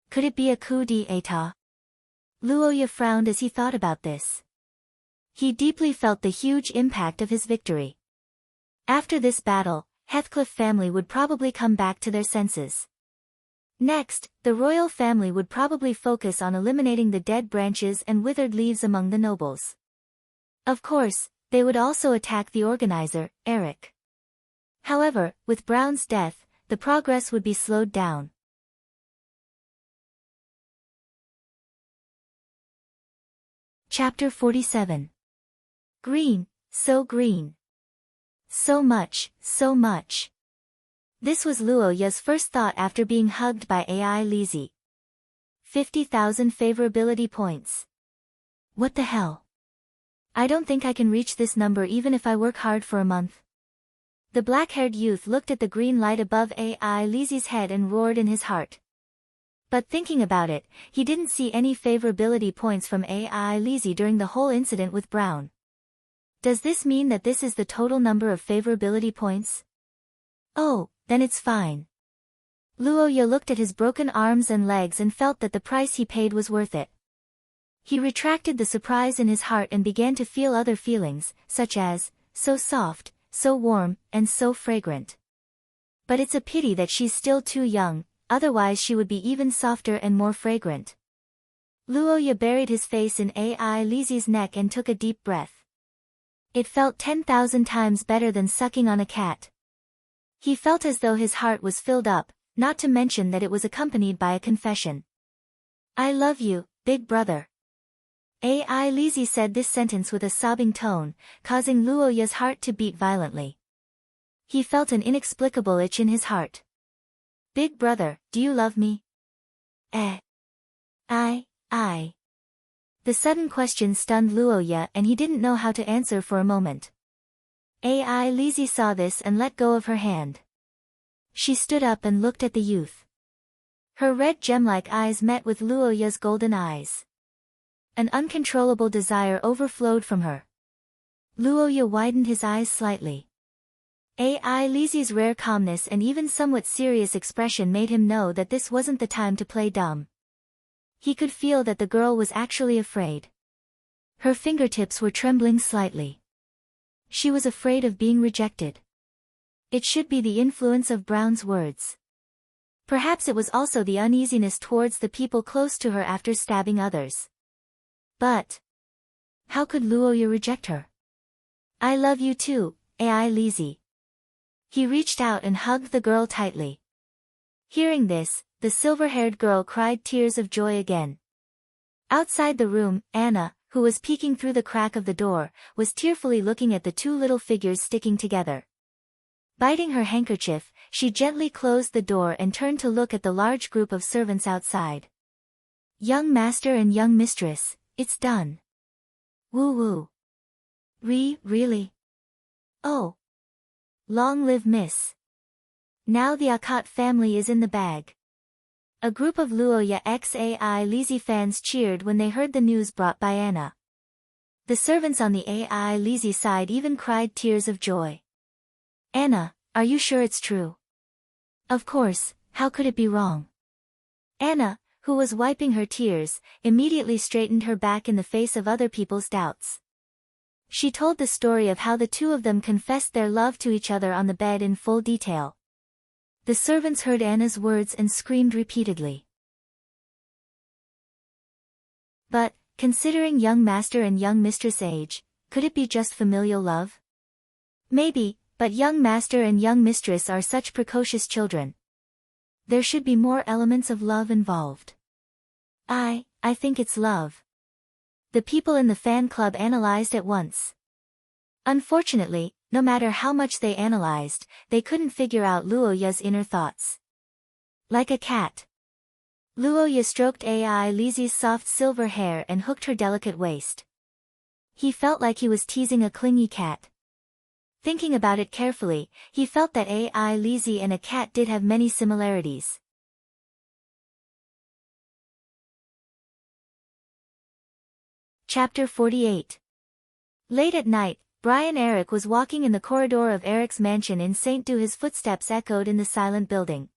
Could it be a coup d'état? Luoya frowned as he thought about this. He deeply felt the huge impact of his victory. After this battle, Heathcliff family would probably come back to their senses. Next, the royal family would probably focus on eliminating the dead branches and withered leaves among the nobles. Of course, they would also attack the organizer, Eric. However, with Brown's death, the progress would be slowed down. Chapter 47. Green, so green. So much, so much. This was Luo Ya's first thought after being hugged by AI Lizzie. 50,000 favorability points. What the hell? I don't think I can reach this number even if I work hard for a month. The black-haired youth looked at the green light above AI Lizzie's head and roared in his heart. But thinking about it, he didn't see any favorability points from AI Lizzie during the whole incident with Brown. Does this mean that this is the total number of favorability points? Oh, then it's fine. Luo Ya looked at his broken arms and legs and felt that the price he paid was worth it. He retracted the surprise in his heart and began to feel other feelings, such as, so soft, so warm, and so fragrant. But it's a pity that she's still too young, otherwise she would be even softer and more fragrant. Luo Ya buried his face in AI Lizzie's neck and took a deep breath. It felt 10,000 times better than sucking on a cat. He felt as though his heart was filled up, not to mention that it was accompanied by a confession. I love you, big brother. AI Lizzie said this sentence with a sobbing tone, causing Luo Ya's heart to beat violently. He felt an inexplicable itch in his heart. Big brother, do you love me? I. The sudden question stunned Luo Ya and he didn't know how to answer for a moment. AI Lizzie saw this and let go of her hand. She stood up and looked at the youth. Her red gem-like eyes met with Luo Ya's golden eyes. An uncontrollable desire overflowed from her. Luo Ya widened his eyes slightly. AI Lizzie's rare calmness and even somewhat serious expression made him know that this wasn't the time to play dumb. He could feel that the girl was actually afraid. Her fingertips were trembling slightly. She was afraid of being rejected. It should be the influence of Brown's words. Perhaps it was also the uneasiness towards the people close to her after stabbing others. But how could Luo Ya reject her? I love you too, AI Lizzie. He reached out and hugged the girl tightly. Hearing this, the silver-haired girl cried tears of joy again. Outside the room, Anna, who was peeking through the crack of the door, was tearfully looking at the two little figures sticking together. Biting her handkerchief, she gently closed the door and turned to look at the large group of servants outside. Young master and young mistress, it's done. Woo-woo. Really? Oh. Long live Miss. Now the Akot family is in the bag. A group of Luo Ya ex-AI Lizzie fans cheered when they heard the news brought by Anna. The servants on the AI Lizzie side even cried tears of joy. Anna, are you sure it's true? Of course, how could it be wrong? Anna, who was wiping her tears, immediately straightened her back in the face of other people's doubts. She told the story of how the two of them confessed their love to each other on the bed in full detail. The servants heard Anna's words and screamed repeatedly. But, considering young master and young mistress age, could it be just familial love? Maybe, but young master and young mistress are such precocious children. There should be more elements of love involved. I think it's love. The people in the fan club analyzed at once. Unfortunately, no matter how much they analyzed, they couldn't figure out Luo Ya's inner thoughts. Like a cat. Luo Ya stroked AI Lizzie's soft silver hair and hooked her delicate waist. He felt like he was teasing a clingy cat. Thinking about it carefully, he felt that AI Lizzie and a cat did have many similarities. Chapter 48. Late at night, Brian Eric was walking in the corridor of Eric's mansion in St. Dew. His footsteps echoed in the silent building.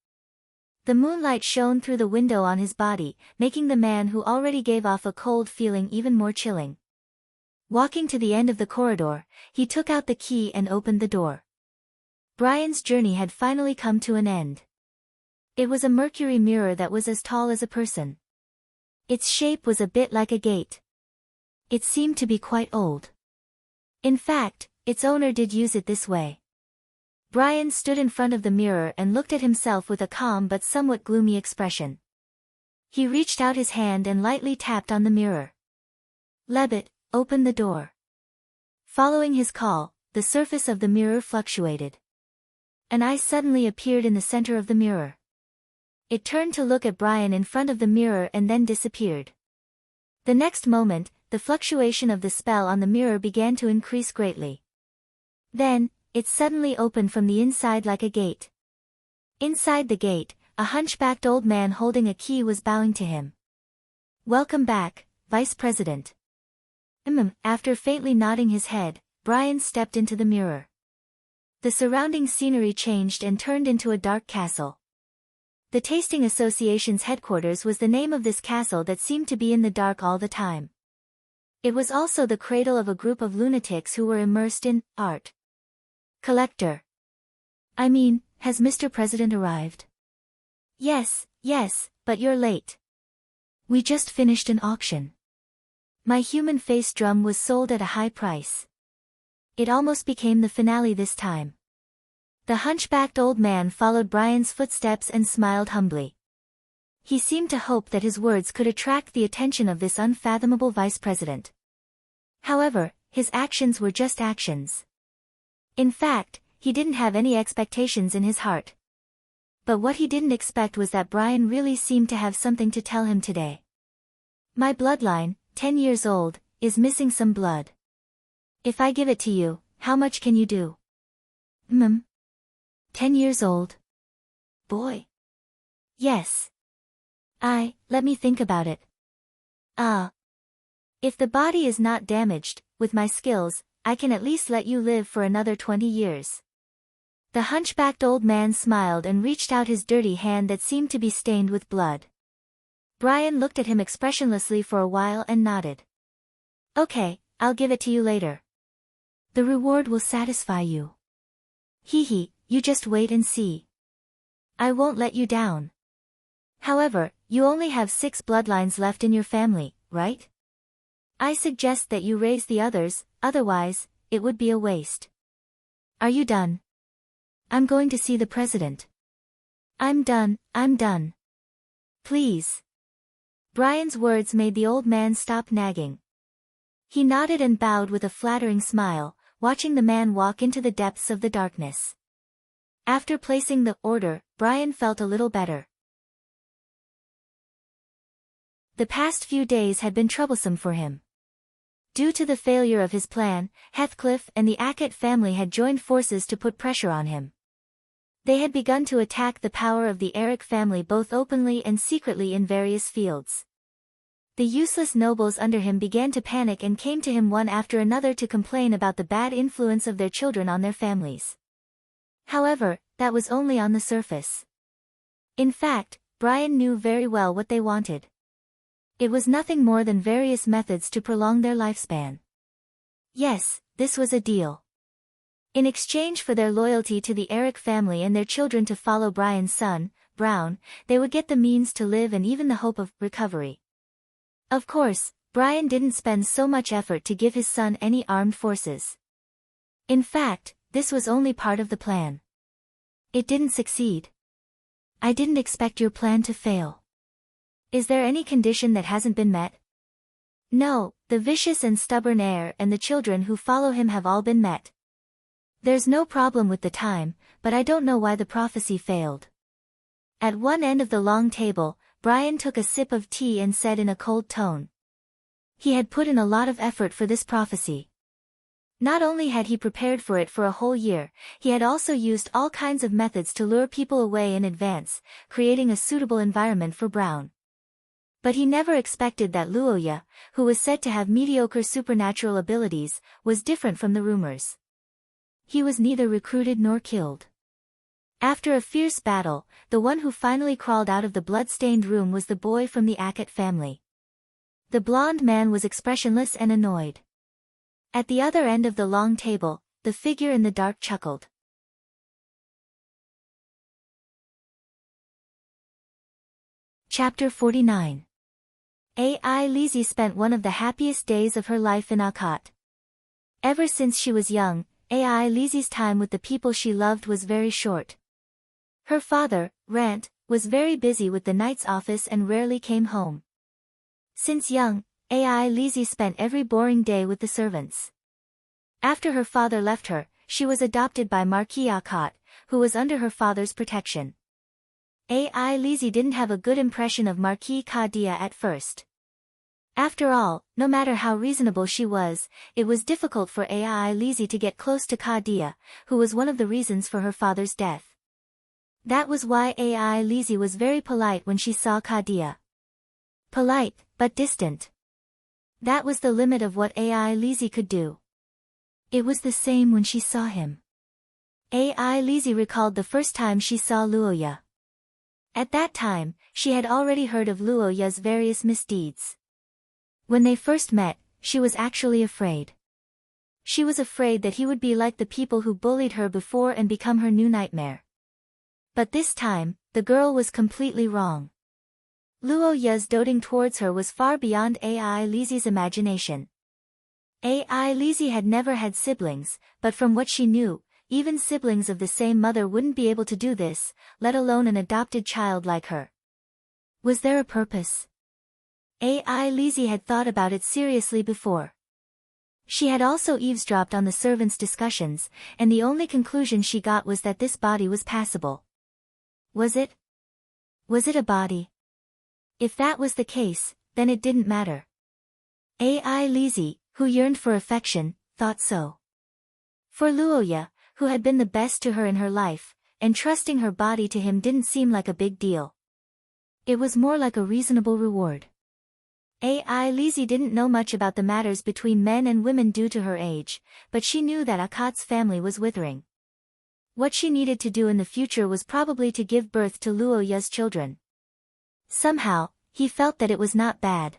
The moonlight shone through the window on his body, making the man who already gave off a cold feeling even more chilling. Walking to the end of the corridor, he took out the key and opened the door. Brian's journey had finally come to an end. It was a mercury mirror that was as tall as a person. Its shape was a bit like a gate. It seemed to be quite old. In fact, its owner did use it this way. Brian stood in front of the mirror and looked at himself with a calm but somewhat gloomy expression. He reached out his hand and lightly tapped on the mirror. "Lebbet, open the door." Following his call, the surface of the mirror fluctuated. An eye suddenly appeared in the center of the mirror. It turned to look at Brian in front of the mirror and then disappeared. The next moment, the fluctuation of the spell on the mirror began to increase greatly. Then, it suddenly opened from the inside like a gate. Inside the gate, a hunchbacked old man holding a key was bowing to him. "Welcome back, Vice President." After faintly nodding his head, Brian stepped into the mirror. The surrounding scenery changed and turned into a dark castle. The Tasting Association's headquarters was the name of this castle that seemed to be in the dark all the time. It was also the cradle of a group of lunatics who were immersed in art. "Collector. I mean, has Mr. President arrived?" Yes, but you're late. We just finished an auction. My human face drum was sold at a high price. It almost became the finale this time." The hunchbacked old man followed Brian's footsteps and smiled humbly. He seemed to hope that his words could attract the attention of this unfathomable vice president. However, his actions were just actions. In fact, he didn't have any expectations in his heart. But what he didn't expect was that Brian really seemed to have something to tell him today. "My bloodline, 10 years old, is missing some blood. If I give it to you, how much can you do?" 10 years old? Boy. Yes. Let me think about it. If the body is not damaged, with my skills, I can at least let you live for another 20 years. The hunchbacked old man smiled and reached out his dirty hand that seemed to be stained with blood. Brian looked at him expressionlessly for a while and nodded. "Okay, I'll give it to you later. The reward will satisfy you. You just wait and see. I won't let you down. However, you only have 6 bloodlines left in your family, right? I suggest that you raise the others, otherwise, it would be a waste. Are you done?" "I'm going to see the president." I'm done. Please." Brian's words made the old man stop nagging. He nodded and bowed with a flattering smile, watching the man walk into the depths of the darkness. After placing the order, Brian felt a little better. The past few days had been troublesome for him. Due to the failure of his plan, Heathcliff and the Ackett family had joined forces to put pressure on him. They had begun to attack the power of the Eric family both openly and secretly in various fields. The useless nobles under him began to panic and came to him one after another to complain about the bad influence of their children on their families. However, that was only on the surface. In fact, Brian knew very well what they wanted. It was nothing more than various methods to prolong their lifespan. Yes, this was a deal. In exchange for their loyalty to the Eric family and their children to follow Brian's son, Brown, they would get the means to live and even the hope of recovery. Of course, Brian didn't spend so much effort to give his son any armed forces. In fact, this was only part of the plan. It didn't succeed. "I didn't expect your plan to fail. Is there any condition that hasn't been met?" "No, the vicious and stubborn heir and the children who follow him have all been met. There's no problem with the time, but I don't know why the prophecy failed." At one end of the long table, Brian took a sip of tea and said in a cold tone. He had put in a lot of effort for this prophecy. Not only had he prepared for it for a whole year, he had also used all kinds of methods to lure people away in advance, creating a suitable environment for Brown. But he never expected that Luoya, who was said to have mediocre supernatural abilities, was different from the rumors. He was neither recruited nor killed. After a fierce battle, the one who finally crawled out of the blood-stained room was the boy from the Ackett family. The blonde man was expressionless and annoyed. At the other end of the long table, the figure in the dark chuckled. Chapter 49. A.I. Lizzie spent one of the happiest days of her life in Akkot. Ever since she was young, AI Lizzie's time with the people she loved was very short. Her father, Rant, was very busy with the knight's office and rarely came home. Since young, AI Lizzie spent every boring day with the servants. After her father left her, she was adopted by Marquis Akot, who was under her father's protection. AI Lizzie didn't have a good impression of Marquis Kadia at first. After all, no matter how reasonable she was, it was difficult for AI Lizzie to get close to Kadia, who was one of the reasons for her father's death. That was why AI Lizzie was very polite when she saw Kadia. Polite, but distant. That was the limit of what AI Lizzie could do. It was the same when she saw him. AI Lizzie recalled the first time she saw Luoya. At that time, she had already heard of Luoya's various misdeeds. When they first met, she was actually afraid. She was afraid that he would be like the people who bullied her before and become her new nightmare. But this time, the girl was completely wrong. Luoya's doting towards her was far beyond AI Lizzie's imagination. AI Lizzie had never had siblings, but from what she knew, even siblings of the same mother wouldn't be able to do this, let alone an adopted child like her. Was there a purpose? AI Lizzie had thought about it seriously before. She had also eavesdropped on the servants' discussions, and the only conclusion she got was that this body was passable. Was it? Was it a body? If that was the case, then it didn't matter. AI Lizzie, who yearned for affection, thought so. For Luoya, who had been the best to her in her life, entrusting her body to him didn't seem like a big deal. It was more like a reasonable reward. AI Lizzie didn't know much about the matters between men and women due to her age, but she knew that Akot's family was withering. What she needed to do in the future was probably to give birth to Luoya's children. Somehow, he felt that it was not bad.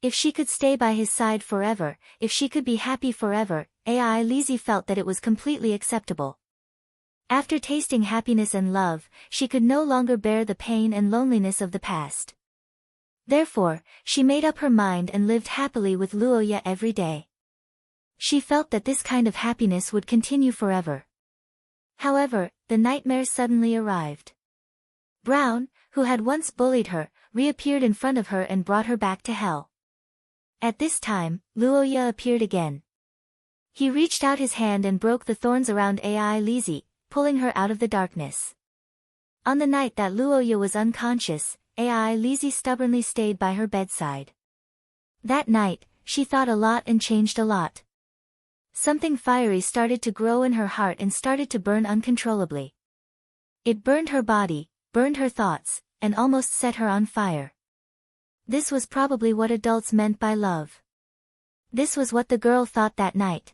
If she could stay by his side forever, if she could be happy forever, AI Lizzie felt that it was completely acceptable. After tasting happiness and love, she could no longer bear the pain and loneliness of the past. Therefore, she made up her mind and lived happily with Luoya every day. She felt that this kind of happiness would continue forever. However, the nightmare suddenly arrived. Brown, who had once bullied her, reappeared in front of her and brought her back to hell. At this time, Luoya appeared again. He reached out his hand and broke the thorns around AI Lizzie, pulling her out of the darkness. On the night that Luoya was unconscious, AI Lizzie stubbornly stayed by her bedside. That night, she thought a lot and changed a lot. Something fiery started to grow in her heart and started to burn uncontrollably. It burned her body, burned her thoughts, and almost set her on fire. This was probably what adults meant by love. This was what the girl thought that night.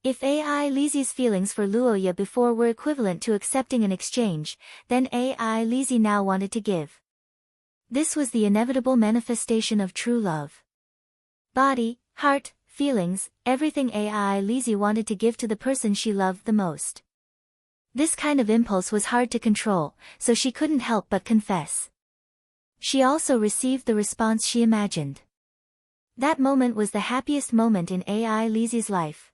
If AI Lizzie's feelings for Luoya before were equivalent to accepting an exchange, then AI Lizzie now wanted to give. This was the inevitable manifestation of true love. Body, heart, feelings, everything AI Lizzie wanted to give to the person she loved the most. This kind of impulse was hard to control, so she couldn't help but confess. She also received the response she imagined. That moment was the happiest moment in AI Lizzie's life.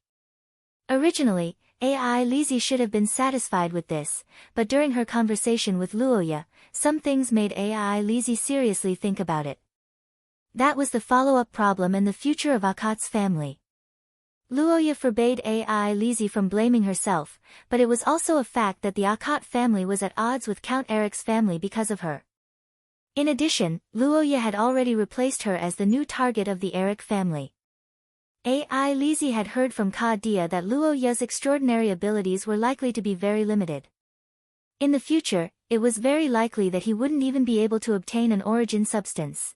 Originally, AI Lizzie should have been satisfied with this, but during her conversation with Luoya, some things made AI Lizzie seriously think about it. That was the follow-up problem and the future of Akot's family. Luoya forbade AI Lizzie from blaming herself, but it was also a fact that the Akot family was at odds with Count Eric's family because of her. In addition, Luoya had already replaced her as the new target of the Eric family. AI Lizzie had heard from Kadia that Luoya's extraordinary abilities were likely to be very limited. In the future, it was very likely that he wouldn't even be able to obtain an origin substance.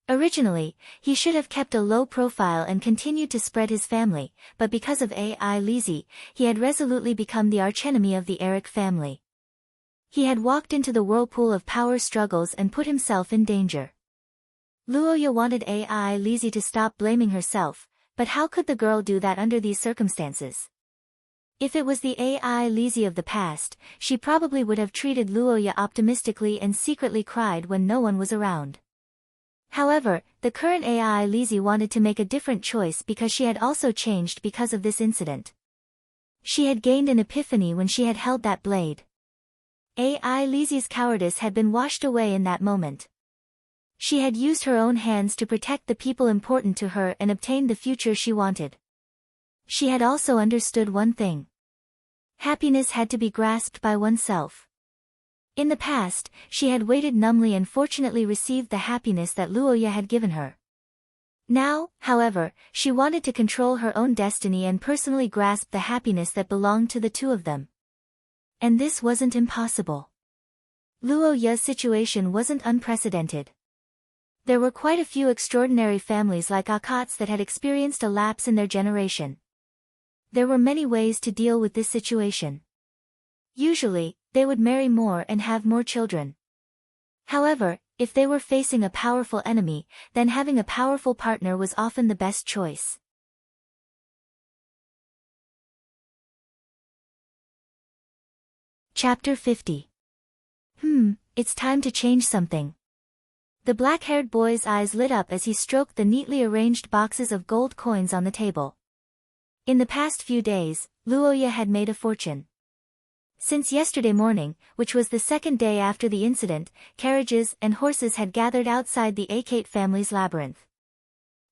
Originally, he should have kept a low profile and continued to spread his family, but because of AI Lizzie, he had resolutely become the archenemy of the Eric family. He had walked into the whirlpool of power struggles and put himself in danger. Luoya wanted AI Lizzie to stop blaming herself, but how could the girl do that under these circumstances? If it was the AI Lizzie of the past, she probably would have treated Luoya optimistically and secretly cried when no one was around. However, the current AI Lizzie wanted to make a different choice because she had also changed because of this incident. She had gained an epiphany when she had held that blade. AI Lizzie's cowardice had been washed away in that moment. She had used her own hands to protect the people important to her and obtain the future she wanted. She had also understood one thing. Happiness had to be grasped by oneself. In the past, she had waited numbly and fortunately received the happiness that Luoya had given her. Now, however, she wanted to control her own destiny and personally grasp the happiness that belonged to the two of them. And this wasn't impossible. Luoya's situation wasn't unprecedented. There were quite a few extraordinary families like Akats that had experienced a lapse in their generation. There were many ways to deal with this situation. Usually, they would marry more and have more children. However, if they were facing a powerful enemy, then having a powerful partner was often the best choice. Chapter 50. It's time to change something. The black-haired boy's eyes lit up as he stroked the neatly arranged boxes of gold coins on the table. In the past few days, Luoya had made a fortune. Since yesterday morning, which was the second day after the incident, carriages and horses had gathered outside the Akate family's labyrinth.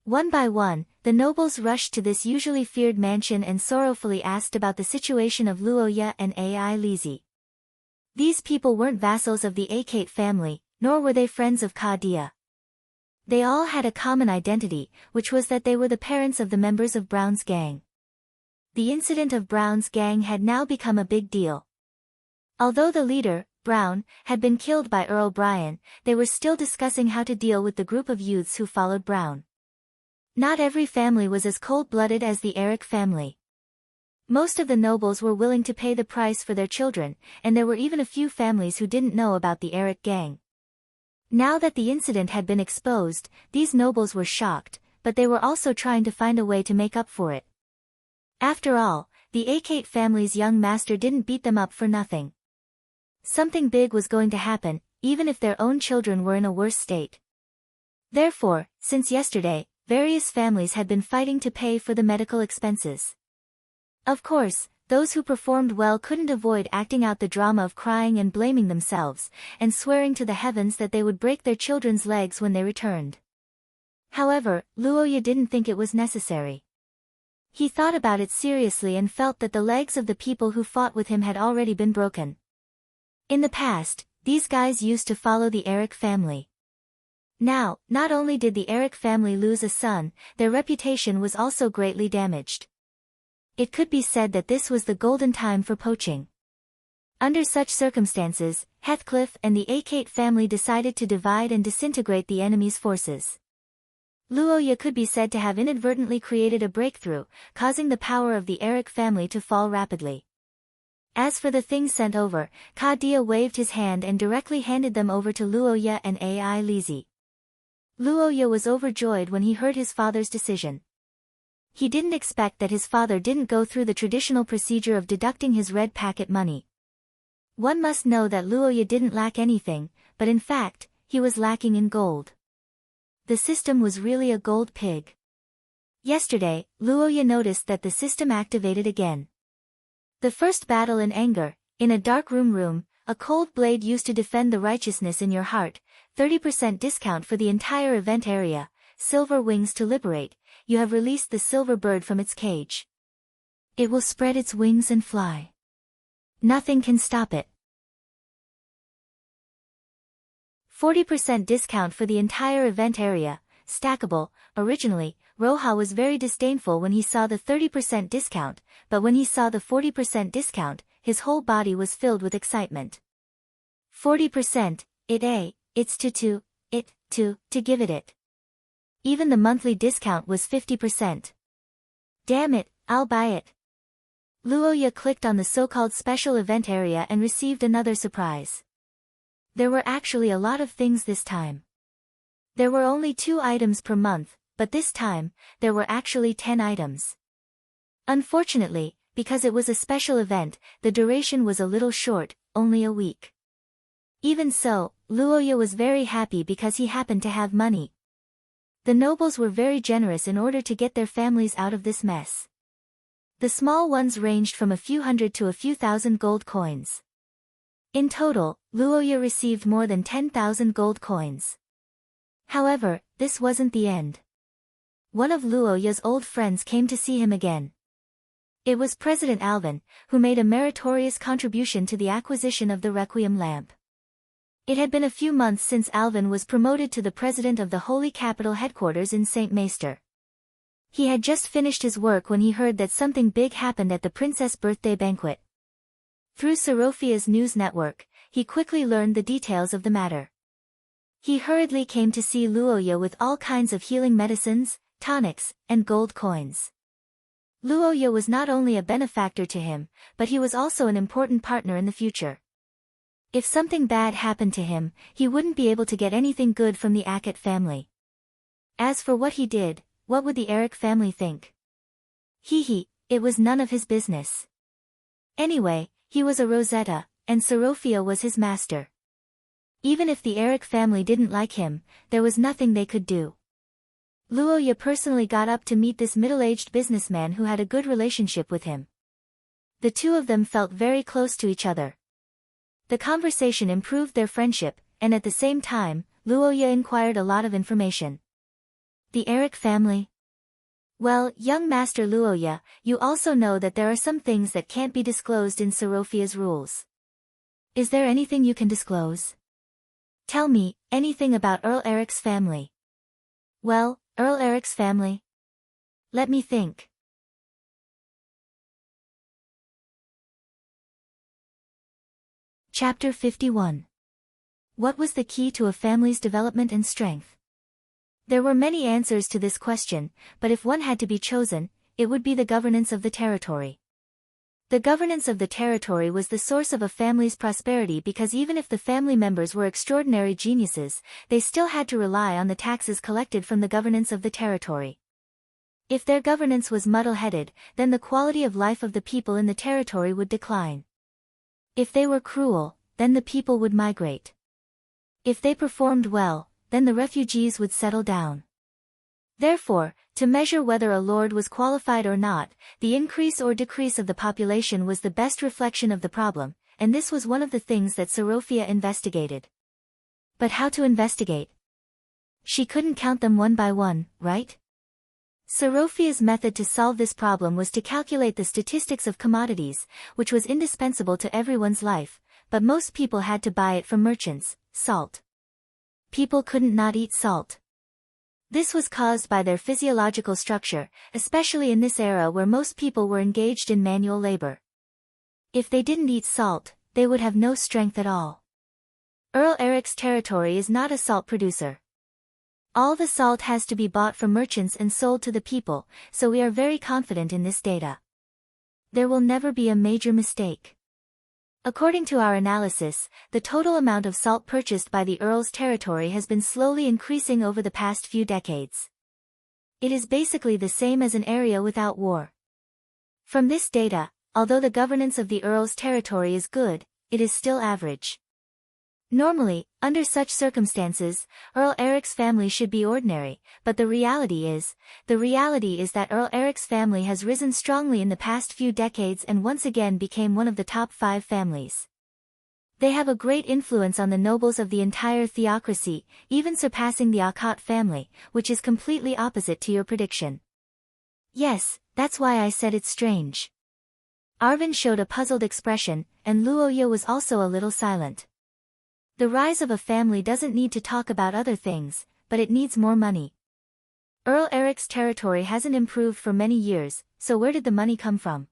One by one, the nobles rushed to this usually feared mansion and sorrowfully asked about the situation of Luoya and Ai Lizzie. These people weren't vassals of the Akate family, nor were they friends of Kadia. They all had a common identity, which was that they were the parents of the members of Brown's gang. The incident of Brown's gang had now become a big deal. Although the leader, Brown, had been killed by Earl Brian, they were still discussing how to deal with the group of youths who followed Brown. Not every family was as cold-blooded as the Eric family. Most of the nobles were willing to pay the price for their children, and there were even a few families who didn't know about the Eric gang. Now that the incident had been exposed, these nobles were shocked, but they were also trying to find a way to make up for it. After all, the Akate family's young master didn't beat them up for nothing. Something big was going to happen, even if their own children were in a worse state. Therefore, since yesterday, various families had been fighting to pay for the medical expenses. Of course, those who performed well couldn't avoid acting out the drama of crying and blaming themselves, and swearing to the heavens that they would break their children's legs when they returned. However, Luoya didn't think it was necessary. He thought about it seriously and felt that the legs of the people who fought with him had already been broken. In the past, these guys used to follow the Eric family. Now, not only did the Eric family lose a son, their reputation was also greatly damaged. It could be said that this was the golden time for poaching. Under such circumstances, Heathcliff and the Akate family decided to divide and disintegrate the enemy's forces. Luoya could be said to have inadvertently created a breakthrough, causing the power of the Eric family to fall rapidly. As for the things sent over, Kadia waved his hand and directly handed them over to Luoya and Ai Lizzie. Luoya was overjoyed when he heard his father's decision. He didn't expect that his father didn't go through the traditional procedure of deducting his red packet money. One must know that Luoya didn't lack anything, but in fact, he was lacking in gold. The system was really a gold pig. Yesterday, Luoya noticed that the system activated again. The first battle in anger, in a dark room, a cold blade used to defend the righteousness in your heart, 30% discount for the entire event area, silver wings to liberate, you have released the silver bird from its cage. It will spread its wings and fly. Nothing can stop it. 40% discount for the entire event area, stackable. Originally, Roha was very disdainful when he saw the 30% discount, but when he saw the 40% discount, his whole body was filled with excitement. 40%, it's to give it. Even the monthly discount was 50%. Damn it, I'll buy it. Luoya clicked on the so-called special event area and received another surprise. There were actually a lot of things this time. There were only 2 items per month, but this time, there were actually 10 items. Unfortunately, because it was a special event, the duration was a little short, only a week. Even so, Luoya was very happy because he happened to have money. The nobles were very generous in order to get their families out of this mess. The small ones ranged from a few hundred to a few thousand gold coins. In total, Luoya received more than 10,000 gold coins. However, this wasn't the end. One of Luoya's old friends came to see him again. It was President Alvin, who made a meritorious contribution to the acquisition of the Requiem lamp. It had been a few months since Alvin was promoted to the president of the Holy Capital headquarters in St. Meister. He had just finished his work when he heard that something big happened at the princess' birthday banquet. Through Serofia's news network, he quickly learned the details of the matter. He hurriedly came to see Luoya with all kinds of healing medicines, tonics, and gold coins. Luoya was not only a benefactor to him, but he was also an important partner in the future. If something bad happened to him, he wouldn't be able to get anything good from the Akut family. As for what he did, what would the Eric family think? It was none of his business. Anyway, he was a Rosetta, and Serofia was his master. Even if the Eric family didn't like him, there was nothing they could do. Luoya personally got up to meet this middle-aged businessman who had a good relationship with him. The two of them felt very close to each other. The conversation improved their friendship, and at the same time, Luoya inquired a lot of information. The Eric family? Well, young Master Luoya, you also know that there are some things that can't be disclosed in Serofia's rules. Is there anything you can disclose? Tell me, anything about Earl Eric's family. Well, Earl Eric's family? Let me think. Chapter 51. What was the key to a family's development and strength? There were many answers to this question, but if one had to be chosen, it would be the governance of the territory. The governance of the territory was the source of a family's prosperity because even if the family members were extraordinary geniuses, they still had to rely on the taxes collected from the governance of the territory. If their governance was muddle-headed, then the quality of life of the people in the territory would decline. If they were cruel, then the people would migrate. If they performed well, then the refugees would settle down. Therefore, to measure whether a lord was qualified or not, the increase or decrease of the population was the best reflection of the problem, and this was one of the things that Serofia investigated. But how to investigate? She couldn't count them one by one, right? Serofia's method to solve this problem was to calculate the statistics of commodities, which was indispensable to everyone's life, but most people had to buy it from merchants. Salt. People couldn't not eat salt. This was caused by their physiological structure, especially in this era where most people were engaged in manual labor. If they didn't eat salt, they would have no strength at all. Earl Eric's territory is not a salt producer. All the salt has to be bought from merchants and sold to the people, so we are very confident in this data. There will never be a major mistake. According to our analysis, the total amount of salt purchased by the Earl's territory has been slowly increasing over the past few decades. It is basically the same as an area without war. From this data, although the governance of the Earl's territory is good, it is still average. Normally, under such circumstances, Earl Eric's family should be ordinary, but the reality is that Earl Eric's family has risen strongly in the past few decades and once again became one of the top 5 families. They have a great influence on the nobles of the entire theocracy, even surpassing the Akut family, which is completely opposite to your prediction. Yes, that's why I said it's strange. Arvin showed a puzzled expression, and Luoya was also a little silent. The rise of a family doesn't need to talk about other things, but it needs more money. Earl Eric's territory hasn't improved for many years, so where did the money come from?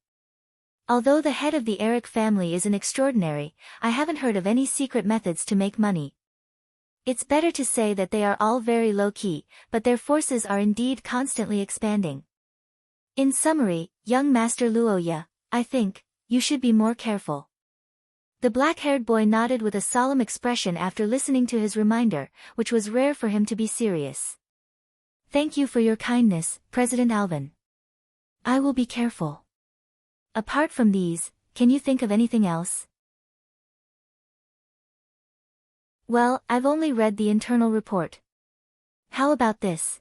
Although the head of the Eric family is an extraordinary, I haven't heard of any secret methods to make money. It's better to say that they are all very low-key, but their forces are indeed constantly expanding. In summary, young Master Luoya, I think, you should be more careful. The black-haired boy nodded with a solemn expression after listening to his reminder, which was rare for him to be serious. Thank you for your kindness, President Alvin. I will be careful. Apart from these, can you think of anything else? Well, I've only read the internal report. How about this?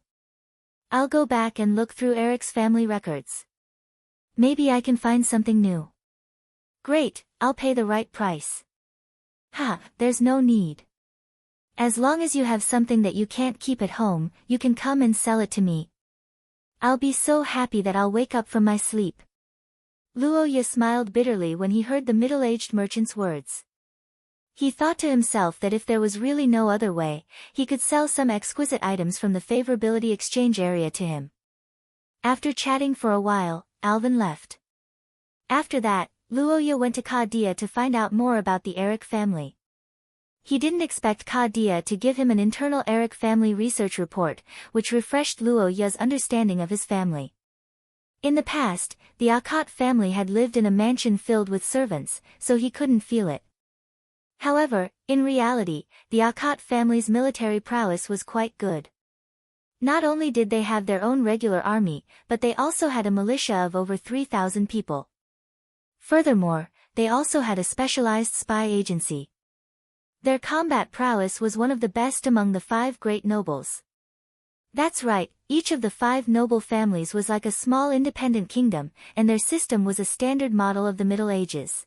I'll go back and look through Eric's family records. Maybe I can find something new. Great, I'll pay the right price. Ha, there's no need. As long as you have something that you can't keep at home, you can come and sell it to me. I'll be so happy that I'll wake up from my sleep. Luo Ye smiled bitterly when he heard the middle-aged merchant's words. He thought to himself that if there was really no other way, he could sell some exquisite items from the favorability exchange area to him. After chatting for a while, Alvin left. After that, Luo Ye went to Kadia to find out more about the Eric family. He didn't expect Kadia to give him an internal Eric family research report, which refreshed Luo Ye's understanding of his family. In the past, the Akot family had lived in a mansion filled with servants, so he couldn't feel it. However, in reality, the Akot family's military prowess was quite good. Not only did they have their own regular army, but they also had a militia of over 3,000 people. Furthermore, they also had a specialized spy agency. Their combat prowess was one of the best among the 5 great nobles. That's right, each of the 5 noble families was like a small independent kingdom, and their system was a standard model of the Middle Ages.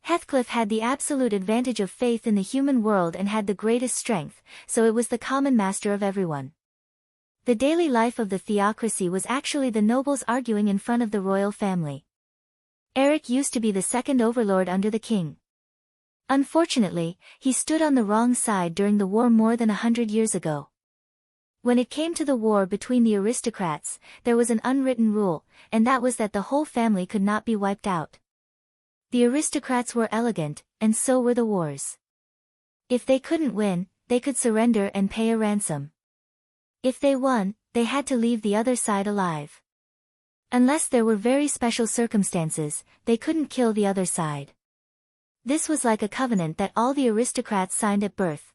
Heathcliff had the absolute advantage of faith in the human world and had the greatest strength, so it was the common master of everyone. The daily life of the theocracy was actually the nobles arguing in front of the royal family. Eric used to be the second overlord under the king. Unfortunately, he stood on the wrong side during the war more than 100 years ago. When it came to the war between the aristocrats, there was an unwritten rule, and that was that the whole family could not be wiped out. The aristocrats were elegant, and so were the wars. If they couldn't win, they could surrender and pay a ransom. If they won, they had to leave the other side alive. Unless there were very special circumstances, they couldn't kill the other side. This was like a covenant that all the aristocrats signed at birth.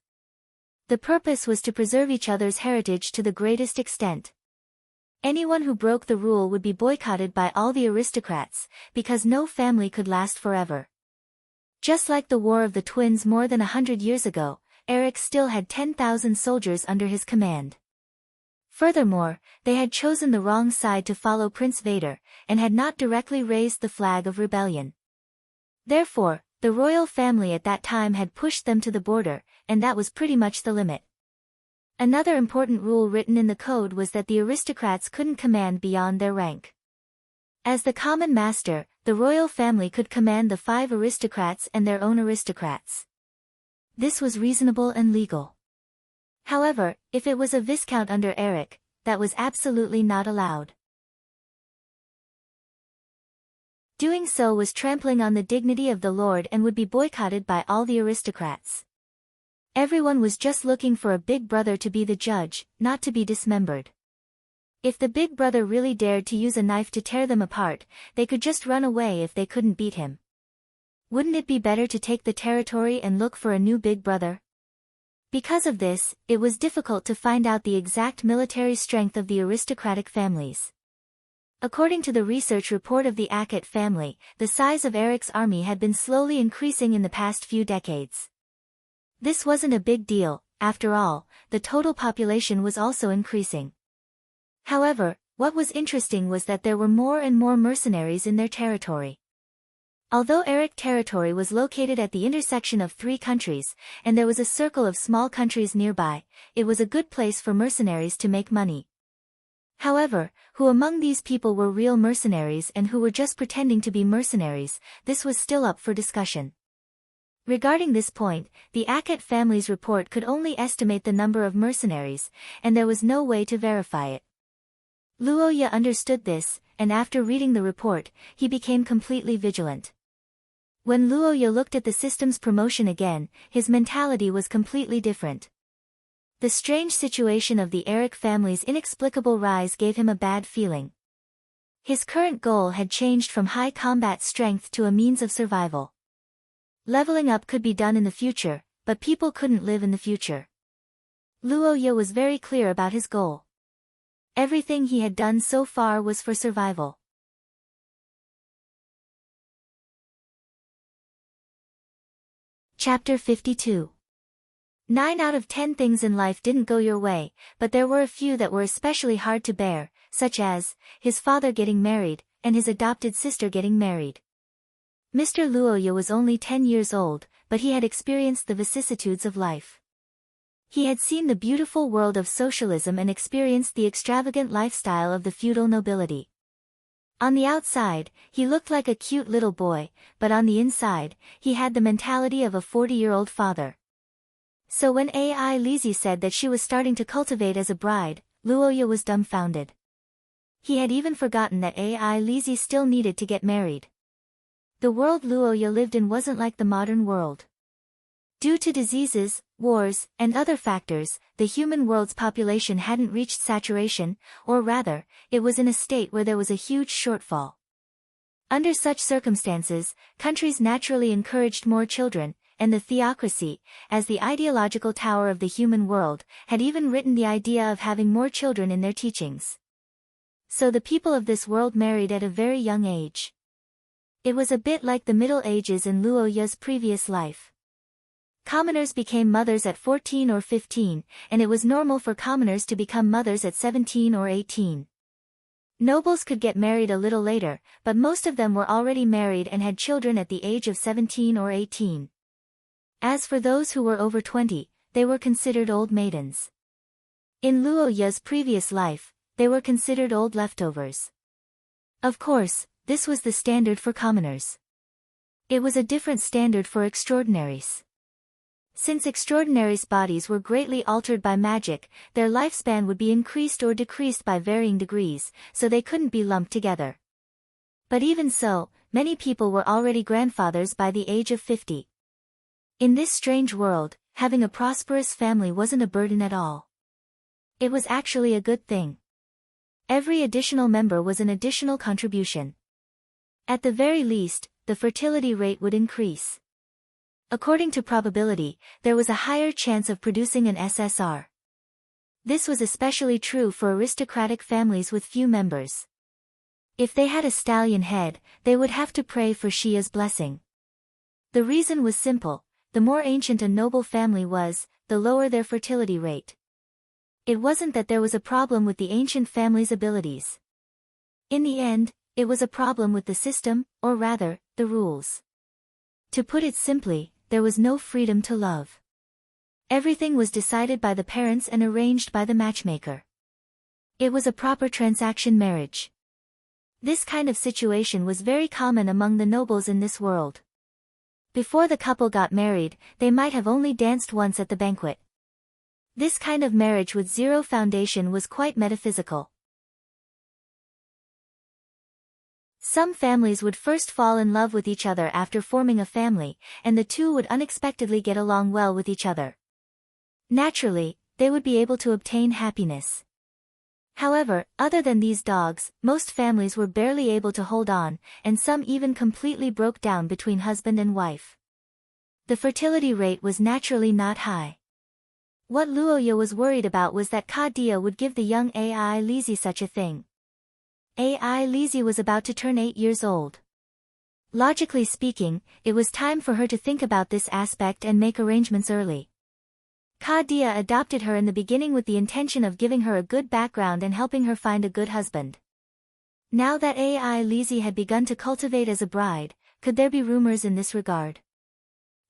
The purpose was to preserve each other's heritage to the greatest extent. Anyone who broke the rule would be boycotted by all the aristocrats, because no family could last forever. Just like the War of the Twins more than 100 years ago, Eric still had 10,000 soldiers under his command. Furthermore, they had chosen the wrong side to follow Prince Vader, and had not directly raised the flag of rebellion. Therefore, the royal family at that time had pushed them to the border, and that was pretty much the limit. Another important rule written in the code was that the aristocrats couldn't command beyond their rank. As the common master, the royal family could command the 5 aristocrats and their own aristocrats. This was reasonable and legal. However, if it was a viscount under Eric, that was absolutely not allowed. Doing so was trampling on the dignity of the lord and would be boycotted by all the aristocrats. Everyone was just looking for a big brother to be the judge, not to be dismembered. If the big brother really dared to use a knife to tear them apart, they could just run away if they couldn't beat him. Wouldn't it be better to take the territory and look for a new big brother? Because of this, it was difficult to find out the exact military strength of the aristocratic families. According to the research report of the Akot family, the size of Eric's army had been slowly increasing in the past few decades. This wasn't a big deal, after all, the total population was also increasing. However, what was interesting was that there were more and more mercenaries in their territory. Although Eric territory was located at the intersection of 3 countries, and there was a circle of small countries nearby, it was a good place for mercenaries to make money. However, who among these people were real mercenaries and who were just pretending to be mercenaries, this was still up for discussion. Regarding this point, the Akot family's report could only estimate the number of mercenaries, and there was no way to verify it. Luo Ye understood this, and after reading the report, he became completely vigilant. When Luo Ye looked at the system's promotion again, his mentality was completely different. The strange situation of the Eric family's inexplicable rise gave him a bad feeling. His current goal had changed from high combat strength to a means of survival. Leveling up could be done in the future, but people couldn't live in the future. Luo Ye was very clear about his goal. Everything he had done so far was for survival. Chapter 52. 9 out of 10 things in life didn't go your way, but there were a few that were especially hard to bear, such as his father getting married, and his adopted sister getting married. Mr. Luoya was only 10 years old, but he had experienced the vicissitudes of life. He had seen the beautiful world of socialism and experienced the extravagant lifestyle of the feudal nobility. On the outside, he looked like a cute little boy, but on the inside, he had the mentality of a 40-year-old father. So when Ai Lizzie said that she was starting to cultivate as a bride, Luoya was dumbfounded. He had even forgotten that Ai Lizzie still needed to get married. The world Luoya lived in wasn't like the modern world. Due to diseases, wars, and other factors, the human world's population hadn't reached saturation, or rather, it was in a state where there was a huge shortfall. Under such circumstances, countries naturally encouraged more children, and the theocracy, as the ideological tower of the human world, had even written the idea of having more children in their teachings. So the people of this world married at a very young age. It was a bit like the Middle Ages in Luoya's previous life. Commoners became mothers at 14 or 15, and it was normal for commoners to become mothers at 17 or 18. Nobles could get married a little later, but most of them were already married and had children at the age of 17 or 18. As for those who were over 20, they were considered old maidens. In Luoya's previous life, they were considered old leftovers. Of course, this was the standard for commoners. It was a different standard for extraordinaries. Since extraordinaries' bodies were greatly altered by magic, their lifespan would be increased or decreased by varying degrees, so they couldn't be lumped together. But even so, many people were already grandfathers by the age of 50. In this strange world, having a prosperous family wasn't a burden at all. It was actually a good thing. Every additional member was an additional contribution. At the very least, the fertility rate would increase. According to probability, there was a higher chance of producing an SSR. This was especially true for aristocratic families with few members. If they had a stallion head, they would have to pray for Shia's blessing. The reason was simple: the more ancient a noble family was, the lower their fertility rate. It wasn't that there was a problem with the ancient family's abilities. In the end, it was a problem with the system, or rather, the rules. To put it simply, there was no freedom to love. Everything was decided by the parents and arranged by the matchmaker. It was a proper transaction marriage. This kind of situation was very common among the nobles in this world. Before the couple got married, they might have only danced once at the banquet. This kind of marriage with zero foundation was quite metaphysical. Some families would first fall in love with each other after forming a family, and the two would unexpectedly get along well with each other. Naturally, they would be able to obtain happiness. However, other than these dogs, most families were barely able to hold on, and some even completely broke down between husband and wife. The fertility rate was naturally not high. What Luoya was worried about was that Dia would give the young Ai Lizzie such a thing. Ai Lizzie was about to turn 8 years old. Logically speaking, it was time for her to think about this aspect and make arrangements early. Dia adopted her in the beginning with the intention of giving her a good background and helping her find a good husband. Now that Ai Lizzie had begun to cultivate as a bride, could there be rumors in this regard?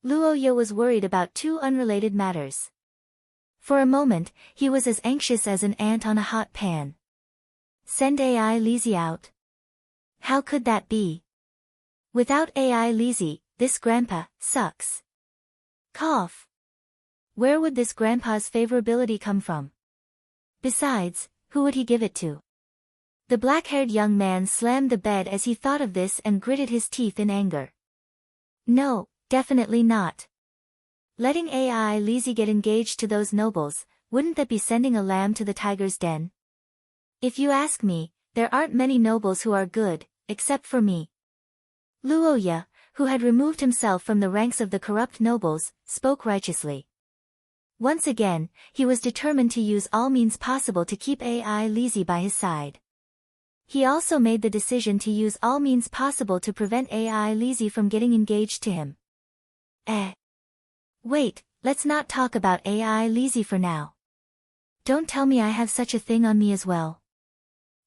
Luoya was worried about two unrelated matters. For a moment, he was as anxious as an ant on a hot pan. Send Ai Lizzie out? How could that be? Without Ai Lizzie, this grandpa sucks. Cough. Where would this grandpa's favorability come from? Besides, who would he give it to? The black-haired young man slammed the bed as he thought of this and gritted his teeth in anger. No, definitely not. Letting Ai Lizzie get engaged to those nobles, wouldn't that be sending a lamb to the tiger's den? If you ask me, there aren't many nobles who are good, except for me. Luoya, who had removed himself from the ranks of the corrupt nobles, spoke righteously. Once again, he was determined to use all means possible to keep Ai Lizzie by his side. He also made the decision to use all means possible to prevent Ai Lizzie from getting engaged to him. Wait, Let's not talk about AI Lizzie for now. Don't tell me I have such a thing on me as well.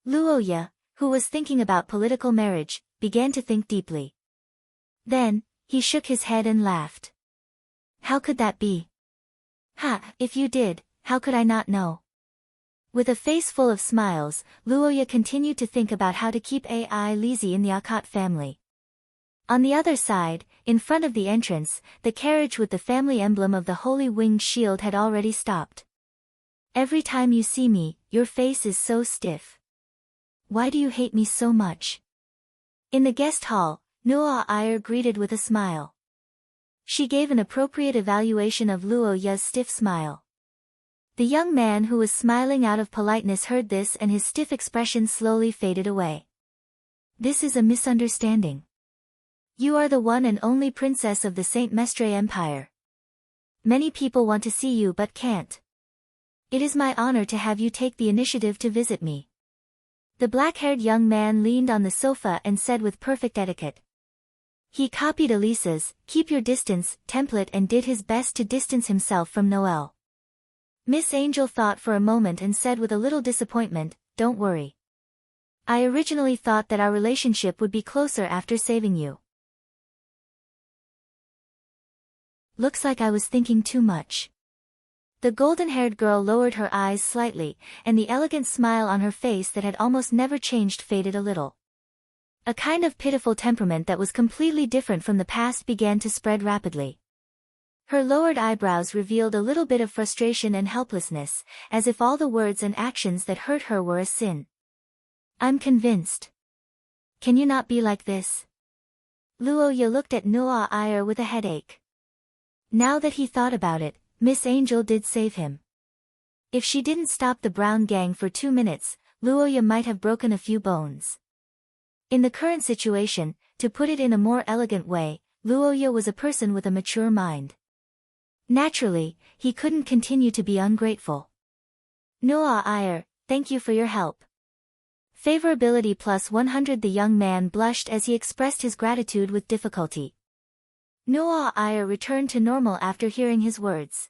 Luoya, who was thinking about political marriage, began to think deeply. Then, he shook his head and laughed. How could that be? Ha, if you did, how could I not know? With a face full of smiles, Luoya continued to think about how to keep AI Lizzie in the Akot family. On the other side, in front of the entrance, the carriage with the family emblem of the Holy Winged Shield had already stopped. Every time you see me, your face is so stiff. Why do you hate me so much? In the guest hall, Noa Iyer greeted with a smile. She gave an appropriate evaluation of Luoya's stiff smile. The young man who was smiling out of politeness heard this and his stiff expression slowly faded away. This is a misunderstanding. You are the one and only princess of the Saint Mestre Empire. Many people want to see you but can't. It is my honor to have you take the initiative to visit me. The black-haired young man leaned on the sofa and said with perfect etiquette. He copied Elisa's "keep your distance" template and did his best to distance himself from Noelle. Miss Angel thought for a moment and said with a little disappointment, "Don't worry. I originally thought that our relationship would be closer after saving you. Looks like I was thinking too much." The golden-haired girl lowered her eyes slightly, and the elegant smile on her face that had almost never changed faded a little. A kind of pitiful temperament that was completely different from the past began to spread rapidly. Her lowered eyebrows revealed a little bit of frustration and helplessness, as if all the words and actions that hurt her were a sin. I'm convinced. Can you not be like this? Luoya looked at Noa Iyer with a headache. Now that he thought about it, Miss Angel did save him. If she didn't stop the Brown gang for 2 minutes, Luoya might have broken a few bones. In the current situation, to put it in a more elegant way, Luoya was a person with a mature mind. Naturally, he couldn't continue to be ungrateful. Noa Iyer, thank you for your help. Favorability plus 100. The young man blushed as he expressed his gratitude with difficulty. Noa Iyer returned to normal after hearing his words.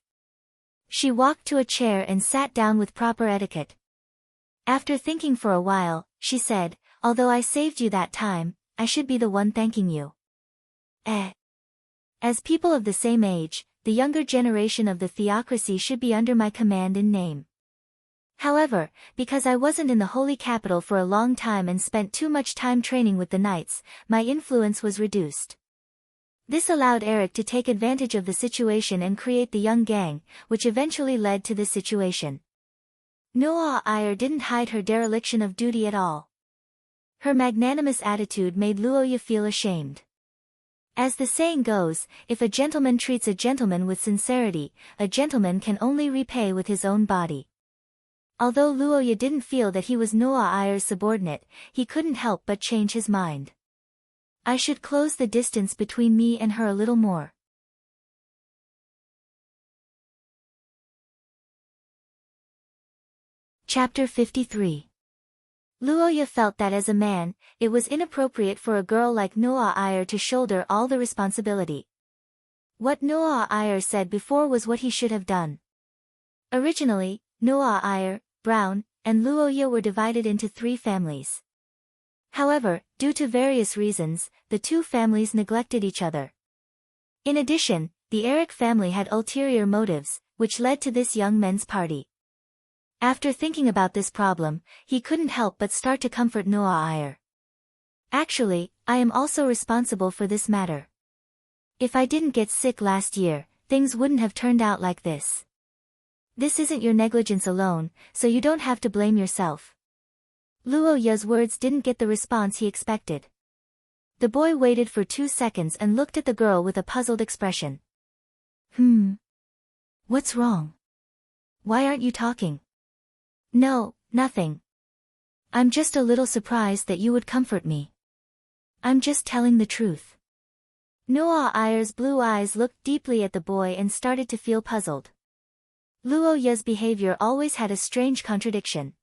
She walked to a chair and sat down with proper etiquette. After thinking for a while, she said, although I saved you that time, I should be the one thanking you. As people of the same age, the younger generation of the theocracy should be under my command in name. However, because I wasn't in the holy capital for a long time and spent too much time training with the knights, my influence was reduced. This allowed Eric to take advantage of the situation and create the young gang, which eventually led to this situation. Noa Iyer didn't hide her dereliction of duty at all. Her magnanimous attitude made Luoya feel ashamed. As the saying goes, if a gentleman treats a gentleman with sincerity, a gentleman can only repay with his own body. Although Luoya didn't feel that he was Noa Iyer's subordinate, he couldn't help but change his mind. I should close the distance between me and her a little more. Chapter 53. Luoya felt that as a man, it was inappropriate for a girl like Noa Iyer to shoulder all the responsibility. What Noa Iyer said before was what he should have done. Originally, Noa Iyer, Brown, and Luoya were divided into 3 families. However, due to various reasons, the 2 families neglected each other. In addition, the Eric family had ulterior motives, which led to this young men's party. After thinking about this problem, he couldn't help but start to comfort Noa Iyer. Actually, I am also responsible for this matter. If I didn't get sick last year, things wouldn't have turned out like this. This isn't your negligence alone, so you don't have to blame yourself. Luoya's words didn't get the response he expected. The boy waited for 2 seconds and looked at the girl with a puzzled expression. What's wrong? Why aren't you talking? No, nothing. I'm just a little surprised that you would comfort me. I'm just telling the truth. Noa Iyer's blue eyes looked deeply at the boy and started to feel puzzled. Luoya's behavior always had a strange contradiction.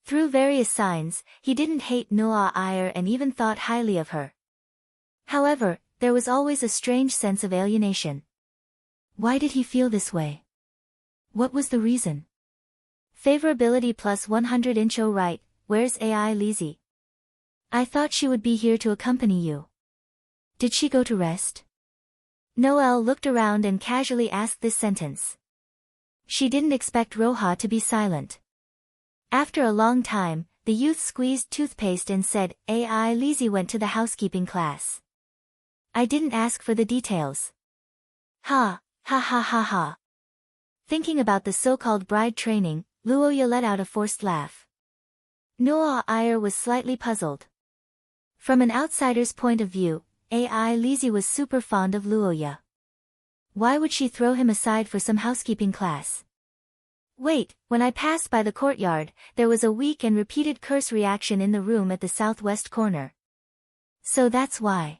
Through various signs, he didn't hate Noa Iyer and even thought highly of her. However, there was always a strange sense of alienation. Why did he feel this way? What was the reason? Favorability plus 100 intro right, where's AI Lizzie? I thought she would be here to accompany you. Did she go to rest? Noelle looked around and casually asked this sentence. She didn't expect Roja to be silent. After a long time, the youth squeezed toothpaste and said, AI Lizzie went to the housekeeping class. I didn't ask for the details. Ha, ha ha ha ha. Thinking about the so-called bride training, Luoya let out a forced laugh. Noah Iyer was slightly puzzled. From an outsider's point of view, AI Lizzie was super fond of Luoya. Why would she throw him aside for some housekeeping class? Wait, when I passed by the courtyard, there was a weak and repeated curse reaction in the room at the southwest corner. So that's why.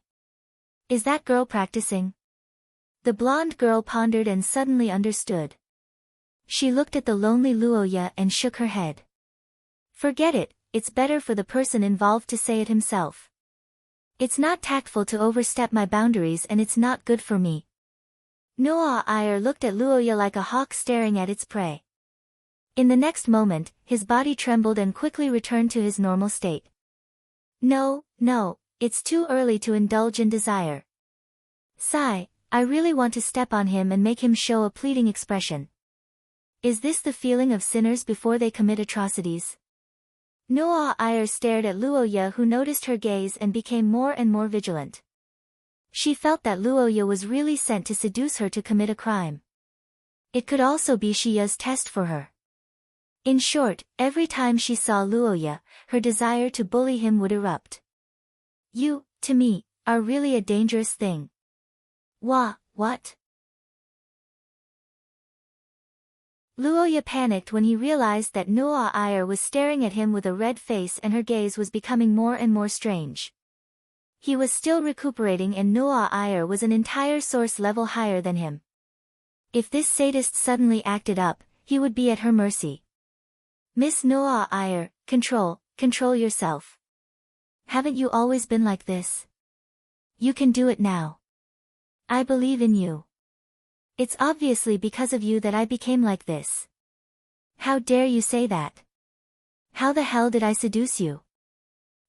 Is that girl practicing? The blonde girl pondered and suddenly understood. She looked at the lonely Luoya and shook her head. Forget it, it's better for the person involved to say it himself. It's not tactful to overstep my boundaries and it's not good for me. Noah Iyer looked at Luoya like a hawk staring at its prey. In the next moment, his body trembled and quickly returned to his normal state. No, it's too early to indulge in desire. Sigh, I really want to step on him and make him show a pleading expression. Is this the feeling of sinners before they commit atrocities? Noah Iyer stared at Luoya, who noticed her gaze and became more and more vigilant. She felt that Luoya was really sent to seduce her to commit a crime. It could also be Shiya's test for her. In short, every time she saw Luoya, her desire to bully him would erupt. You, to me, are really a dangerous thing. What? Luoya panicked when he realized that Noah Iyer was staring at him with a red face and her gaze was becoming more and more strange. He was still recuperating and Noah Iyer was an entire source level higher than him. If this sadist suddenly acted up, he would be at her mercy. Miss Noah Iyer, control yourself. Haven't you always been like this? You can do it now. I believe in you. It's obviously because of you that I became like this. How dare you say that? How the hell did I seduce you?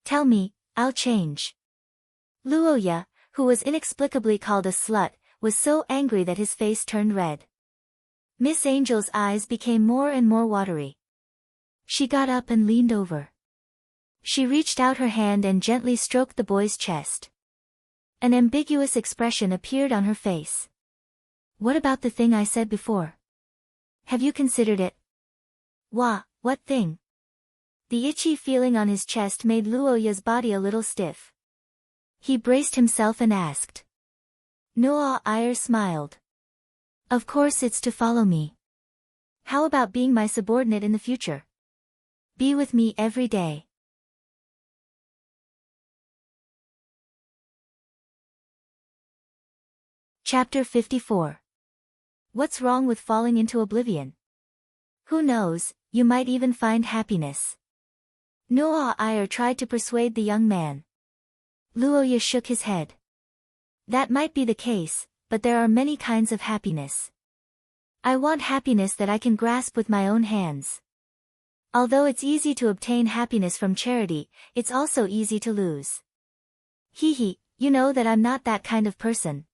Tell me, I'll change. Luoya, who was inexplicably called a slut, was so angry that his face turned red. Miss Angel's eyes became more and more watery. She got up and leaned over. She reached out her hand and gently stroked the boy's chest. An ambiguous expression appeared on her face. What about the thing I said before? Have you considered it? What thing? The itchy feeling on his chest made Luoya's body a little stiff. He braced himself and asked. Noah Iyer smiled. Of course it's to follow me. How about being my subordinate in the future? Be with me every day. Chapter 54. What's wrong with falling into oblivion? Who knows, you might even find happiness. Noah Iyer tried to persuade the young man. Luoya shook his head. That might be the case, but there are many kinds of happiness. I want happiness that I can grasp with my own hands. Although it's easy to obtain happiness from charity, it's also easy to lose. You know that I'm not that kind of person.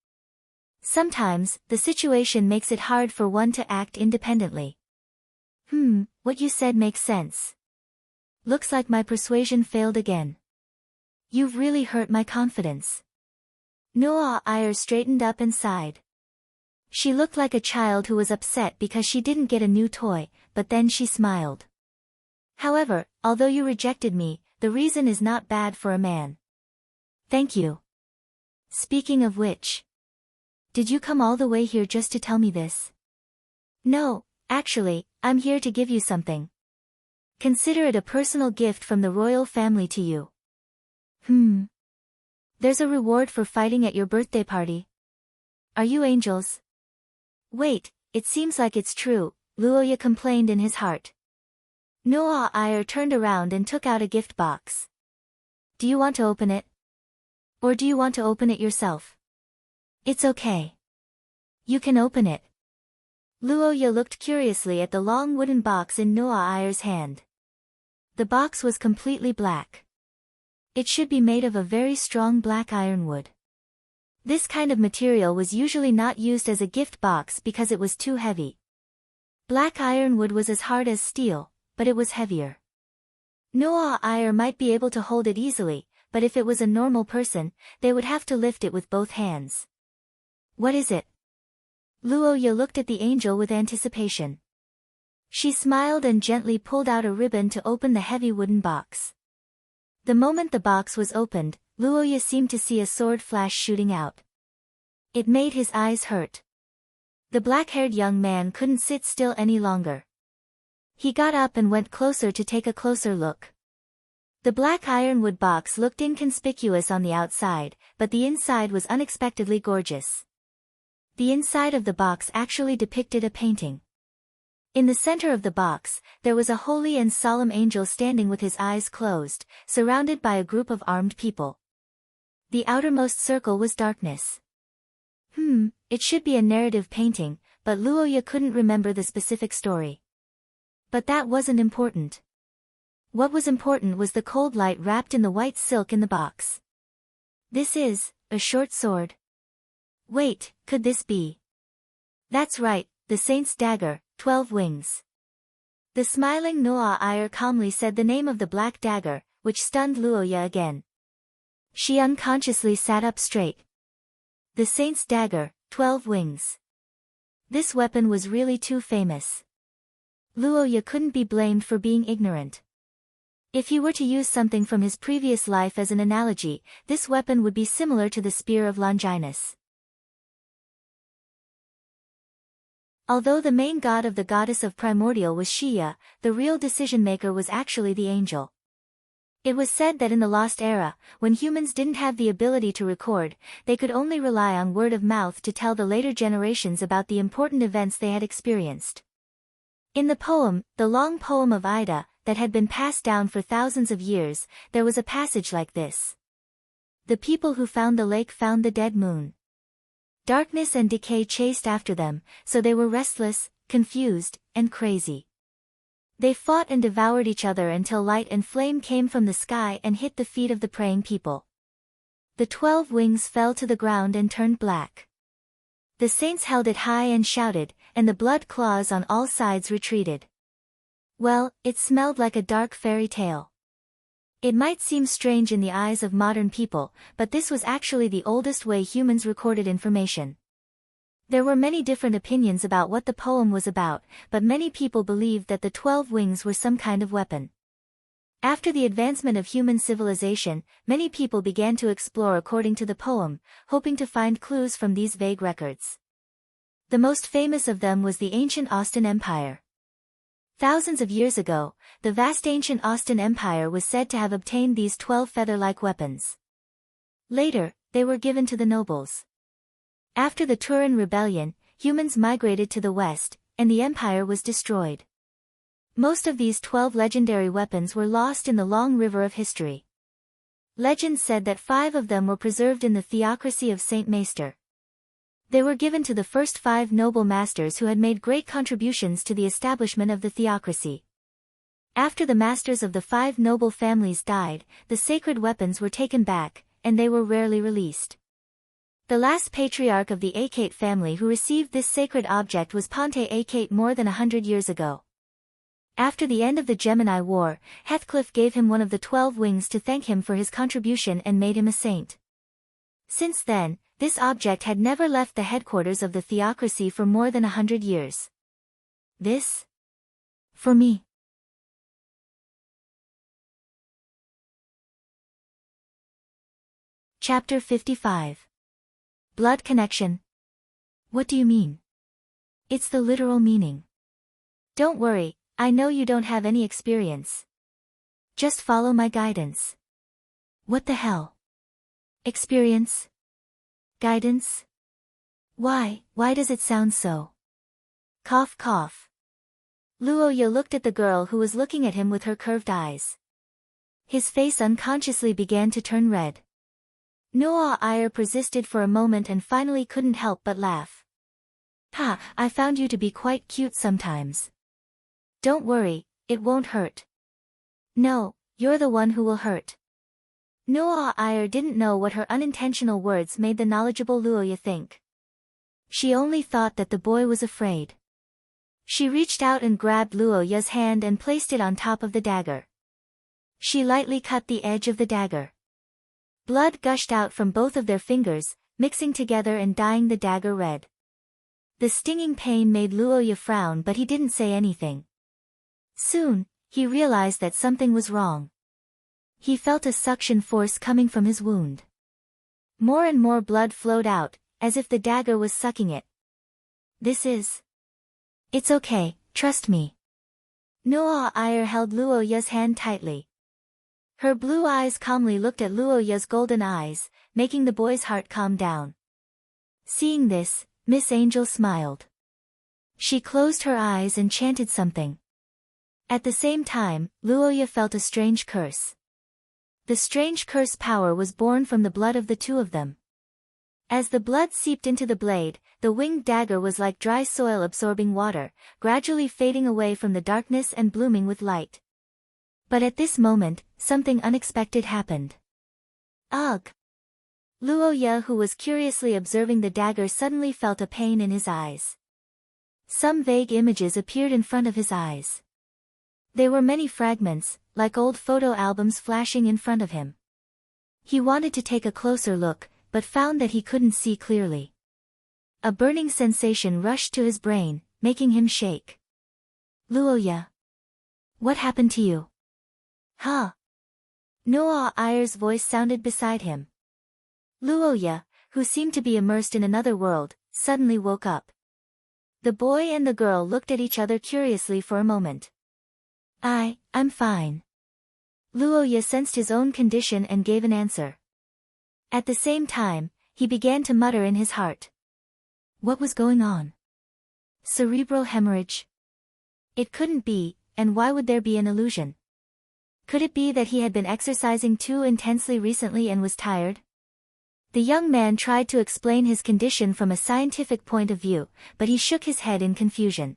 Sometimes, the situation makes it hard for one to act independently. What you said makes sense. Looks like my persuasion failed again. You've really hurt my confidence. Noah Iyer straightened up and sighed. She looked like a child who was upset because she didn't get a new toy, but then she smiled. However, although you rejected me, the reason is not bad for a man. Thank you. Speaking of which, did you come all the way here just to tell me this? No, actually, I'm here to give you something. Consider it a personal gift from the royal family to you. There's a reward for fighting at your birthday party. Are you angels? Wait, it seems like it's true, Luoya complained in his heart. Noah Iyer turned around and took out a gift box. Do you want to open it? Or do you want to open it yourself? It's okay. You can open it. Luoya looked curiously at the long wooden box in Noah Ayer's hand. The box was completely black. It should be made of a very strong black ironwood. This kind of material was usually not used as a gift box because it was too heavy. Black ironwood was as hard as steel, but it was heavier. Noah Ayer might be able to hold it easily, but if it was a normal person, they would have to lift it with both hands. What is it? Luoya looked at the angel with anticipation. She smiled and gently pulled out a ribbon to open the heavy wooden box. The moment the box was opened, Luoya seemed to see a sword flash shooting out. It made his eyes hurt. The black-haired young man couldn't sit still any longer. He got up and went closer to take a closer look. The black ironwood box looked inconspicuous on the outside, but the inside was unexpectedly gorgeous. The inside of the box actually depicted a painting. In the center of the box, there was a holy and solemn angel standing with his eyes closed, surrounded by a group of armed people. The outermost circle was darkness. It should be a narrative painting, but Luoya couldn't remember the specific story. But that wasn't important. What was important was the cold light wrapped in the white silk in the box. This is a short sword. Wait, could this be? That's right, the saint's dagger, 12 wings. The smiling Noah Ayer calmly said the name of the black dagger, which stunned Luoya again. She unconsciously sat up straight. The saint's dagger, 12 wings. This weapon was really too famous. Luoya couldn't be blamed for being ignorant. If he were to use something from his previous life as an analogy, this weapon would be similar to the spear of Longinus. Although the main god of the goddess of primordial was Shia, the real decision-maker was actually the angel. It was said that in the Lost Era, when humans didn't have the ability to record, they could only rely on word of mouth to tell the later generations about the important events they had experienced. In the poem, the long poem of Ida, that had been passed down for thousands of years, there was a passage like this. The people who found the lake found the dead moon. Darkness and decay chased after them, so they were restless, confused, and crazy. They fought and devoured each other until light and flame came from the sky and hit the feet of the praying people. The 12 wings fell to the ground and turned black. The saints held it high and shouted, and the blood claws on all sides retreated. Well, it smelled like a dark fairy tale. It might seem strange in the eyes of modern people, but this was actually the oldest way humans recorded information. There were many different opinions about what the poem was about, but many people believed that the 12 wings were some kind of weapon. After the advancement of human civilization, many people began to explore according to the poem, hoping to find clues from these vague records. The most famous of them was the ancient Austin Empire. Thousands of years ago, the vast ancient Austin Empire was said to have obtained these 12 feather-like weapons. Later, they were given to the nobles. After the Turin Rebellion, humans migrated to the west, and the empire was destroyed. Most of these 12 legendary weapons were lost in the long river of history. Legend said that 5 of them were preserved in the theocracy of Saint Maester. They were given to the first 5 noble masters who had made great contributions to the establishment of the theocracy. After the masters of the 5 noble families died, the sacred weapons were taken back, and they were rarely released. The last patriarch of the Achaite family who received this sacred object was Ponte Achaite more than 100 years ago. After the end of the Gemini War, Heathcliff gave him one of the 12 wings to thank him for his contribution and made him a saint. Since then, this object had never left the headquarters of the theocracy for more than 100 years. This? For me. Chapter 55. Blood connection. What do you mean? It's the literal meaning. Don't worry, I know you don't have any experience. Just follow my guidance. What the hell? Experience? Guidance? Why does it sound so? Cough cough. Luoya looked at the girl who was looking at him with her curved eyes. His face unconsciously began to turn red. Noah Ayer persisted for a moment and finally couldn't help but laugh. Ha, I found you to be quite cute sometimes. Don't worry, it won't hurt. No, you're the one who will hurt. Noah Iyer didn't know what her unintentional words made the knowledgeable Luoya think. She only thought that the boy was afraid. She reached out and grabbed Luoya's hand and placed it on top of the dagger. She lightly cut the edge of the dagger. Blood gushed out from both of their fingers, mixing together and dyeing the dagger red. The stinging pain made Luoya frown, but he didn't say anything. Soon, he realized that something was wrong. He felt a suction force coming from his wound. More and more blood flowed out, as if the dagger was sucking it. It's okay, trust me. Noah Iyer held Luoya's hand tightly. Her blue eyes calmly looked at Luoya's golden eyes, making the boy's heart calm down. Seeing this, Miss Angel smiled. She closed her eyes and chanted something. At the same time, Luoya felt a strange curse. The strange curse power was born from the blood of the two of them. As the blood seeped into the blade, the winged dagger was like dry soil absorbing water, gradually fading away from the darkness and blooming with light. But at this moment, something unexpected happened. Ugh! Luoya, who was curiously observing the dagger, suddenly felt a pain in his eyes. Some vague images appeared in front of his eyes. They were many fragments, like old photo albums flashing in front of him. He wanted to take a closer look, but found that he couldn't see clearly. A burning sensation rushed to his brain, making him shake. Luoya. What happened to you? Huh? Noah Iyer's voice sounded beside him. Luoya, who seemed to be immersed in another world, suddenly woke up. The boy and the girl looked at each other curiously for a moment. I'm fine. Luoya sensed his own condition and gave an answer. At the same time, he began to mutter in his heart. What was going on? Cerebral hemorrhage? It couldn't be, and why would there be an illusion? Could it be that he had been exercising too intensely recently and was tired? The young man tried to explain his condition from a scientific point of view, but he shook his head in confusion.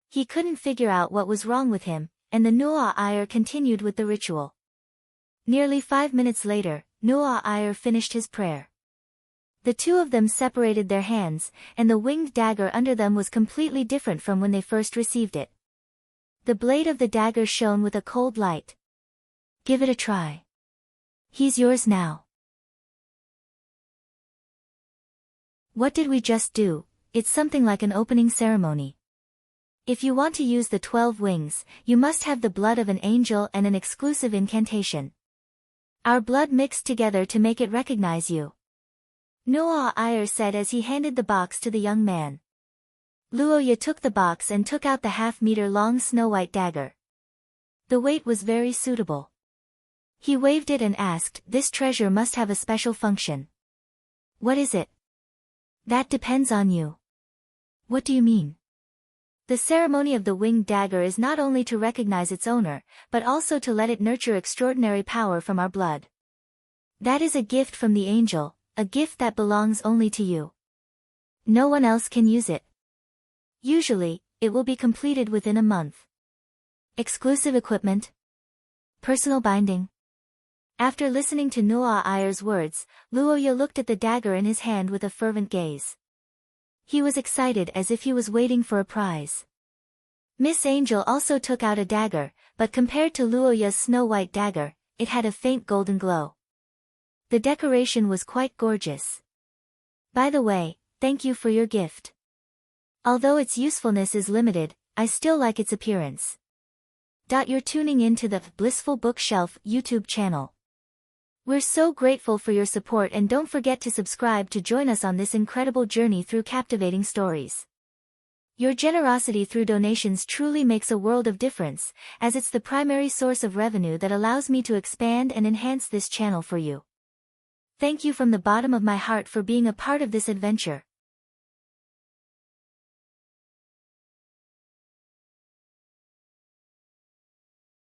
He couldn't figure out what was wrong with him, and the Noah Iyer continued with the ritual. Nearly 5 minutes later, Noah Iyer finished his prayer. The two of them separated their hands, and the winged dagger under them was completely different from when they first received it. The blade of the dagger shone with a cold light. Give it a try. He's yours now. What did we just do? It's something like an opening ceremony. If you want to use the 12 wings, you must have the blood of an angel and an exclusive incantation. Our blood mixed together to make it recognize you. Noah Iyer said as he handed the box to the young man. Luoya took the box and took out the half-meter-long snow-white dagger. The weight was very suitable. He waved it and asked, "This treasure must have a special function." "What is it?" "That depends on you." "What do you mean?" "The ceremony of the winged dagger is not only to recognize its owner, but also to let it nurture extraordinary power from our blood. That is a gift from the angel, a gift that belongs only to you. No one else can use it. Usually, it will be completed within a month. Exclusive equipment. Personal binding." After listening to Noah Iyer's words, Luoya looked at the dagger in his hand with a fervent gaze. He was excited as if he was waiting for a prize. Miss Angel also took out a dagger, but compared to Luoya's snow-white dagger, it had a faint golden glow. The decoration was quite gorgeous. "By the way, thank you for your gift. Although its usefulness is limited, I still like its appearance." You're tuning in to the Blissful Bookshelf YouTube channel. We're so grateful for your support, and don't forget to subscribe to join us on this incredible journey through captivating stories. Your generosity through donations truly makes a world of difference, as it's the primary source of revenue that allows me to expand and enhance this channel for you. Thank you from the bottom of my heart for being a part of this adventure.